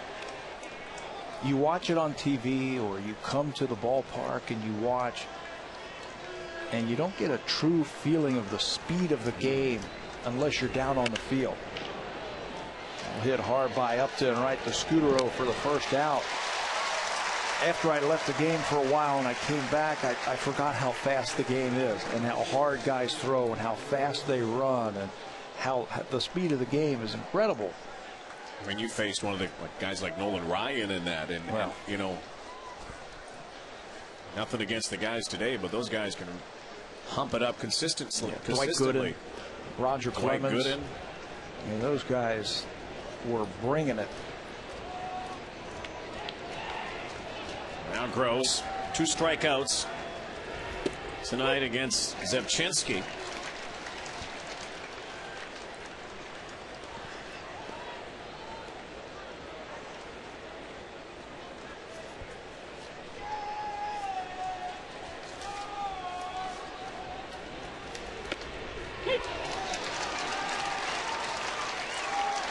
You watch it on TV or you come to the ballpark and you watch, and you don't get a true feeling of the speed of the game unless you're down on the field. Hit hard by Upton right to Scutero for the first out. After I left the game for a while and I came back, I forgot how fast the game is and how hard guys throw and how fast they run and how the speed of the game is incredible. I mean, you faced one of the guys like Nolan Ryan in that, and, well, you know, nothing against the guys today, but those guys can hump it up consistently. Yeah, Dwight Gooden, Roger Clemens. Gooden. And those guys were bringing it. Now Gross, 2 strikeouts tonight against Zebchinski.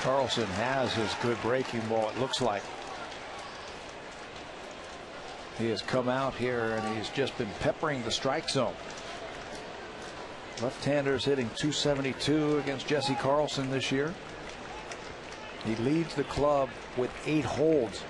Carlson has his good breaking ball, it looks like. He has come out here and he's just been peppering the strike zone. Left-handers hitting .272 against Jesse Carlson this year. He leads the club with 8 holds.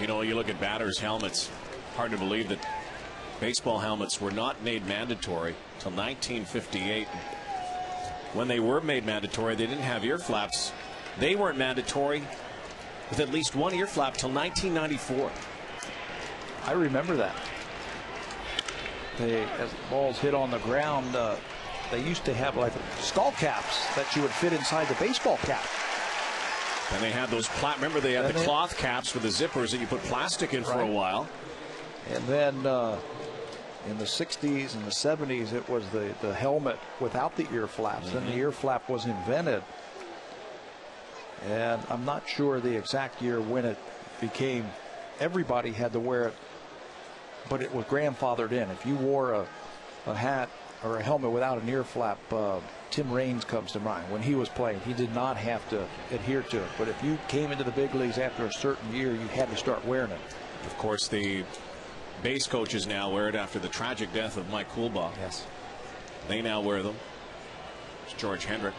You know, you look at batters' helmets, hard to believe that baseball helmets were not made mandatory until 1958. When they were made mandatory, they didn't have ear flaps. They weren't mandatory with at least one ear flap till 1994. I remember that. As the balls hit on the ground, they used to have like skull caps that you would fit inside the baseball cap. And they had those, remember they had the cloth caps with the zippers that you put plastic in for a while. And then in the 60s and the 70s, it was the helmet without the ear flaps. Then the ear flap was invented. And I'm not sure the exact year when it became, everybody had to wear it, but it was grandfathered in. If you wore a hat or a helmet without an ear flap, Tim Raines comes to mind. When he was playing, he did not have to adhere to it. But if you came into the big leagues after a certain year, you had to start wearing it. Of course, the base coaches now wear it after the tragic death of Mike Coolbaugh. Yes. They now wear them. It's George Hendrick.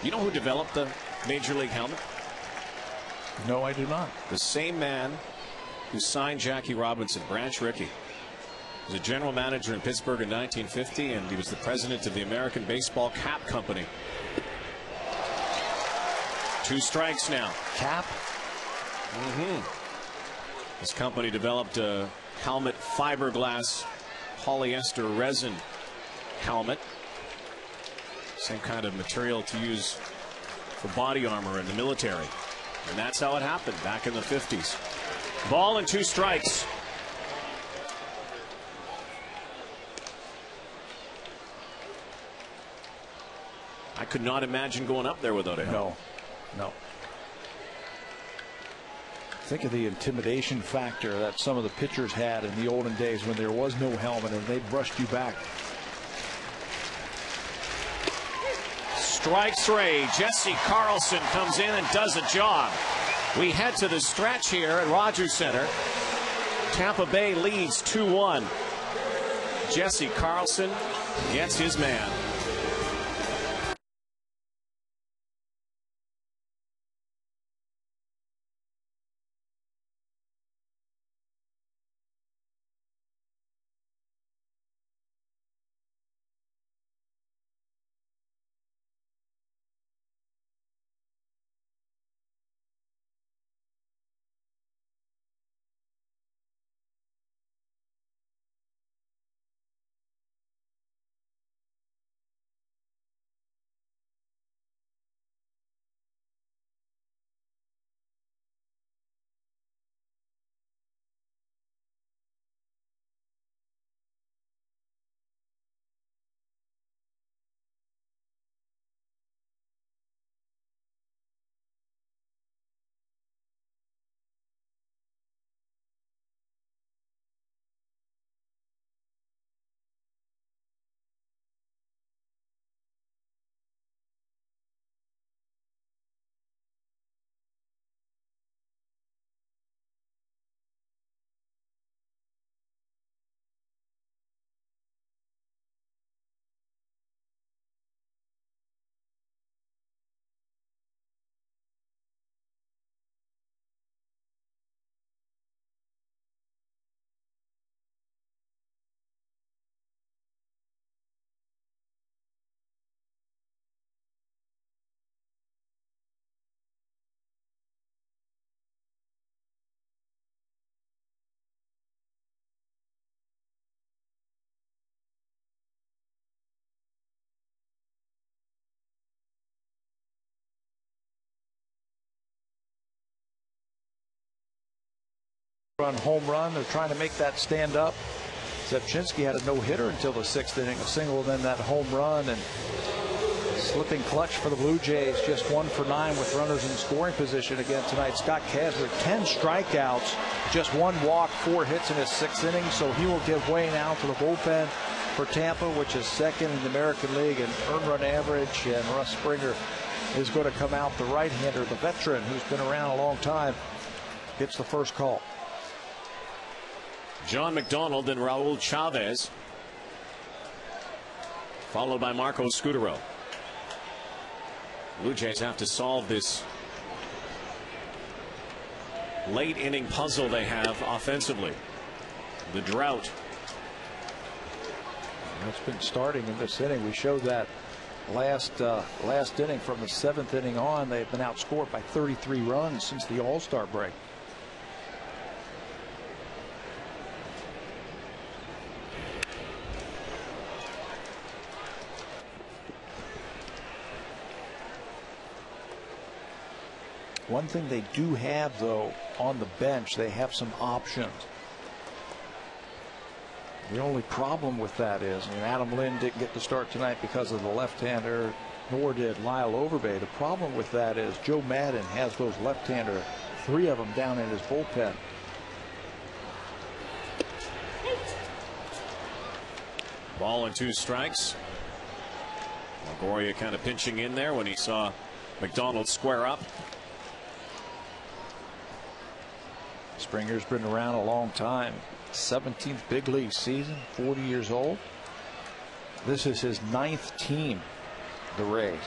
You know who developed the Major League helmet? No, I do not. The same man who signed Jackie Robinson, Branch Rickey. He was a general manager in Pittsburgh in 1950, and he was the president of the American Baseball Cap Company. 2 strikes now. Cap? This company developed a helmet fiberglass polyester resin helmet. Same kind of material to use for body armor in the military. And that's how it happened back in the 50s. Ball and 2 strikes. I could not imagine going up there without a helmet. No. Think of the intimidation factor that some of the pitchers had in the olden days when there was no helmet and they brushed you back. Strike 3. Jesse Carlson comes in and does a job. We head to the stretch here at Rogers Center. Tampa Bay leads 2-1. Jesse Carlson gets his man. Home run. They're trying to make that stand up. Zepchinski had a no-hitter until the 6th inning, a single, then that home run, and slipping clutch for the Blue Jays. Just 1 for 9 with runners in scoring position again tonight. Scott Kazler, 10 strikeouts, just 1 walk, 4 hits in his 6th inning, so he will give way now to the bullpen for Tampa, which is 2nd in the American League in earned run average, and Russ Springer is going to come out. The right-hander, the veteran who's been around a long time, gets the first call. John McDonald and Raul Chavez, followed by Marco Scutaro. Blue Jays have to solve this late inning puzzle they have offensively. The drought. It's been starting in this inning. We showed that last inning. From the 7th inning on, they've been outscored by 33 runs since the All-Star break. One thing they do have, though, on the bench, they have some options. The only problem with that is, Adam Lynn didn't get to start tonight because of the left-hander, nor did Lyle Overbay. The problem with that is Joe Madden has those left-hander, 3 of them down in his bullpen. Ball and 2 strikes. Longoria kind of pinching in there when he saw McDonald square up. Springer's been around a long time. 17th big league season, 40 years old. This is his 9th team, the Rays.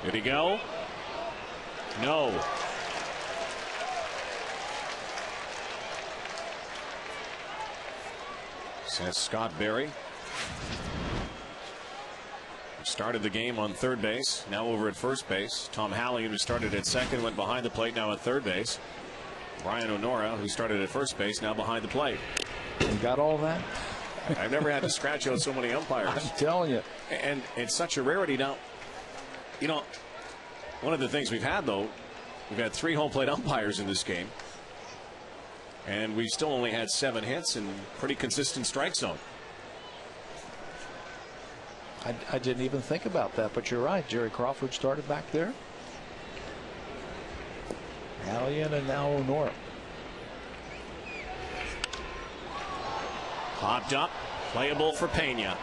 Did he go? No. Says Scott Berry. Started the game on third base, now over at first base. Tom Hallion, who started at second, went behind the plate, now at third base. Brian O'Nora, who started at first base, now behind the plate. You got all that? I've never had to scratch out so many umpires. I'm telling you. And it's such a rarity now. You know, one of the things we've had, though, we've had 3 home plate umpires in this game. And we still only had 7 hits and pretty consistent strike zone. I didn't even think about that, but you're right. Jerry Crawford started back there. Hallion and now O'Nora. Popped up, playable for Pena.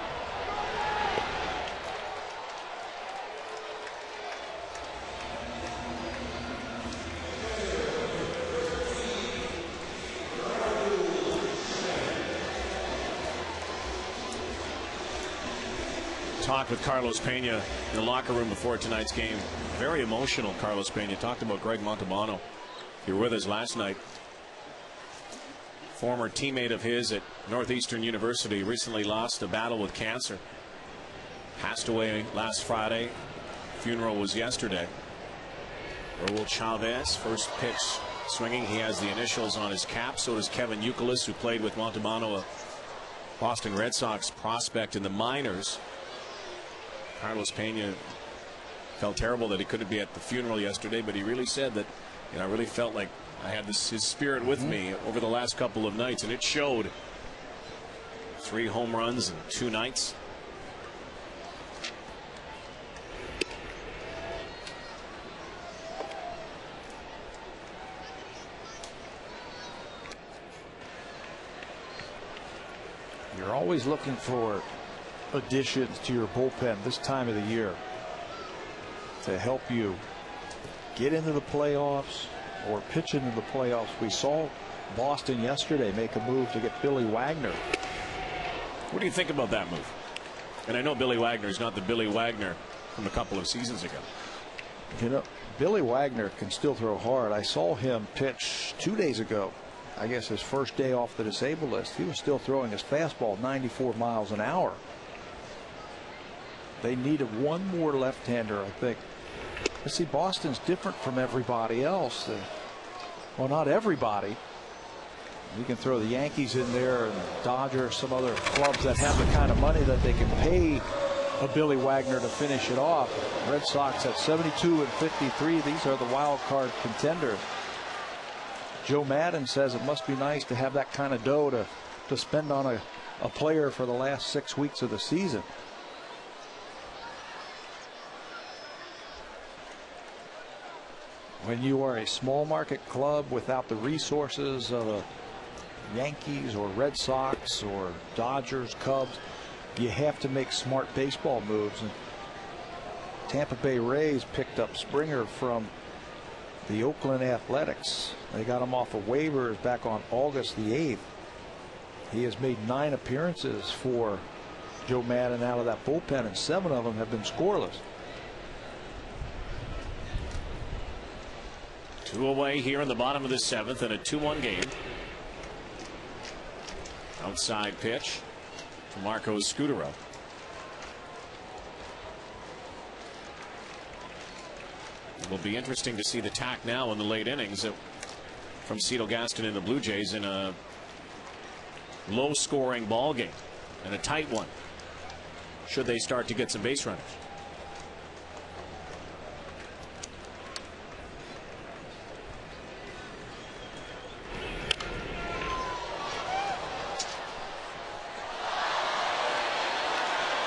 Talked with Carlos Pena in the locker room before tonight's game. Very emotional, Carlos Pena. Talked about Greg Montalbano. You were with us last night. Former teammate of his at Northeastern University, recently lost a battle with cancer. Passed away last Friday. Funeral was yesterday. Raul Chavez, first pitch swinging. He has the initials on his cap. So does Kevin Youkilis, who played with Montalbano, a Boston Red Sox prospect in the minors. Carlos Pena felt terrible that he couldn't be at the funeral yesterday, but he really said that, I really felt like I had his spirit with me over the last couple of nights, and it showed. 3 home runs in 2 nights. You're always looking for additions to your bullpen this time of the year to help you get into the playoffs or pitch into the playoffs. We saw Boston yesterday make a move to get Billy Wagner. What do you think about that move? And I know Billy Wagner is not the Billy Wagner from a couple of seasons ago. Billy Wagner can still throw hard. I saw him pitch 2 days ago. I guess his first day off the disabled list. He was still throwing his fastball 94 miles an hour. They needed one more left-hander, I think. But see, Boston's different from everybody else. Well, not everybody. You can throw the Yankees in there and the Dodgers, some other clubs that have the kind of money that they can pay a Billy Wagner to finish it off. Red Sox at 72 and 53. These are the wild card contenders. Joe Madden says it must be nice to have that kind of dough to spend on a player for the last 6 weeks of the season. When you are a small market club without the resources of a Yankees or Red Sox or Dodgers, Cubs, you have to make smart baseball moves. And Tampa Bay Rays picked up Springer from the Oakland Athletics. They got him off of waivers back on August the 8th. He has made 9 appearances for Joe Madden out of that bullpen, and 7 of them have been scoreless. Two away here in the bottom of the seventh in a 2-1 game. Outside pitch to Marco Scutaro. It will be interesting to see the tack now in the late innings from Cito Gaston and the Blue Jays in a low-scoring ball game and a tight one, should they start to get some base runners.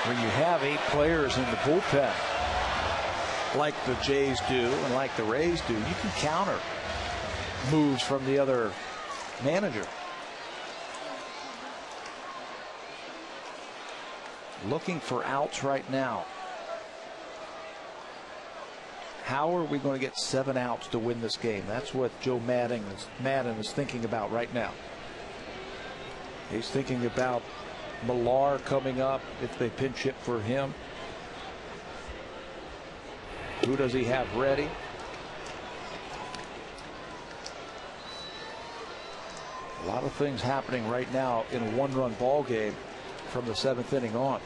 When you have 8 players in the bullpen, like the Jays do and like the Rays do, you can counter moves from the other manager. Looking for outs right now. How are we going to get 7 outs to win this game? That's what Joe Madden is thinking about right now. He's thinking about Millar coming up if they pinch hit for him. Who does he have ready? A lot of things happening right now in a 1-run ball game from the 7th inning on.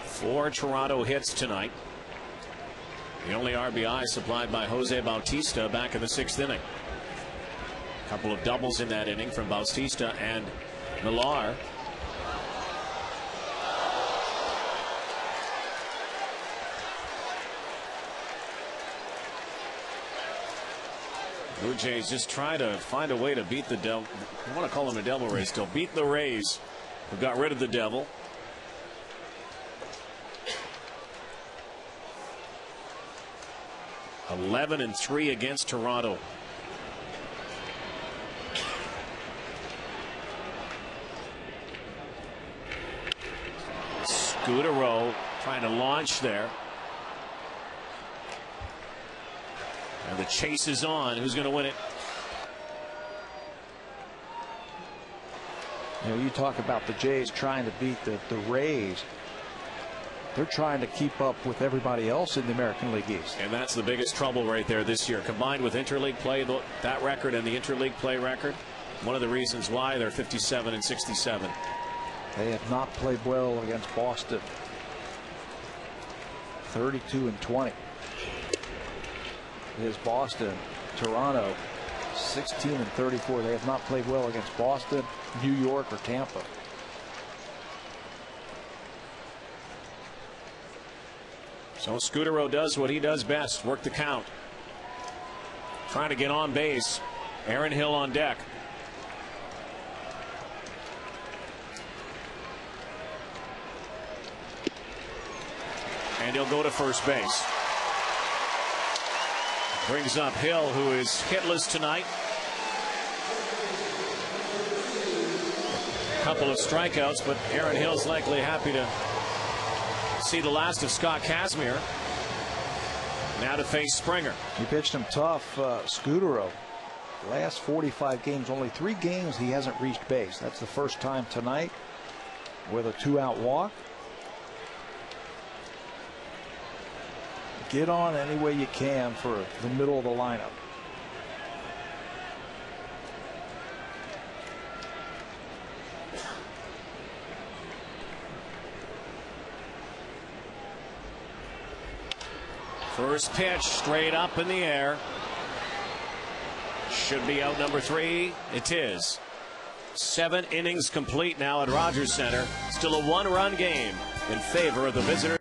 Four Toronto hits tonight. The only RBI supplied by Jose Bautista back in the 6th inning. A couple of doubles in that inning from Bautista and Millar. Blue Jays just try to find a way to beat the devil. I want to call them the Devil Rays still. Beat the Rays, who got rid of the devil. (11-3) against Toronto. Scutaro trying to launch there. And the chase is on. Who's going to win it? You know, you talk about the Jays trying to beat the Rays. They're trying to keep up with everybody else in the American League East. And that's the biggest trouble right there this year. Combined with interleague play, that record and the interleague play record, one of the reasons why they're 57-67. They have not played well against Boston. 32-20 is Boston. Toronto 16-34. They have not played well against Boston, New York, or Tampa. So Scutaro does what he does best, work the count. Trying to get on base. Aaron Hill on deck. And he'll go to first base. Brings up Hill, who is hitless tonight. A couple of strikeouts, but Aaron Hill's likely happy to see the last of Scott Kazmir. Now to face Springer. He pitched him tough. Scutaro, last 45 games, only 3 games he hasn't reached base. That's the first time tonight with a 2-out walk. Get on any way you can for the middle of the lineup. First pitch straight up in the air. Should be out number 3. It is. 7 innings complete now at Rogers Center. Still a 1-run game in favor of the visitors.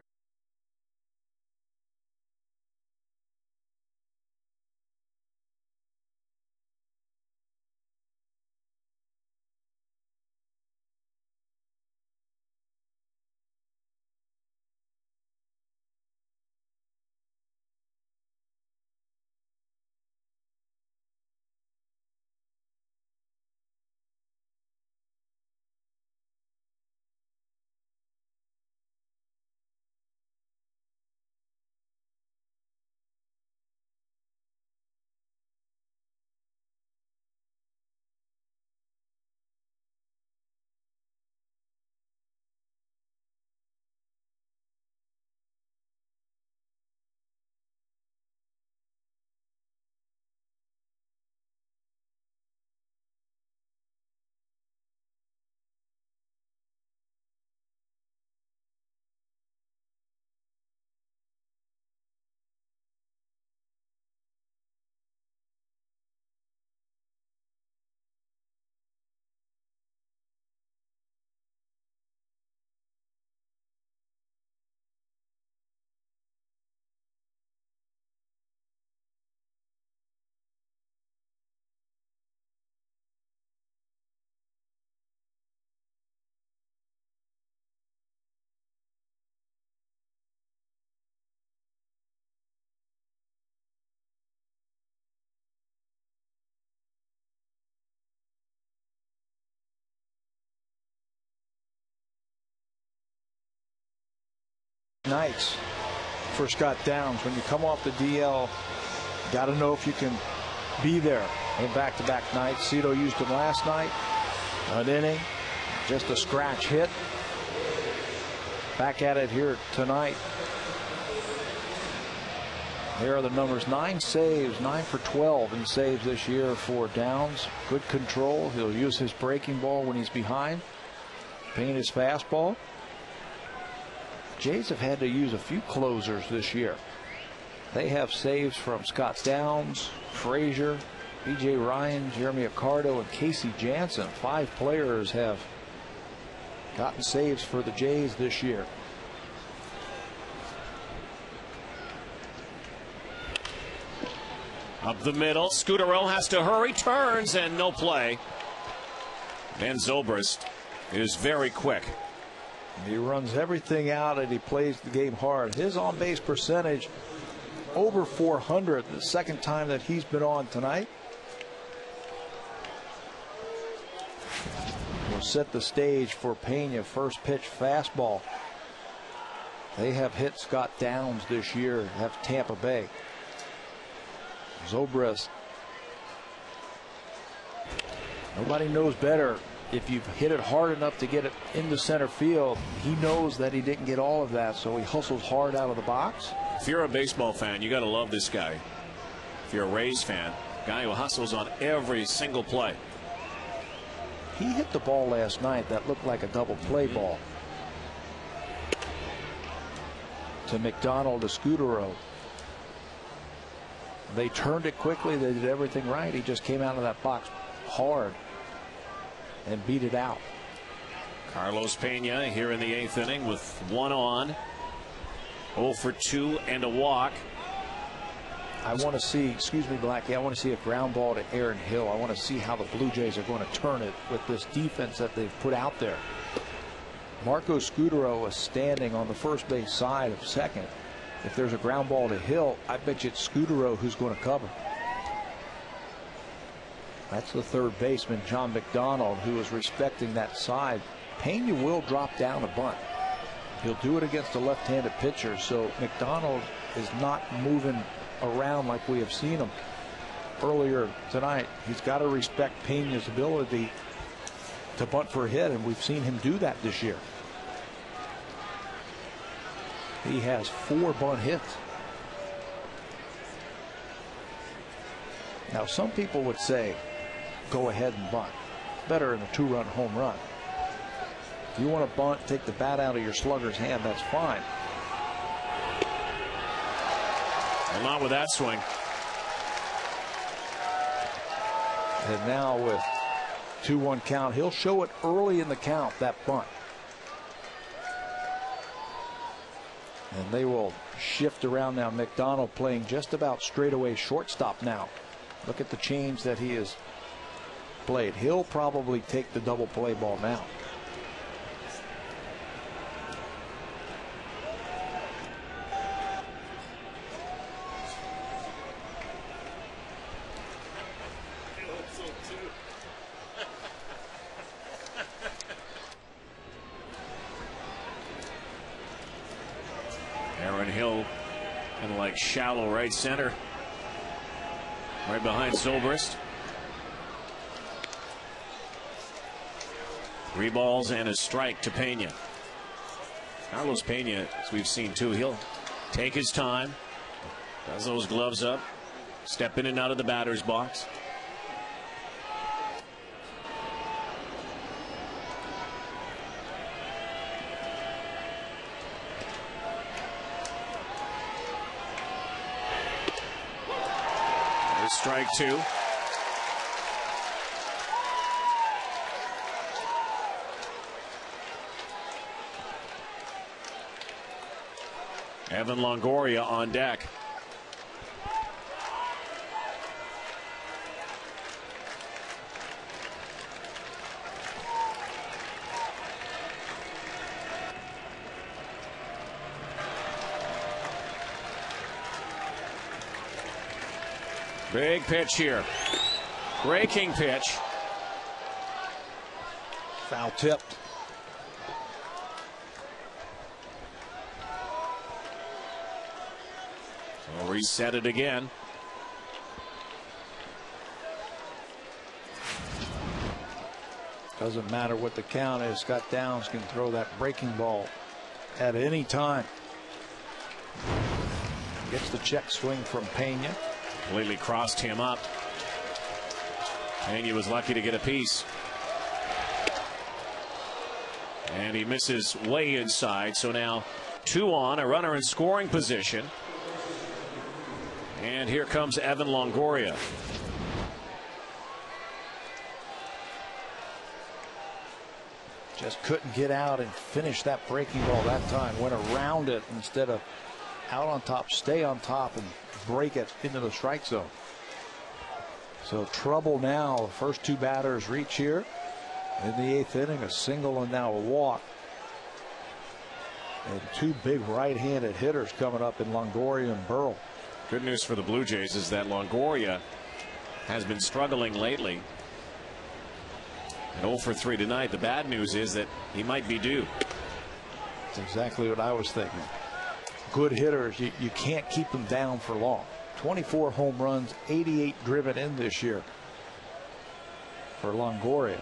Nights for Scott Downs. When you come off the DL, got to know if you can be there in back-to-back nights. Cito used him last night, an inning, just a scratch hit. Back at it here tonight. Here are the numbers: 9 saves, 9 for 12 in saves this year for Downs. Good control. He'll use his breaking ball when he's behind. Paint his fastball. Jays have had to use a few closers this year. They have saves from Scott Downs, Frazier, B.J. Ryan, Jeremy Accardo, and Casey Jansen. 5 players have gotten saves for the Jays this year. Up the middle, Scutaro has to hurry, turns, and no play. Van Zobrist is very quick. He runs everything out and he plays the game hard. His on-base percentage over 400, the second time that he's been on tonight. We'll set the stage for Pena. First pitch fastball. They have hit Scott Downs this year, have Tampa Bay. Zobrist. Nobody knows better. If you've hit it hard enough to get it into center field, he knows that he didn't get all of that, so he hustles hard out of the box. If you're a baseball fan, you got to love this guy. If you're a Rays fan, guy who hustles on every single play. He hit the ball last night that looked like a double play ball to McDonald to Scutaro. They turned it quickly. They did everything right. He just came out of that box hard and beat it out. Carlos Pena here in the 8th inning with 1 on, 0 for 2 and a walk. I want to see, excuse me, Blackie, I want to see a ground ball to Aaron Hill. I want to see how the Blue Jays are going to turn it with this defense that they've put out there. Marco Scutaro is standing on the first base side of second. If there's a ground ball to Hill, I bet you it's Scutaro who's going to cover. That's the third baseman, John McDonald, who is respecting that side. Pena will drop down a bunt. He'll do it against a left-handed pitcher, so McDonald is not moving around like we have seen him earlier tonight. He's got to respect Pena's ability to bunt for a hit, and we've seen him do that this year. He has 4 bunt hits. Now, some people would say, go ahead and bunt. Better than a 2-run home run. If you want to bunt, take the bat out of your slugger's hand, that's fine. Well, not with that swing. And now with 2-1 count, he'll show it early in the count, that bunt. And they will shift around now. McDonald playing just about straightaway shortstop now. Look at the change that he has played. He'll probably take the double play ball now. Aaron Hill kind of like shallow right center, right behind Zobrist. 3 balls and a strike to Pena. Carlos Pena, as we've seen too, he'll take his time, does those gloves up, step in and out of the batter's box. There's strike 2. Evan Longoria on deck. Big pitch here. Breaking pitch. Foul tipped. Reset it again. Doesn't matter what the count is. Scott Downs can throw that breaking ball at any time. Gets the check swing from Pena. Completely crossed him up. Pena was lucky to get a piece. And he misses way inside. So now 2 on, a runner in scoring position. And here comes Evan Longoria. Just couldn't get out and finish that breaking ball that time. Went around it instead of out on top. Stay on top and break it into the strike zone. So trouble now. The first 2 batters reach here in the 8th inning. A single and now a walk. And 2 big right-handed hitters coming up in Longoria and Burrell. Good news for the Blue Jays is that Longoria has been struggling lately. And 0 for 3 tonight. The bad news is that he might be due. That's exactly what I was thinking. Good hitters, you can't keep them down for long. 24 home runs, 88 driven in this year for Longoria.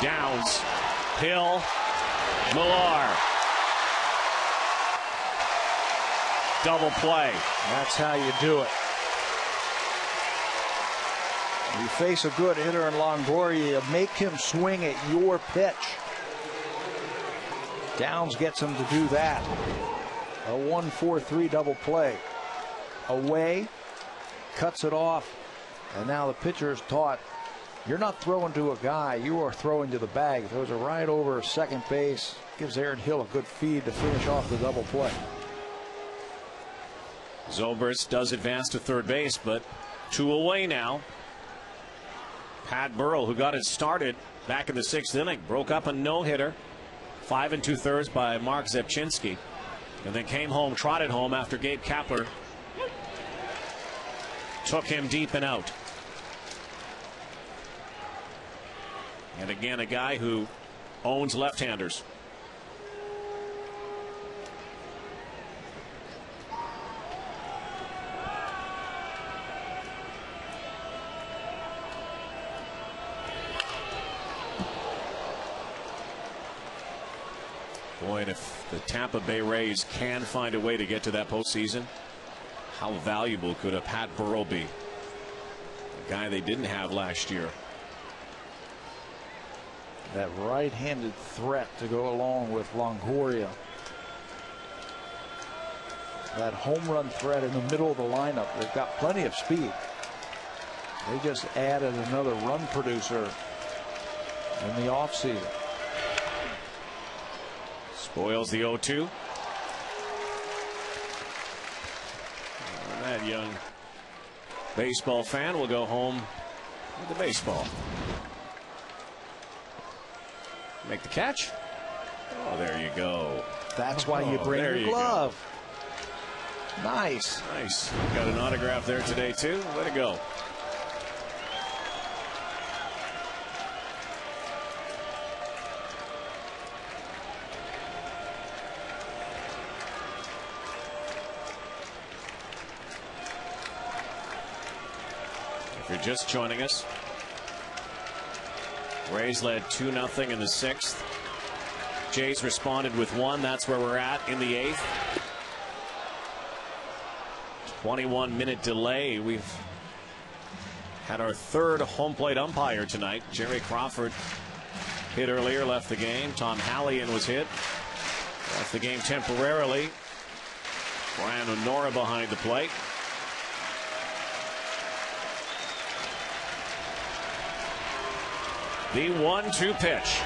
Downs, Hill, Millar. Double play. That's how you do it. You face a good hitter in Longoria, you make him swing at your pitch. Downs gets him to do that. A 1-4-3 double play. Away, cuts it off, and now the pitcher is taught, you're not throwing to a guy, you are throwing to the bag. Throws it right over second base, gives Aaron Hill a good feed to finish off the double play. Zobrist does advance to third base, but 2 away now. Pat Burrell, who got it started back in the 6th inning, broke up a no-hitter, 5 2/3 by Mark Zepchinski, and then came home, trotted home after Gabe Kapler took him deep and out. And again, a guy who owns left-handers. Boy, and if the Tampa Bay Rays can find a way to get to that postseason, how valuable could a Pat Burrell be? A guy they didn't have last year. That right-handed threat to go along with Longoria. That home run threat in the middle of the lineup. They've got plenty of speed. They just added another run producer in the offseason. Spoils the 0-2. That young baseball fan will go home with the baseball. Make the catch. Oh, there you go. That's why you bring your glove. Nice. Nice. Got an autograph there today, too. Way to go. If you're just joining us, Rays led 2-0 in the 6th. Jays responded with 1. That's where we're at in the 8th. 21-minute delay. We've had our 3rd home plate umpire tonight. Jerry Crawford hit earlier, left the game. Tom Hallian was hit, left the game temporarily. Brian Honora behind the plate. The 1-2 pitch.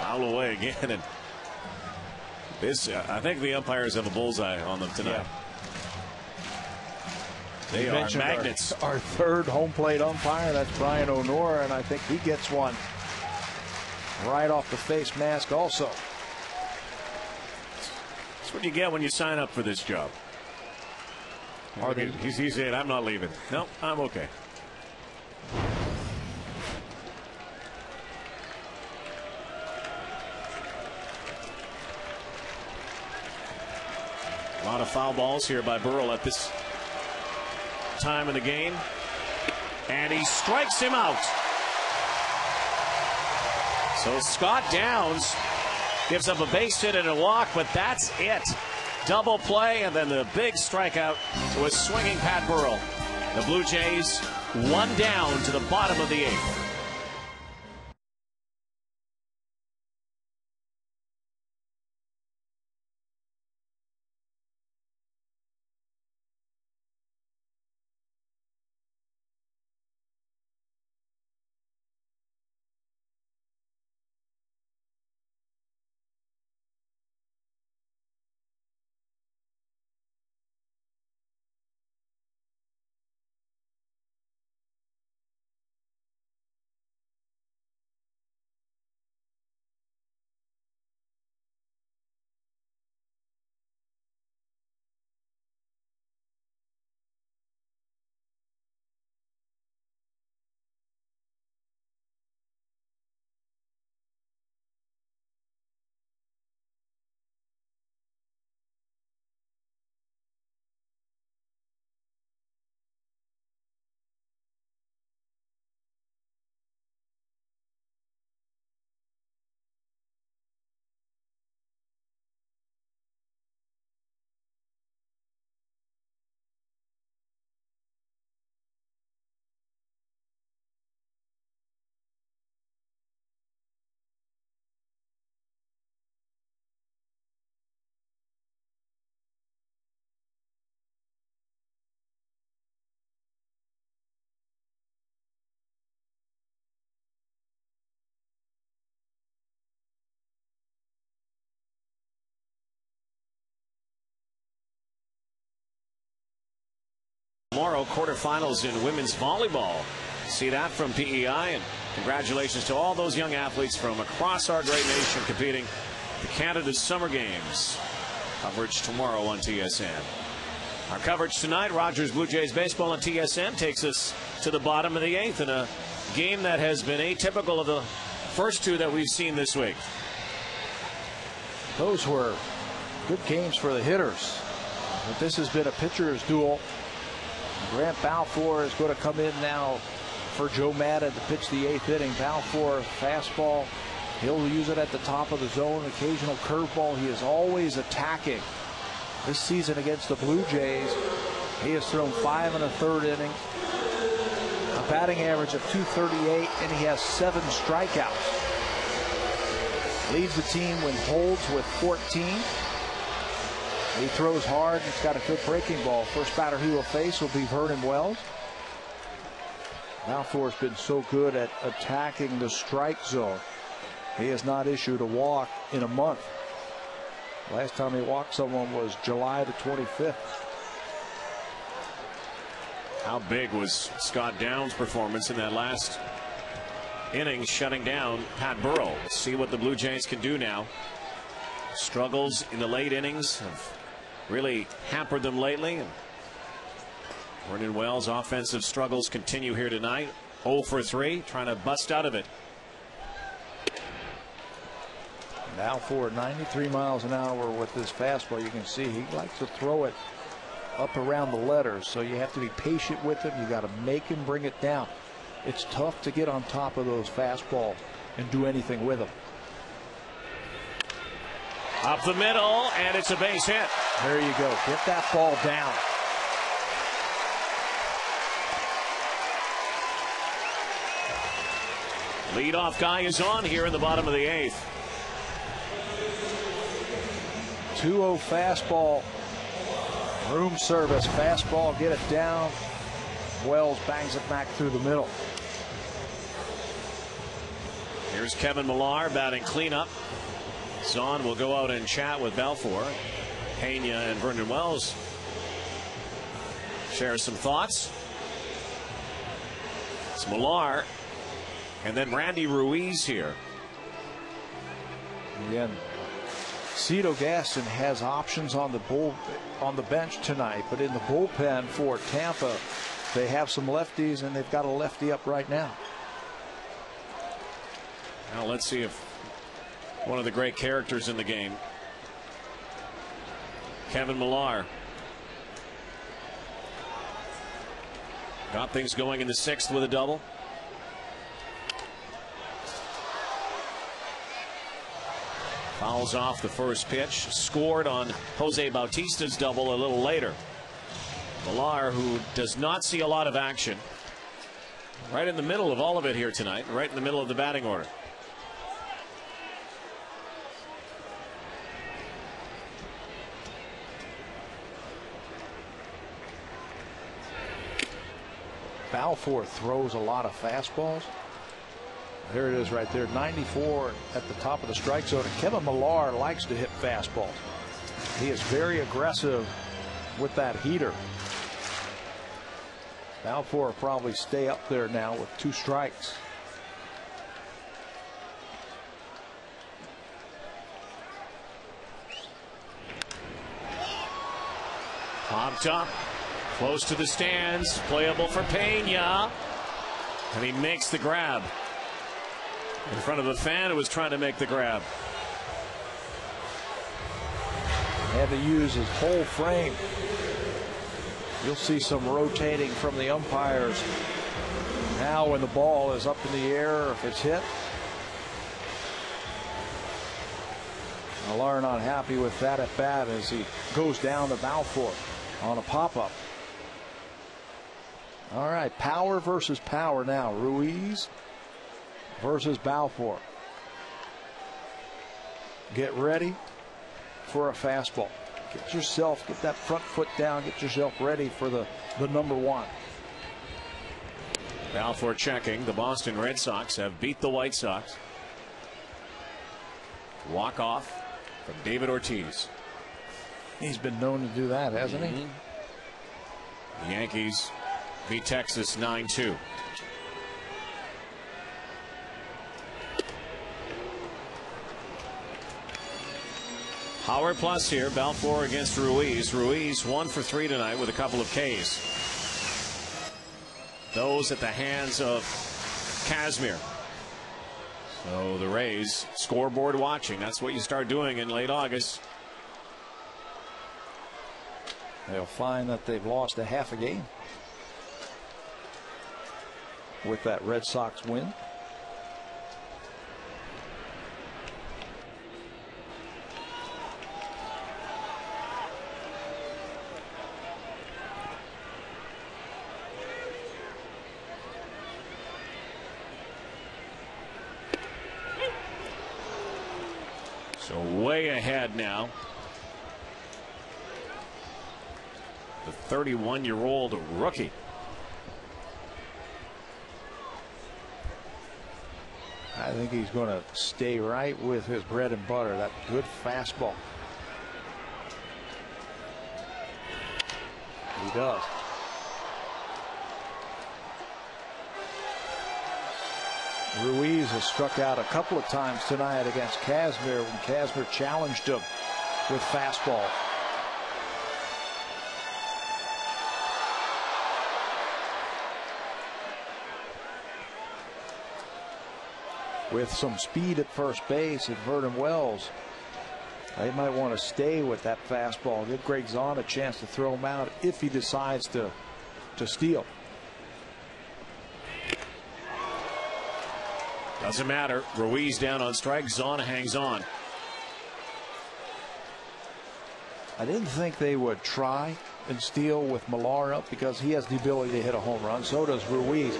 Foul away again, and this I think the umpires have a bullseye on them tonight. Yeah. They are magnets. Our 3rd home plate umpire, that's Brian Honora, and I think he gets one right off the face mask also. That's what you get when you sign up for this job. Are they? He's saying, I'm not leaving. No, I'm okay. A lot of foul balls here by Burrell at this time in the game. And he strikes him out. So Scott Downs gives up a base hit and a walk, but that's it. Double play, and then the big strikeout to a swinging Pat Burrell. The Blue Jays 1 down to the bottom of the 8th. Tomorrow, quarterfinals in women's volleyball. See that from PEI, and congratulations to all those young athletes from across our great nation competing in Canada's Summer Games. Coverage tomorrow on TSN. Our coverage tonight, Rogers Blue Jays baseball on TSN, takes us to the bottom of the 8th in a game that has been atypical of the first two that we've seen this week. Those were good games for the hitters, but this has been a pitcher's duel. Grant Balfour is going to come in now for Joe Madden to pitch the 8th inning. Balfour, fastball. He'll use it at the top of the zone. Occasional curveball. He is always attacking. This season against the Blue Jays, he has thrown 5 1/3 innings, a batting average of .238, and he has 7 strikeouts. Leads the team when holds with 14. He throws hard. He's got a good breaking ball. First batter he will face will be Vernon Wells. Balfour's been so good at attacking the strike zone. He has not issued a walk in a month. Last time he walked someone was July the 25th. How big was Scott Downs' performance in that last inning, shutting down Pat Burrell? Let's see what the Blue Jays can do now. Struggles in the late innings have really hampered them lately. And Vernon Wells' offensive struggles continue here tonight. 0 for 3, trying to bust out of it. Balfour 93 miles an hour with this fastball. You can see he likes to throw it up around the letters, so you have to be patient with him. You got to make him bring it down. It's tough to get on top of those fastballs and do anything with them. Up the middle, and it's a base hit. There you go. Get that ball down. Leadoff guy is on here in the bottom of the 8th. 2-0 fastball. Room service. Fastball. Get it down. Wells bangs it back through the middle. Here's Kevin Millar batting cleanup. Zahn will go out and chat with Balfour. Pena and Vernon Wells share some thoughts. It's Millar and then Randy Ruiz here. Again, Cito Gaston has options on the bench tonight, but in the bullpen for Tampa, they have some lefties, and they've got a lefty up right now. Now let's see if one of the great characters in the game, Kevin Millar, got things going in the 6th with a double. Fouls off the first pitch, scored on Jose Bautista's double a little later. Millar, who does not see a lot of action, right in the middle of all of it here tonight, right in the middle of the batting order. Balfour throws a lot of fastballs. There it is right there, 94 at the top of the strike zone. Kevin Millar likes to hit fastballs. He is very aggressive with that heater. Balfour will probably stay up there now with 2 strikes. Popped up, close to the stands, playable for Pena, and he makes the grab. In front of a fan who was trying to make the grab. Had to use his whole frame. You'll see some rotating from the umpires now when the ball is up in the air, if it's hit. Millar not happy with that at bat as he goes down to Balfour on a pop-up. All right, power versus power now. Ruiz versus Balfour. Get ready for a fastball. Get that front foot down, get yourself ready for the number 1. Balfour checking. The Boston Red Sox have beat the White Sox. Walk off from David Ortiz. He's been known to do that, hasn't he? The Yankees beat Texas 9-2. Power plus here. Balfour against Ruiz. Ruiz 1 for 3 tonight with a couple of Ks. Those at the hands of Kazmir. So the Rays scoreboard watching. That's what you start doing in late August. They'll find that they've lost a half a game with that Red Sox win. So way ahead now. The 31-year-old rookie. I think he's going to stay right with his bread and butter, that good fastball. He does. Ruiz has struck out a couple of times tonight against Kazmir when Kazmir challenged him with fastball. With some speed at first base at Vernon Wells, they might want to stay with that fastball. Give Greg Zahn a chance to throw him out if he decides to steal. Doesn't matter. Ruiz down on strike. Zahn hangs on. I didn't think they would try and steal with Millar up because he has the ability to hit a home run. So does Ruiz.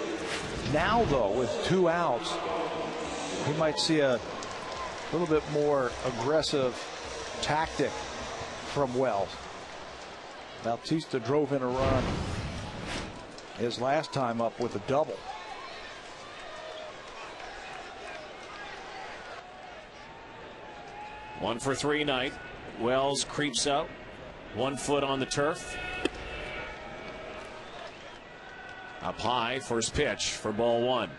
Now, though, with 2 outs, he might see a little bit more aggressive tactic from Wells. Bautista drove in a run his last time up with a double. One for 3 night. Wells creeps out. 1 foot on the turf. Up high, first pitch for ball 1.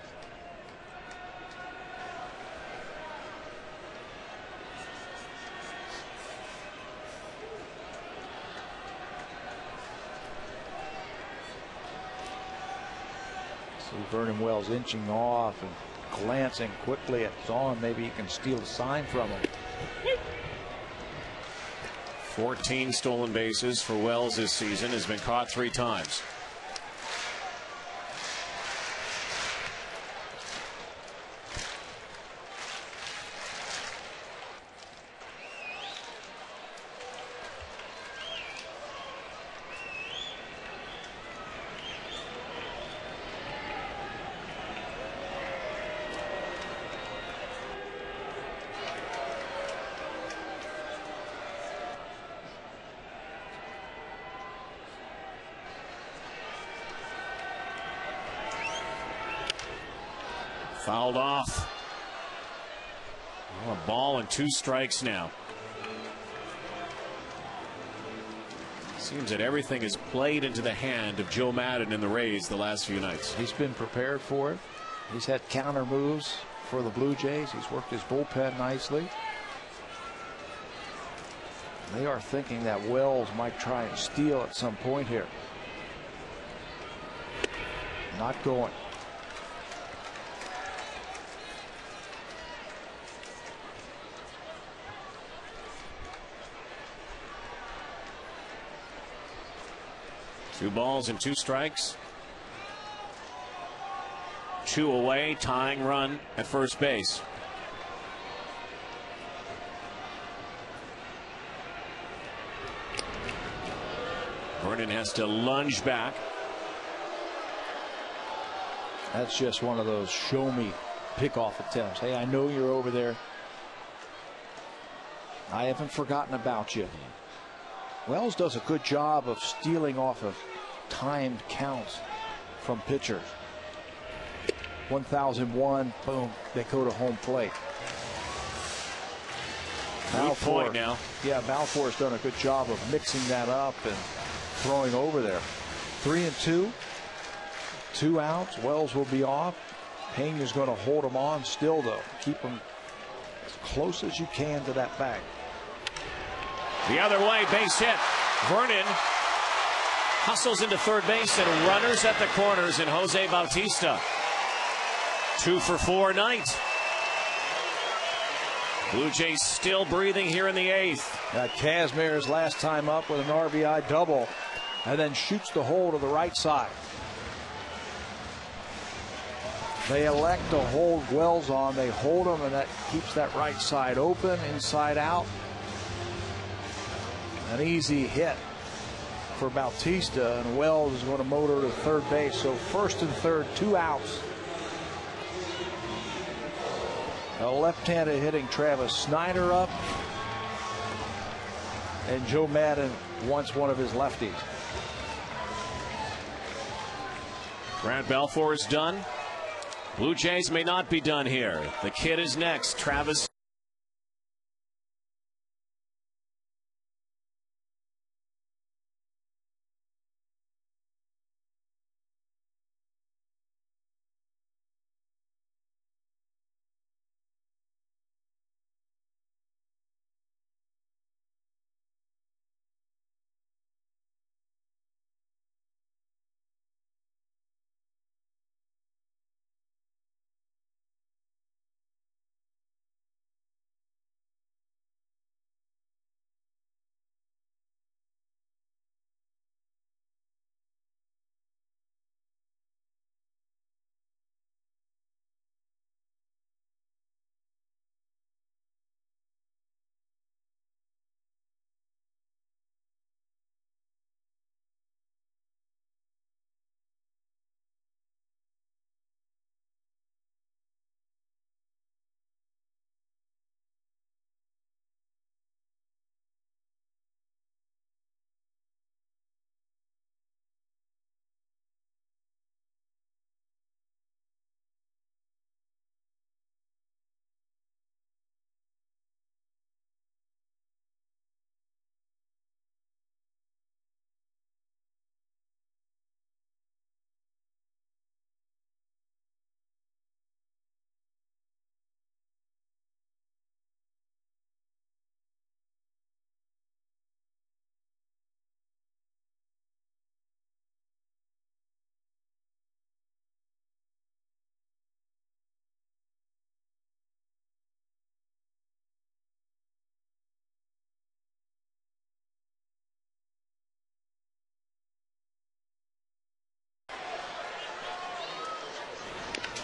Vernon Wells inching off and glancing quickly at Zahn. Maybe he can steal a sign from him. 14 stolen bases for Wells this season. Has been caught 3 times. Fouled off. Oh, a ball and 2 strikes now. Seems that everything is played into the hand of Joe Maddon in the Rays the last few nights. He's been prepared for it. He's had counter moves for the Blue Jays. He's worked his bullpen nicely. They are thinking that Wells might try and steal at some point here. Not going. Two balls and 2 strikes. 2 away, tying run at first base. Vernon has to lunge back. That's just one of those show me pickoff attempts. Hey, I know you're over there. I haven't forgotten about you. Wells does a good job of stealing off of timed counts from pitchers. 1001, boom, they go to home plate. Balfour now. Yeah, Balfour's done a good job of mixing that up and throwing over there. 3-2, 2 outs. Wells will be off. Pena's going to hold him on still, though. Keep him as close as you can to that bag. The other way, base hit. Vernon hustles into third base and runners at the corners in Jose Bautista. 2 for 4 night. Blue Jays still breathing here in the 8th. Kazmir's last time up with an RBI double and then shoots the hole to the right side. They elect to hold Wells on. They hold him, and that keeps that right side open, inside out. An easy hit for Bautista, and Wells is going to motor to third base. So first and third, 2 outs. A left-handed hitting Travis Snyder up, and Joe Maddon wants one of his lefties. Grant Balfour is done. Blue Jays may not be done here. The kid is next, Travis.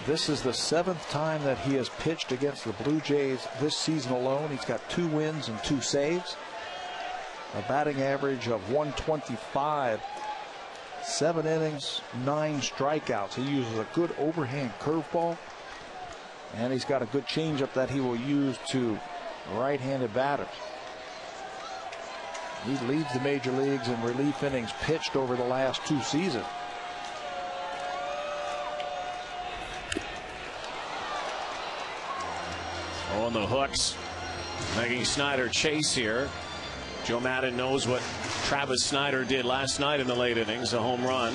This is the 7th time that he has pitched against the Blue Jays this season alone. He's got 2 wins and 2 saves. A batting average of 125. 7 innings, 9 strikeouts. He uses a good overhand curveball. And he's got a good changeup that he will use to right-handed batters. He leads the major leagues in relief innings pitched over the last 2 seasons. On the hooks, making Snyder chase here. Joe Maddon knows what Travis Snyder did last night in the late innings, a home run.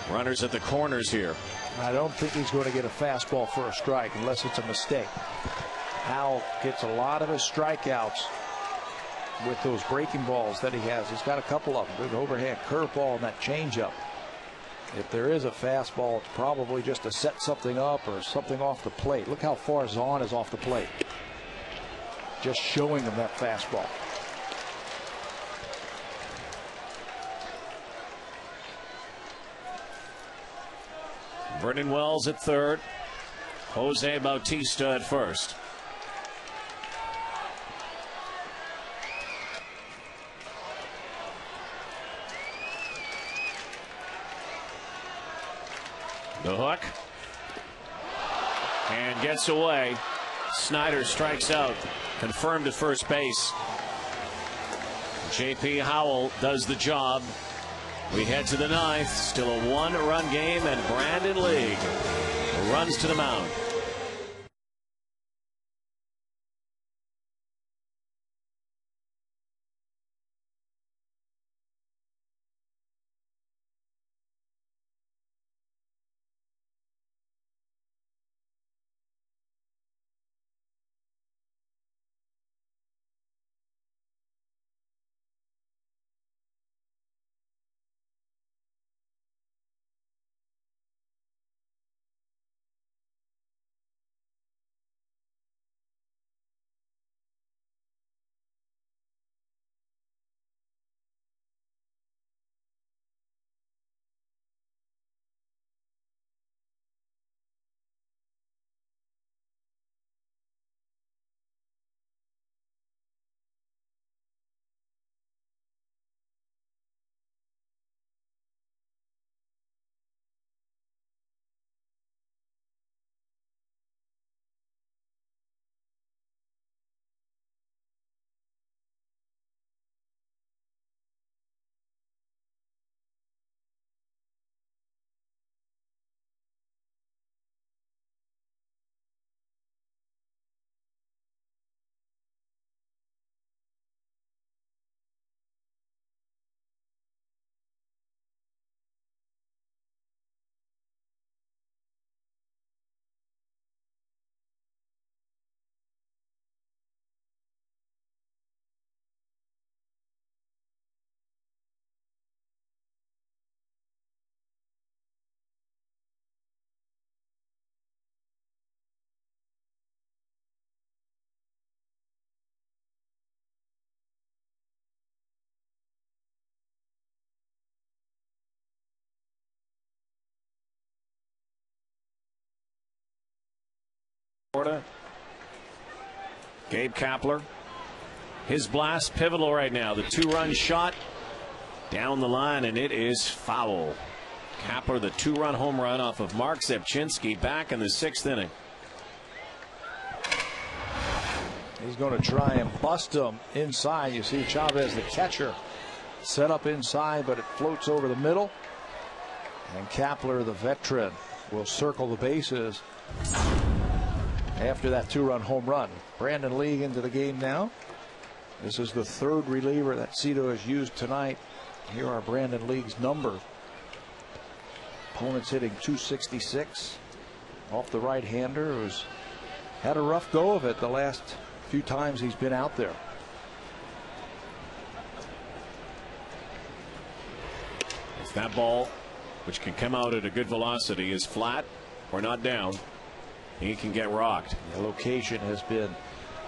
Runners at the corners here. I don't think he's going to get a fastball for a strike unless it's a mistake. Howell gets a lot of his strikeouts with those breaking balls that he has. He's got a couple of them. Good overhand curveball and that changeup. If there is a fastball, it's probably just to set something up or something off the plate. Look how far Zahn is off the plate. Just showing him that fastball. Vernon Wells at third. Jose Bautista at first. The hook. And gets away. Snyder strikes out. Confirmed at first base. J.P. Howell does the job. We head to the 9th. Still a 1-run game, and Brandon League runs to the mound. Gabe Kapler, his blast pivotal right now. The 2-run shot down the line, and it is foul. Kapler, the 2-run home run off of Mark Zepchinski back in the 6th inning. He's going to try and bust him inside. You see Chavez, the catcher, set up inside, but it floats over the middle. And Kapler, the veteran, will circle the bases after that 2-run home run. Brandon League into the game now. This is the 3rd reliever that Cito has used tonight. Here are Brandon League's numbers. Opponent's hitting .266 off the right-hander, who's had a rough go of it the last few times he's been out there. If that ball, which can come out at a good velocity, is flat or not down, he can get rocked. The location has been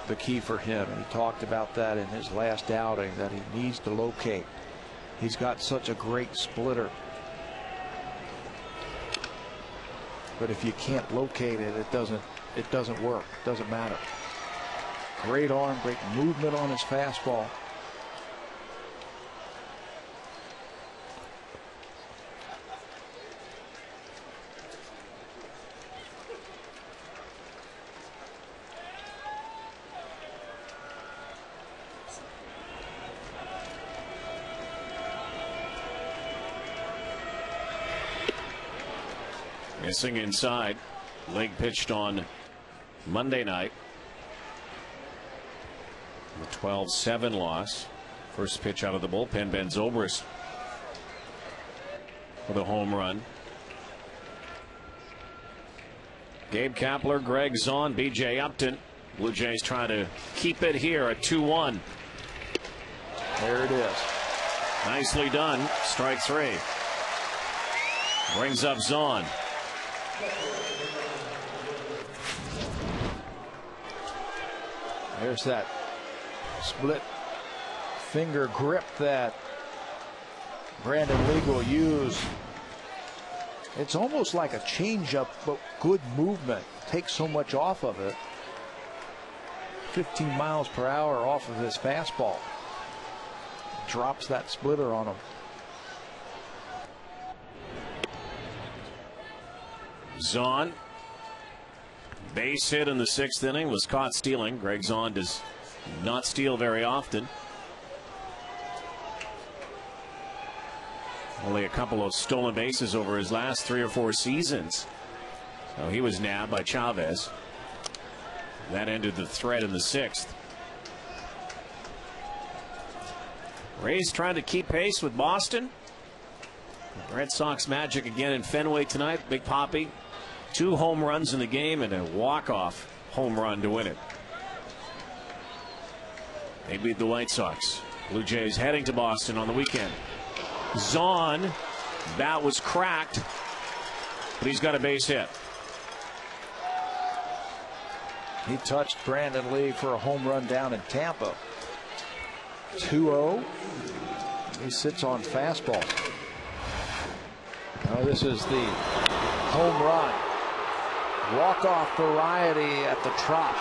the key for him. He talked about that in his last outing, that he needs to locate. He's got such a great splitter. But if you can't locate it, it doesn't work. It doesn't matter. Great arm, great movement on his fastball. Missing inside. Lake pitched on Monday night. The 12-7 loss. First pitch out of the bullpen. Ben Zobrist for the home run. Gabe Kapler, Greg Zahn, B.J. Upton. Blue Jays trying to keep it here at 2-1. There it is. Nicely done. Strike three. Brings up Zahn. There's that split finger grip that Brandon League will use. It's almost like a changeup, but good movement. Takes so much off of it. 15 miles per hour off of his fastball. Drops that splitter on him. Zahn, base hit in the 6th inning, was caught stealing. Greg Zahn does not steal very often. Only a couple of stolen bases over his last 3 or 4 seasons. So he was nabbed by Chavez. That ended the threat in the 6th. Rays trying to keep pace with Boston. Red Sox magic again in Fenway tonight. Big Papi. 2 home runs in the game and a walk-off home run to win it. They beat the White Sox. Blue Jays heading to Boston on the weekend. Zahn, bat was cracked, but he's got a base hit. He touched Brandon Lee for a home run down in Tampa. 2-0. He sits on fastball. Now this is the home run. Walk-off variety at the Trop.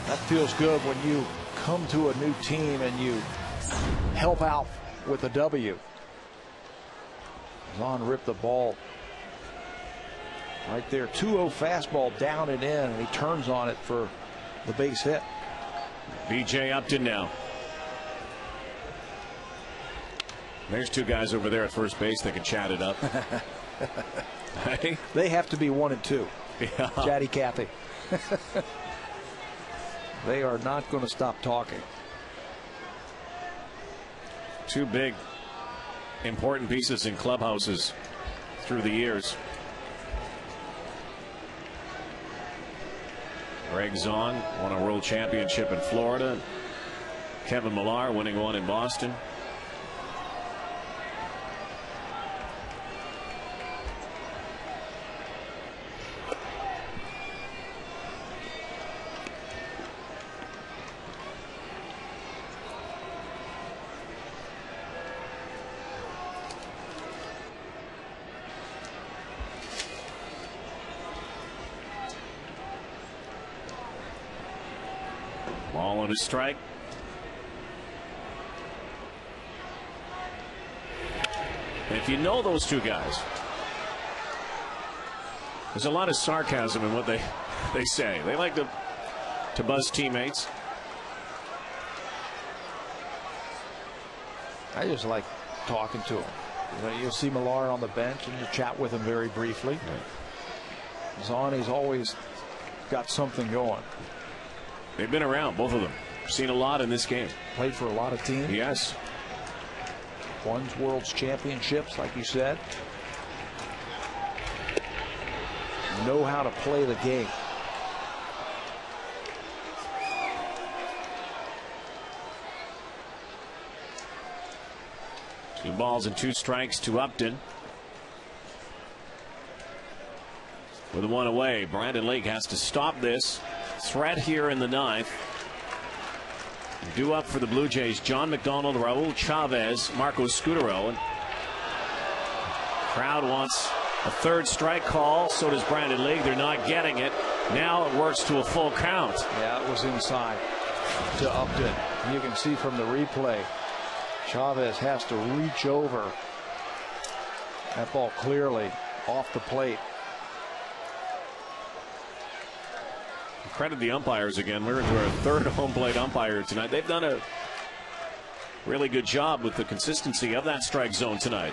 That feels good when you come to a new team and you help out with a W. Zahn ripped the ball right there. 2-0 fastball down and in, and he turns on it for the base hit. B.J. Upton now. There's 2 guys over there at first base that can chat it up. Hey? They have to be 1 and 2. Yeah. Chatty Cathy. They are not going to stop talking. 2 big, important pieces in clubhouses through the years. Greg Zahn won a world championship in Florida. Kevin Millar winning one in Boston. Ball on a strike. And if you know those 2 guys, there's a lot of sarcasm in what they say. They like to buzz teammates. I just like talking to him. You'll see Millar on the bench and you chat with him very briefly. Right. Zahn, he's always got something going. They've been around, both of them. Seen a lot in this game. Played for a lot of teams. Yes. Won world's championships, like you said. Know how to play the game. Two balls and 2 strikes to Upton. With 1 away, Brandon League has to stop this threat here in the 9th. Due up for the Blue Jays, John McDonald, Raul Chavez, Marco Scutaro. And crowd wants A third strike call. So does Brandon League. They're not getting it. Now it works to a full count. Yeah, it was inside to Upton. You can see from the replay, Chavez has to reach over. That ball clearly off the plate. Credit the umpires again. We're into our third home plate umpire tonight. They've done a really good job with the consistency of that strike zone tonight.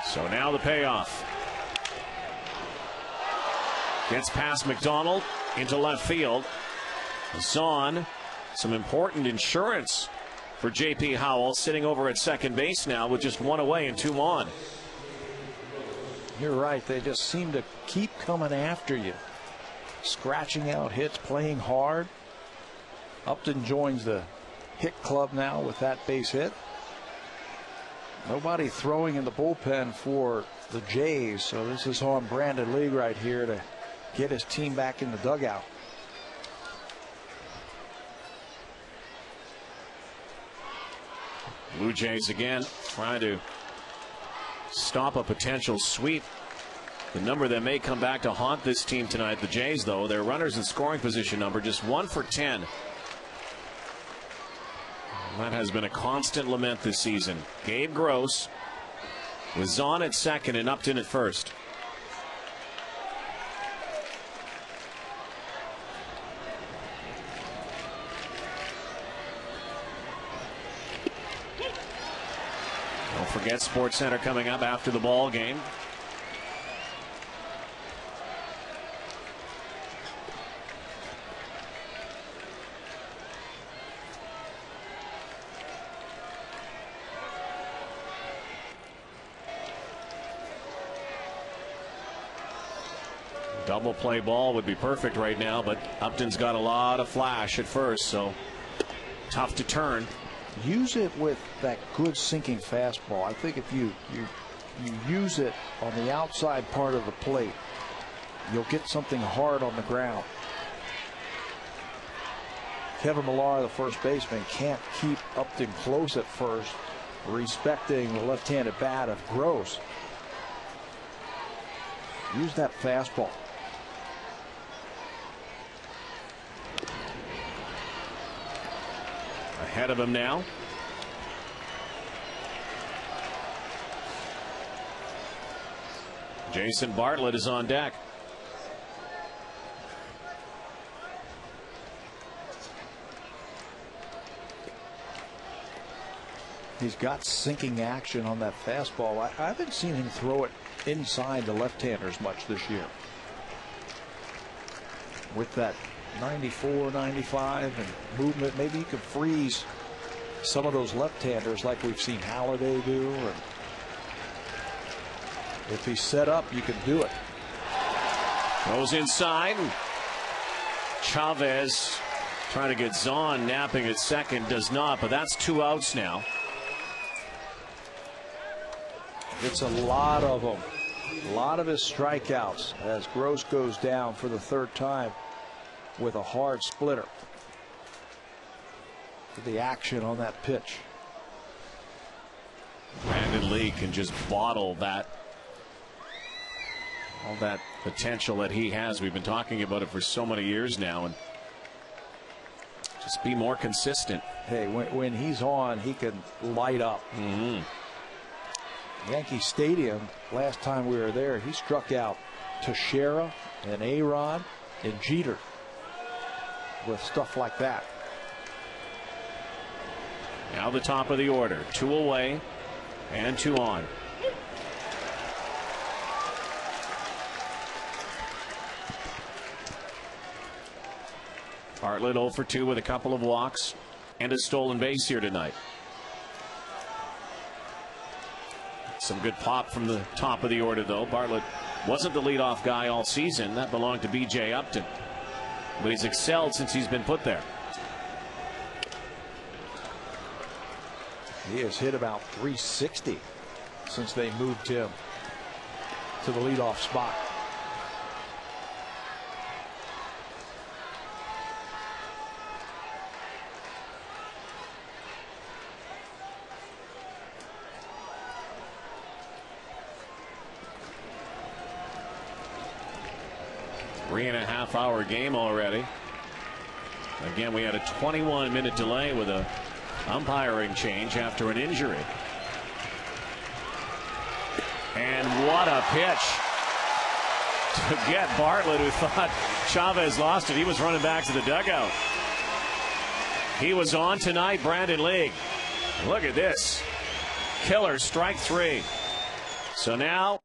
So now the payoff. Gets past McDonald into left field. Zahn, some important insurance for J.P. Howell, sitting over at second base now with just one away and two on. You're right. They just seem to keep coming after you. Scratching out hits, playing hard. Upton joins the hit club now with that base hit. Nobody throwing in the bullpen for the Jays, so this is on Brandon League right here to get his team back in the dugout. Blue Jays again trying to stop a potential sweep. The number that may come back to haunt this team tonight, the Jays, though, their runners in scoring position number just 1 for 10. That has been a constant lament this season. Gabe Gross with Zahn at second and Upton at first. Don't forget Sports Center coming up after the ball game. Double play ball would be perfect right now, but Upton's got a lot of flash at first, so tough to turn. Use it with that good sinking fastball. I think if you use it on the outside part of the plate, you'll get something hard on the ground. Kevin Millar, the first baseman, can't keep Upton close at first, respecting the left-handed bat of Gross. Use that fastball. Ahead of him now. Jason Bartlett is on deck. He's got sinking action on that fastball. I haven't seen him throw it inside the left-handers much this year. With that 94, 95 and movement, maybe he could freeze some of those left-handers like we've seen Halladay do. Or if he's set up, you can do it. Goes inside. Chavez trying to get Zahn napping at second, does not, but that's 2 outs now. It's a lot of them. A lot of his strikeouts as Gross goes down for the third time with a hard splitter. The action on that pitch. Brandon Lee can just bottle that, all that potential that he has. We've been talking about it for so many years now, and just be more consistent. Hey, when he's on, he can light up. Yankee Stadium, last time we were there, he struck out Teixeira and A-Rod and Jeter with stuff like that. Now the top of the order, 2 away and 2 on. Bartlett 0 for 2 with a couple of walks and a stolen base here tonight. Some good pop from the top of the order, though. Bartlett wasn't the leadoff guy all season. That belonged to B.J. Upton. But he's excelled since he's been put there. He has hit about 360 since they moved him to the leadoff spot. 3.5-hour game already. Again, we had a 21-minute delay with a umpiring change after an injury. And what a pitch to get Bartlett, who thought Chavez lost it. He was running back to the dugout. He was on tonight, Brandon League. Look at this. Killer, strike 3. So now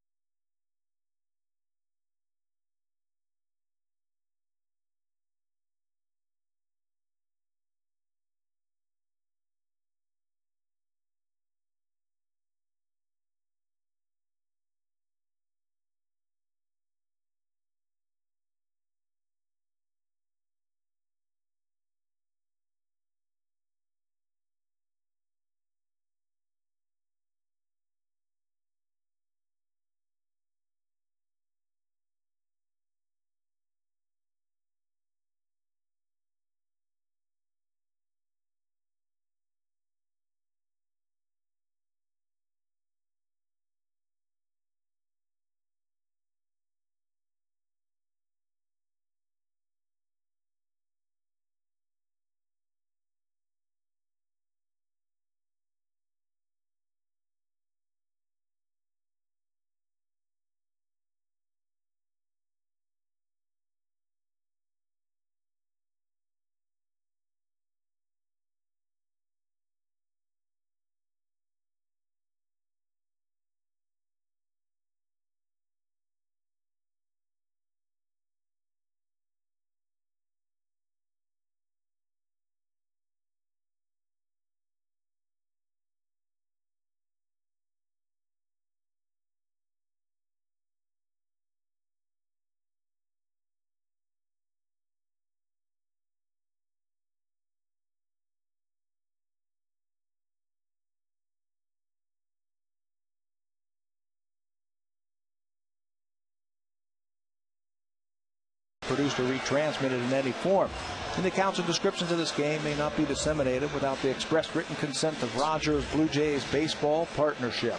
produced or retransmitted in any form. And the counts and descriptions of this game may not be disseminated without the express written consent of Rogers Blue Jays Baseball Partnership.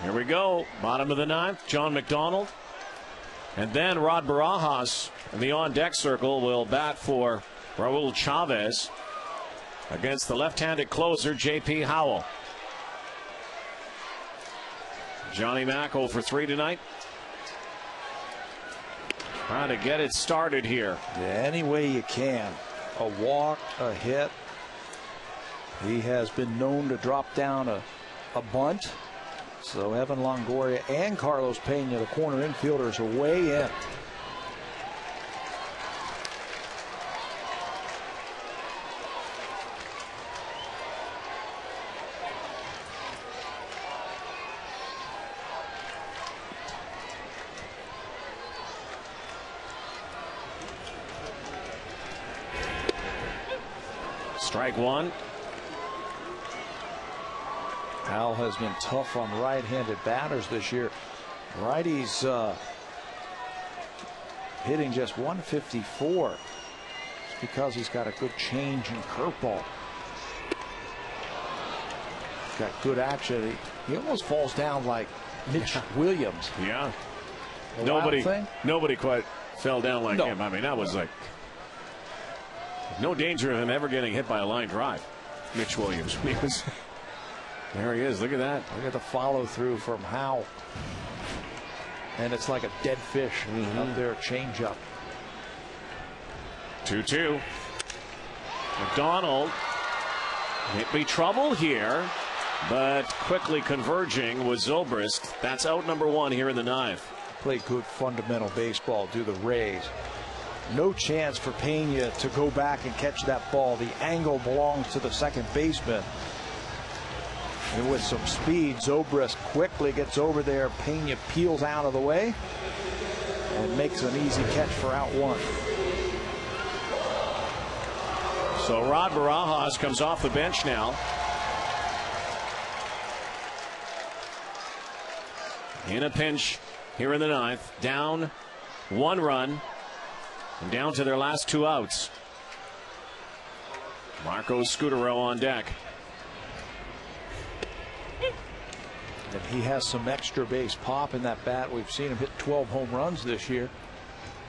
Here we go. Bottom of the 9th. John McDonald. And then Rod Barajas in the on-deck circle will bat for Raul Chavez against the left-handed closer, J.P. Howell. Johnny Mack 0 for 3 tonight. Trying to get it started here. Yeah, any way you can. A walk, a hit. He has been known to drop down a bunt. So Evan Longoria and Carlos Pena, the corner infielders, are way in. Strike 1. Hal has been tough on right-handed batters this year. Righties hitting just 154. It's because he's got a good change and curveball. He's got good action. He almost falls down like Mitch Williams. Yeah. Nobody quite fell down like him. I mean, that was like no danger of him ever getting hit by a line drive. Mitch Williams. There he is. Look at that. Look at the follow through from Howell. And it's like a dead fish up there, change up. 2-2. McDonald. It'd be trouble here, but quickly converging with Zobrist. That's out number 1 here in the 9th. Play good fundamental baseball, do the Rays. No chance for Pena to go back and catch that ball. The angle belongs to the second baseman. And with some speed, Zobrist quickly gets over there. Pena peels out of the way and makes an easy catch for out 1. So Rod Barajas comes off the bench now. In a pinch here in the 9th. Down 1 run. And down to their last 2 outs. Marco Scutaro on deck. And he has some extra base pop in that bat. We've seen him hit 12 home runs this year.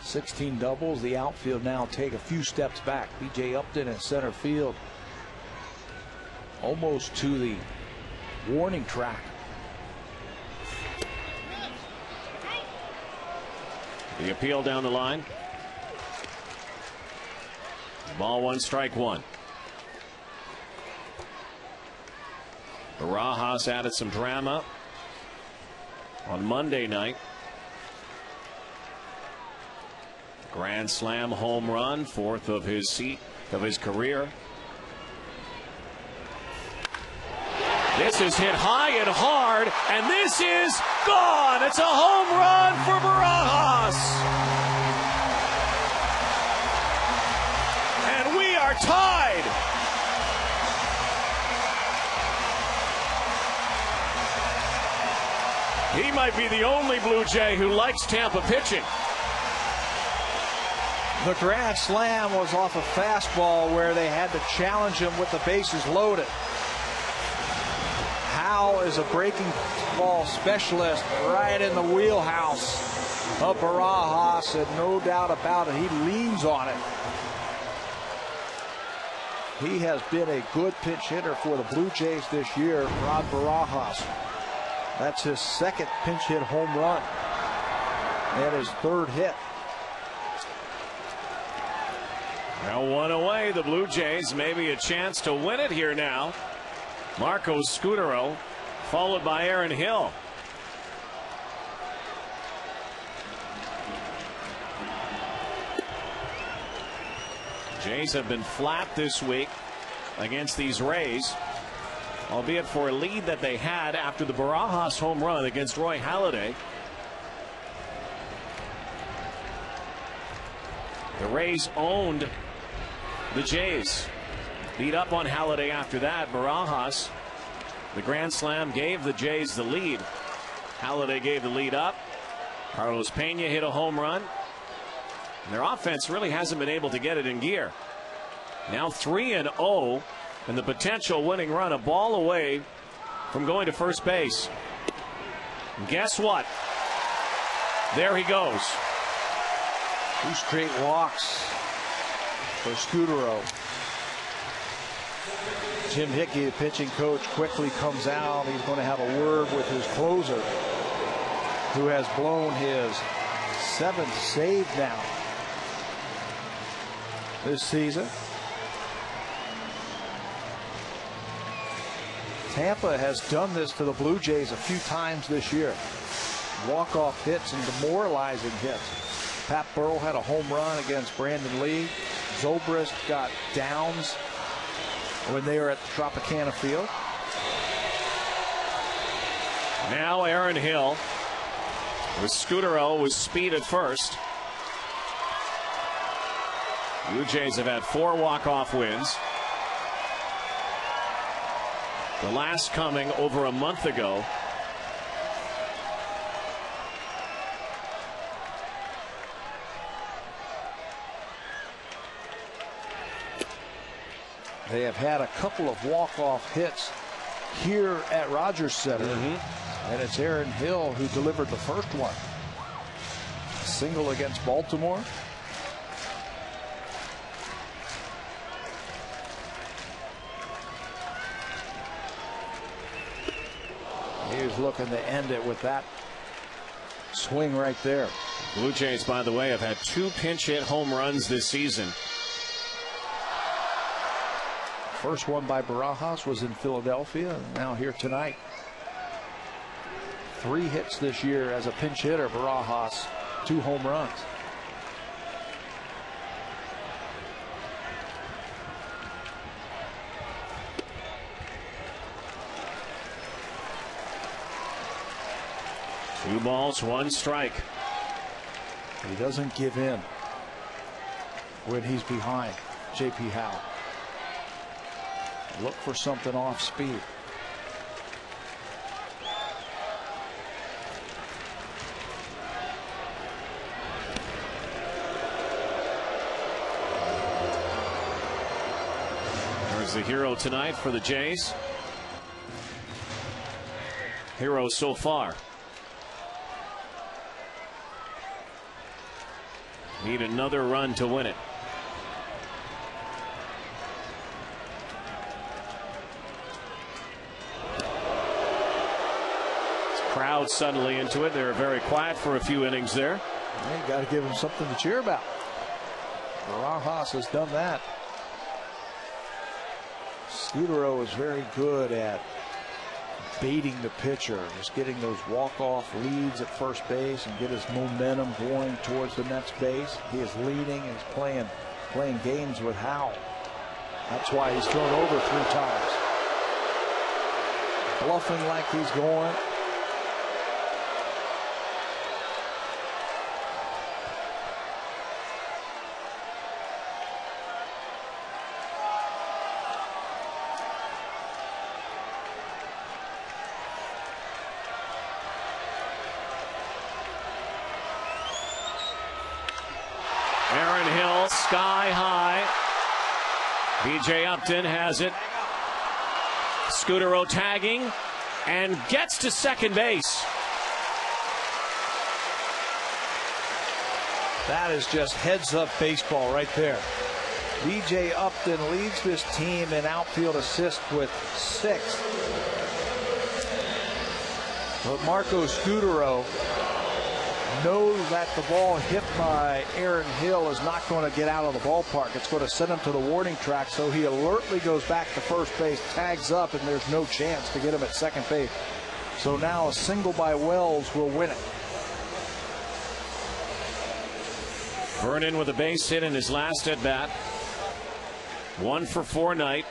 16 doubles. The outfield now take a few steps back. B.J. Upton in center field, almost to the warning track. The appeal down the line. Ball one, strike one. Barajas added some drama on Monday night. Grand slam home run, fourth of his career. This is hit high and hard, and this is gone. It's a home run for Barajas. And we are tied. He might be the only Blue Jay who likes Tampa pitching. The grand slam was off a fastball where they had to challenge him with the bases loaded. Howe is a breaking ball specialist right in the wheelhouse of Barajas, and no doubt about it, he leans on it. He has been a good pinch hitter for the Blue Jays this year, Rod Barajas. That's his second pinch hit home run and his third hit. Now one away, the Blue Jays, maybe a chance to win it here now. Marco Scutaro, followed by Aaron Hill. Jays have been flat this week against these Rays, albeit for a lead that they had after the Barajas home run against Roy Halladay. The Rays owned the Jays. Beat up on Halladay after that. Barajas, the grand slam, gave the Jays the lead. Halladay gave the lead up. Carlos Pena hit a home run. And their offense really hasn't been able to get it in gear. Now 3-0, and the potential winning run a ball away from going to first base. And guess what? There he goes. 2 straight walks for Scutaro. Jim Hickey, the pitching coach, quickly comes out. He's going to have a word with his closer, who has blown his 7th save now this season. Tampa has done this to the Blue Jays a few times this year. Walk-off hits and demoralizing hits. Pat Burrell had a home run against Brandon Lee. Zobrist got downs when they were at the Tropicana Field. Now Aaron Hill with Scutaro with speed at first. Blue Jays have had 4 walk-off wins. The last coming over a month ago. They have had a couple of walk-off hits here at Rogers Center, and it's Aaron Hill who delivered the first one. Single against Baltimore. He was looking to end it with that swing right there. Blue Jays, by the way, have had 2 pinch hit home runs this season. First one by Barajas was in Philadelphia, and now here tonight. 3 hits this year as a pinch hitter. Barajas, 2 home runs. Two balls, 1 strike. He doesn't give in when he's behind. J.P. Howe. Look for something off speed. There's the hero tonight for the Jays. Hero so far. Need another run to win it. Crowd suddenly into it. They were very quiet for a few innings there. You got to give him something to cheer about. Barajas has done that. Scudero is very good at baiting the pitcher, just getting those walk-off leads at first base and get his momentum going towards the next base. He is leading and he's playing games with Howell. That's why he's thrown over 3 times. Bluffing like he's going. Aaron Hill, sky high. B.J. Upton has it. Scudero tagging and gets to second base. That is just heads-up baseball right there. B.J. Upton leads this team in outfield assists with 6. But Marco Scudero knows that the ball hit by Aaron Hill is not going to get out of the ballpark. It's going to send him to the warning track, so he alertly goes back to first base, tags up, and there's no chance to get him at second base. So now a single by Wells will win it. Vernon with a base hit in his last at bat. 1 for 4 night.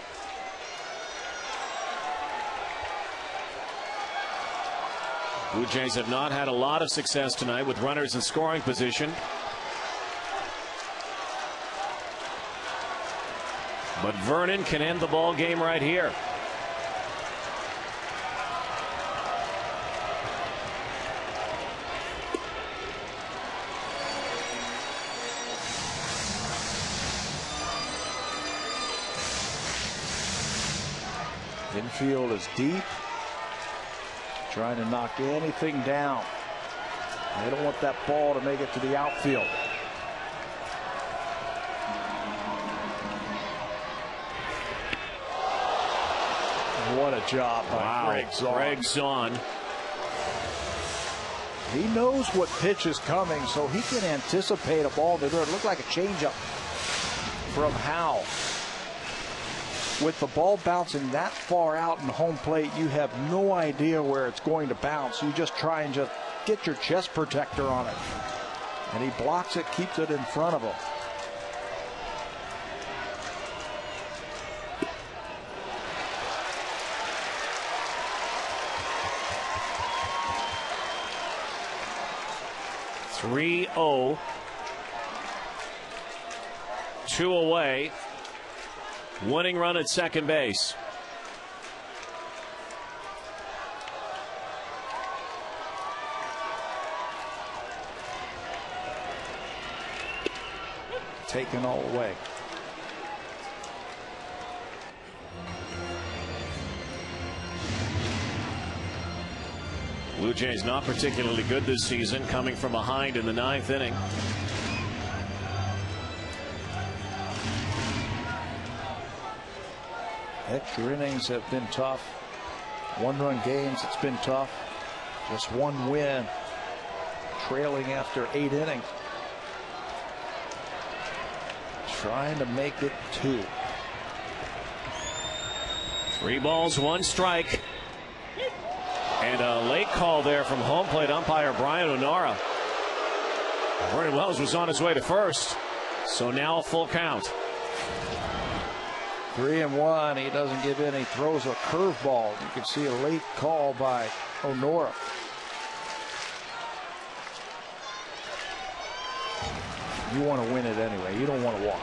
Blue Jays have not had a lot of success tonight with runners in scoring position. But Vernon can end the ball game right here. Infield is deep. Trying to knock anything down. They don't want that ball to make it to the outfield. What a job by Greg Zahn. Greg Zahn. He knows what pitch is coming, so he can anticipate a ball that looked like a changeup from Howell. With the ball bouncing that far out in home plate, you have no idea where it's going to bounce. You just try and just get your chest protector on it. And he blocks it, keeps it in front of him. (3-0). 2 away. Winning run at second base. Taken all the way. Blue Jays not particularly good this season, coming from behind in the 9th inning. Extra innings have been tough. 1-run games, it's been tough. Just 1 win, trailing after 8 innings. Trying to make it 2. 3 balls, 1 strike. And a late call there from home plate umpire Brian O'Nora. Vernon Wells was on his way to first. So now a full count. 3-1. He doesn't give in. He throws a curveball. You can see a late call by O'Nora. You want to win it anyway. You don't want to walk.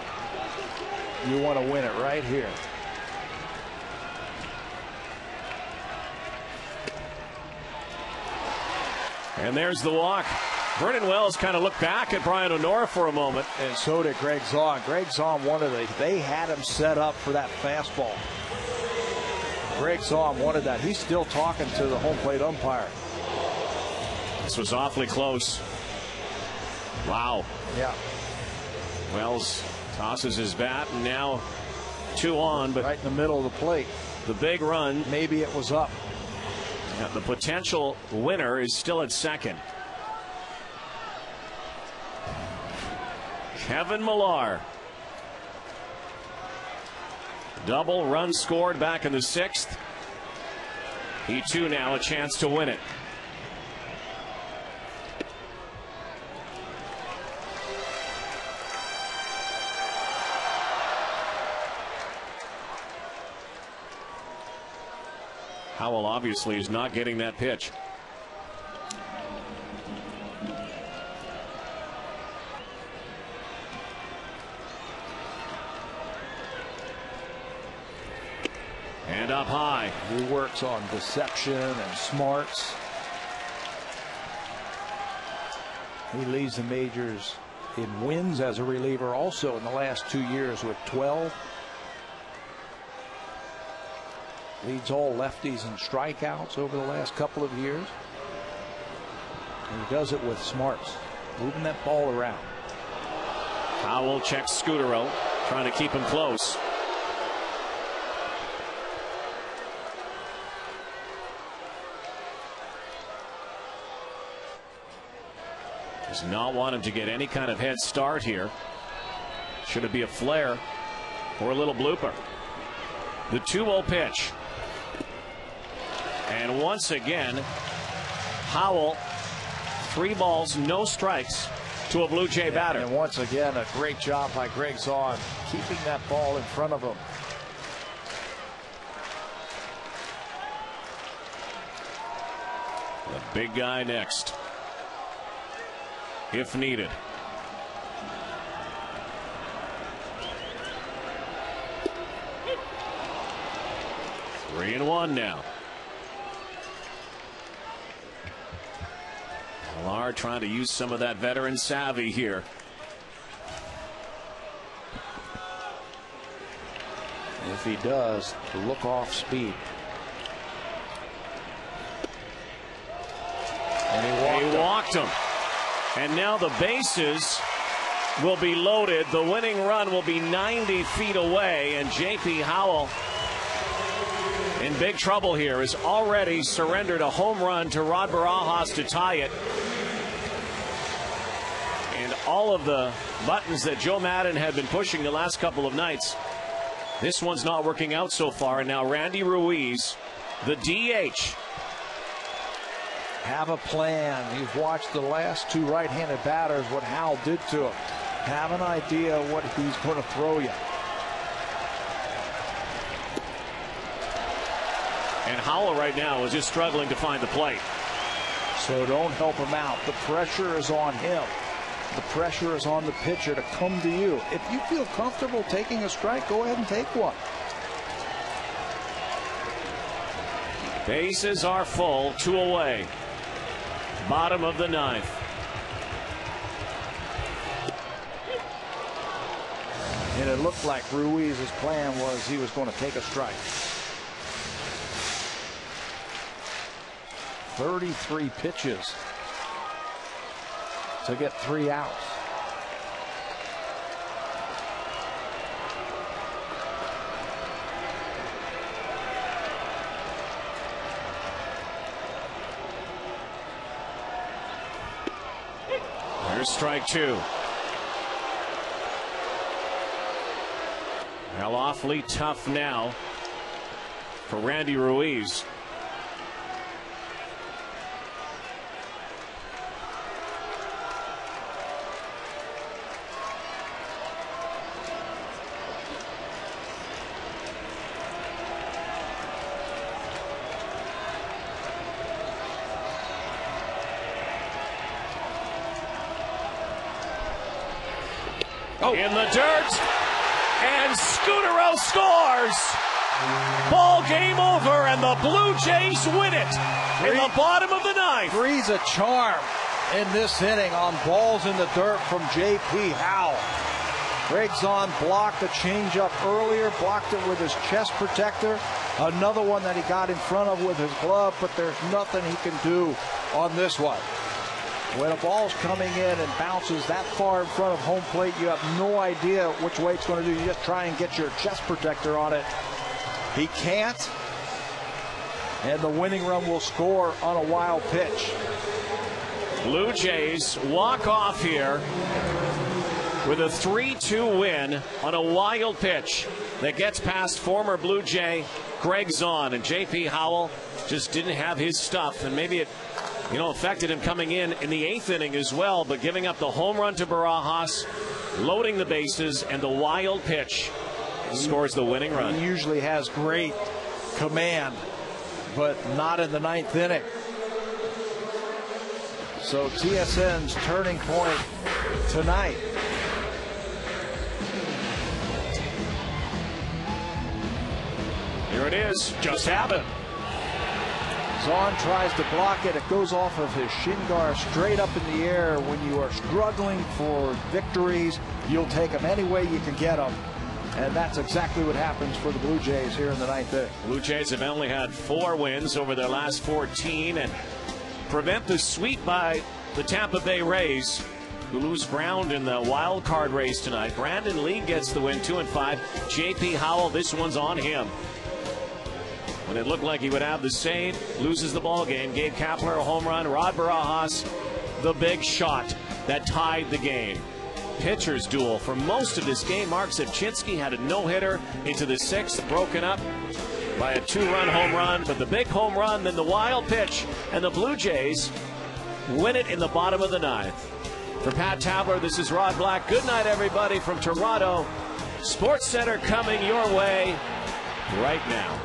You want to win it right here. And there's the walk. Vernon Wells kind of looked back at Brian O'Nora for a moment. And so did Greg Zahn. Greg Zahn wanted it. They had him set up for that fastball. Greg Zahn wanted that. He's still talking to the home plate umpire. This was awfully close. Wow. Yeah. Wells tosses his bat, and now 2 on, but right in the middle of the plate. The big run. Maybe it was up. The potential winner is still at second. Kevin Millar. Double run scored back in the 6th. He too now a chance to win it. Howell obviously is not getting that pitch. And up high. He works on deception and smarts. He leads the majors in wins as a reliever also in the last 2 years with 12. Leads all lefties in strikeouts over the last couple of years. And he does it with smarts, moving that ball around. Howell checks Scutaro, trying to keep him close. Does not want him to get any kind of head start here. Should it be a flare or a little blooper? The 2-0 pitch. And once again, Howell, 3 balls, no strikes to a Blue Jay batter. And once again, a great job by Greg Zaun keeping that ball in front of him. The big guy next, if needed. Three and 1 now. Millar trying to use some of that veteran savvy here. If he does, look off speed. And he walked him. And now the bases will be loaded. The winning run will be 90 feet away, and J.P. Howell in big trouble here. Has already surrendered a home run to Rod Barajas to tie it. And all of the buttons that Joe Maddon had been pushing the last couple of nights, this one's not working out so far. And now Randy Ruiz, the DH. Have a plan. You've watched the last 2 right-handed batters, what Howell did to him. Have an idea what he's going to throw you. And Howell right now is just struggling to find the plate. So don't help him out. The pressure is on him. The pressure is on the pitcher to come to you. If you feel comfortable taking a strike, go ahead and take one. Bases are full, 2 away. Bottom of the 9th. And it looked like Ruiz's plan was he was going to take a strike. 33 pitches to get 3 outs. There's strike 2. Well, awfully tough now for Randy Ruiz. In the dirt, and Scutaro scores. Ball game over, and the Blue Jays win it in the bottom of the 9th. Three's a charm in this inning on balls in the dirt from J.P. Howell. Greg Zaun blocked a changeup earlier, blocked it with his chest protector. Another one that he got in front of with his glove, but there's nothing he can do on this one. When a ball's coming in and bounces that far in front of home plate, you have no idea which way it's going to do. You just try and get your chest protector on it. He can't, and the winning run will score on a wild pitch. Blue Jays walk off here with a 3-2 win on a wild pitch that gets past former Blue Jay Greg Zahn, and J.P. Howell just didn't have his stuff, and maybe it affected him coming in the 8th inning as well, but giving up the home run to Barajas, loading the bases, and the wild pitch scores the winning run. He usually has great command, but not in the 9th inning. So TSN's turning point tonight. Here it is. Just happened. Zahn tries to block it. It goes off of his shin guard straight up in the air. When you are struggling for victories, you'll take them any way you can get them. And that's exactly what happens for the Blue Jays here in the 9th inning. Blue Jays have only had 4 wins over their last 14 and prevent the sweep by the Tampa Bay Rays, who lose ground in the wild card race tonight. Brandon Lee gets the win, 2-5. J.P. Howell, this one's on him. When it looked like he would have the save, loses the ball game. Gabe Kapler a home run. Rod Barajas, the big shot that tied the game. Pitchers duel for most of this game. Mark Zepchinski had a no-hitter into the 6th, broken up by a 2-run home run. But the big home run, then the wild pitch, and the Blue Jays win it in the bottom of the 9th. For Pat Tabler, this is Rod Black. Good night, everybody, from Toronto. Sports Center coming your way right now.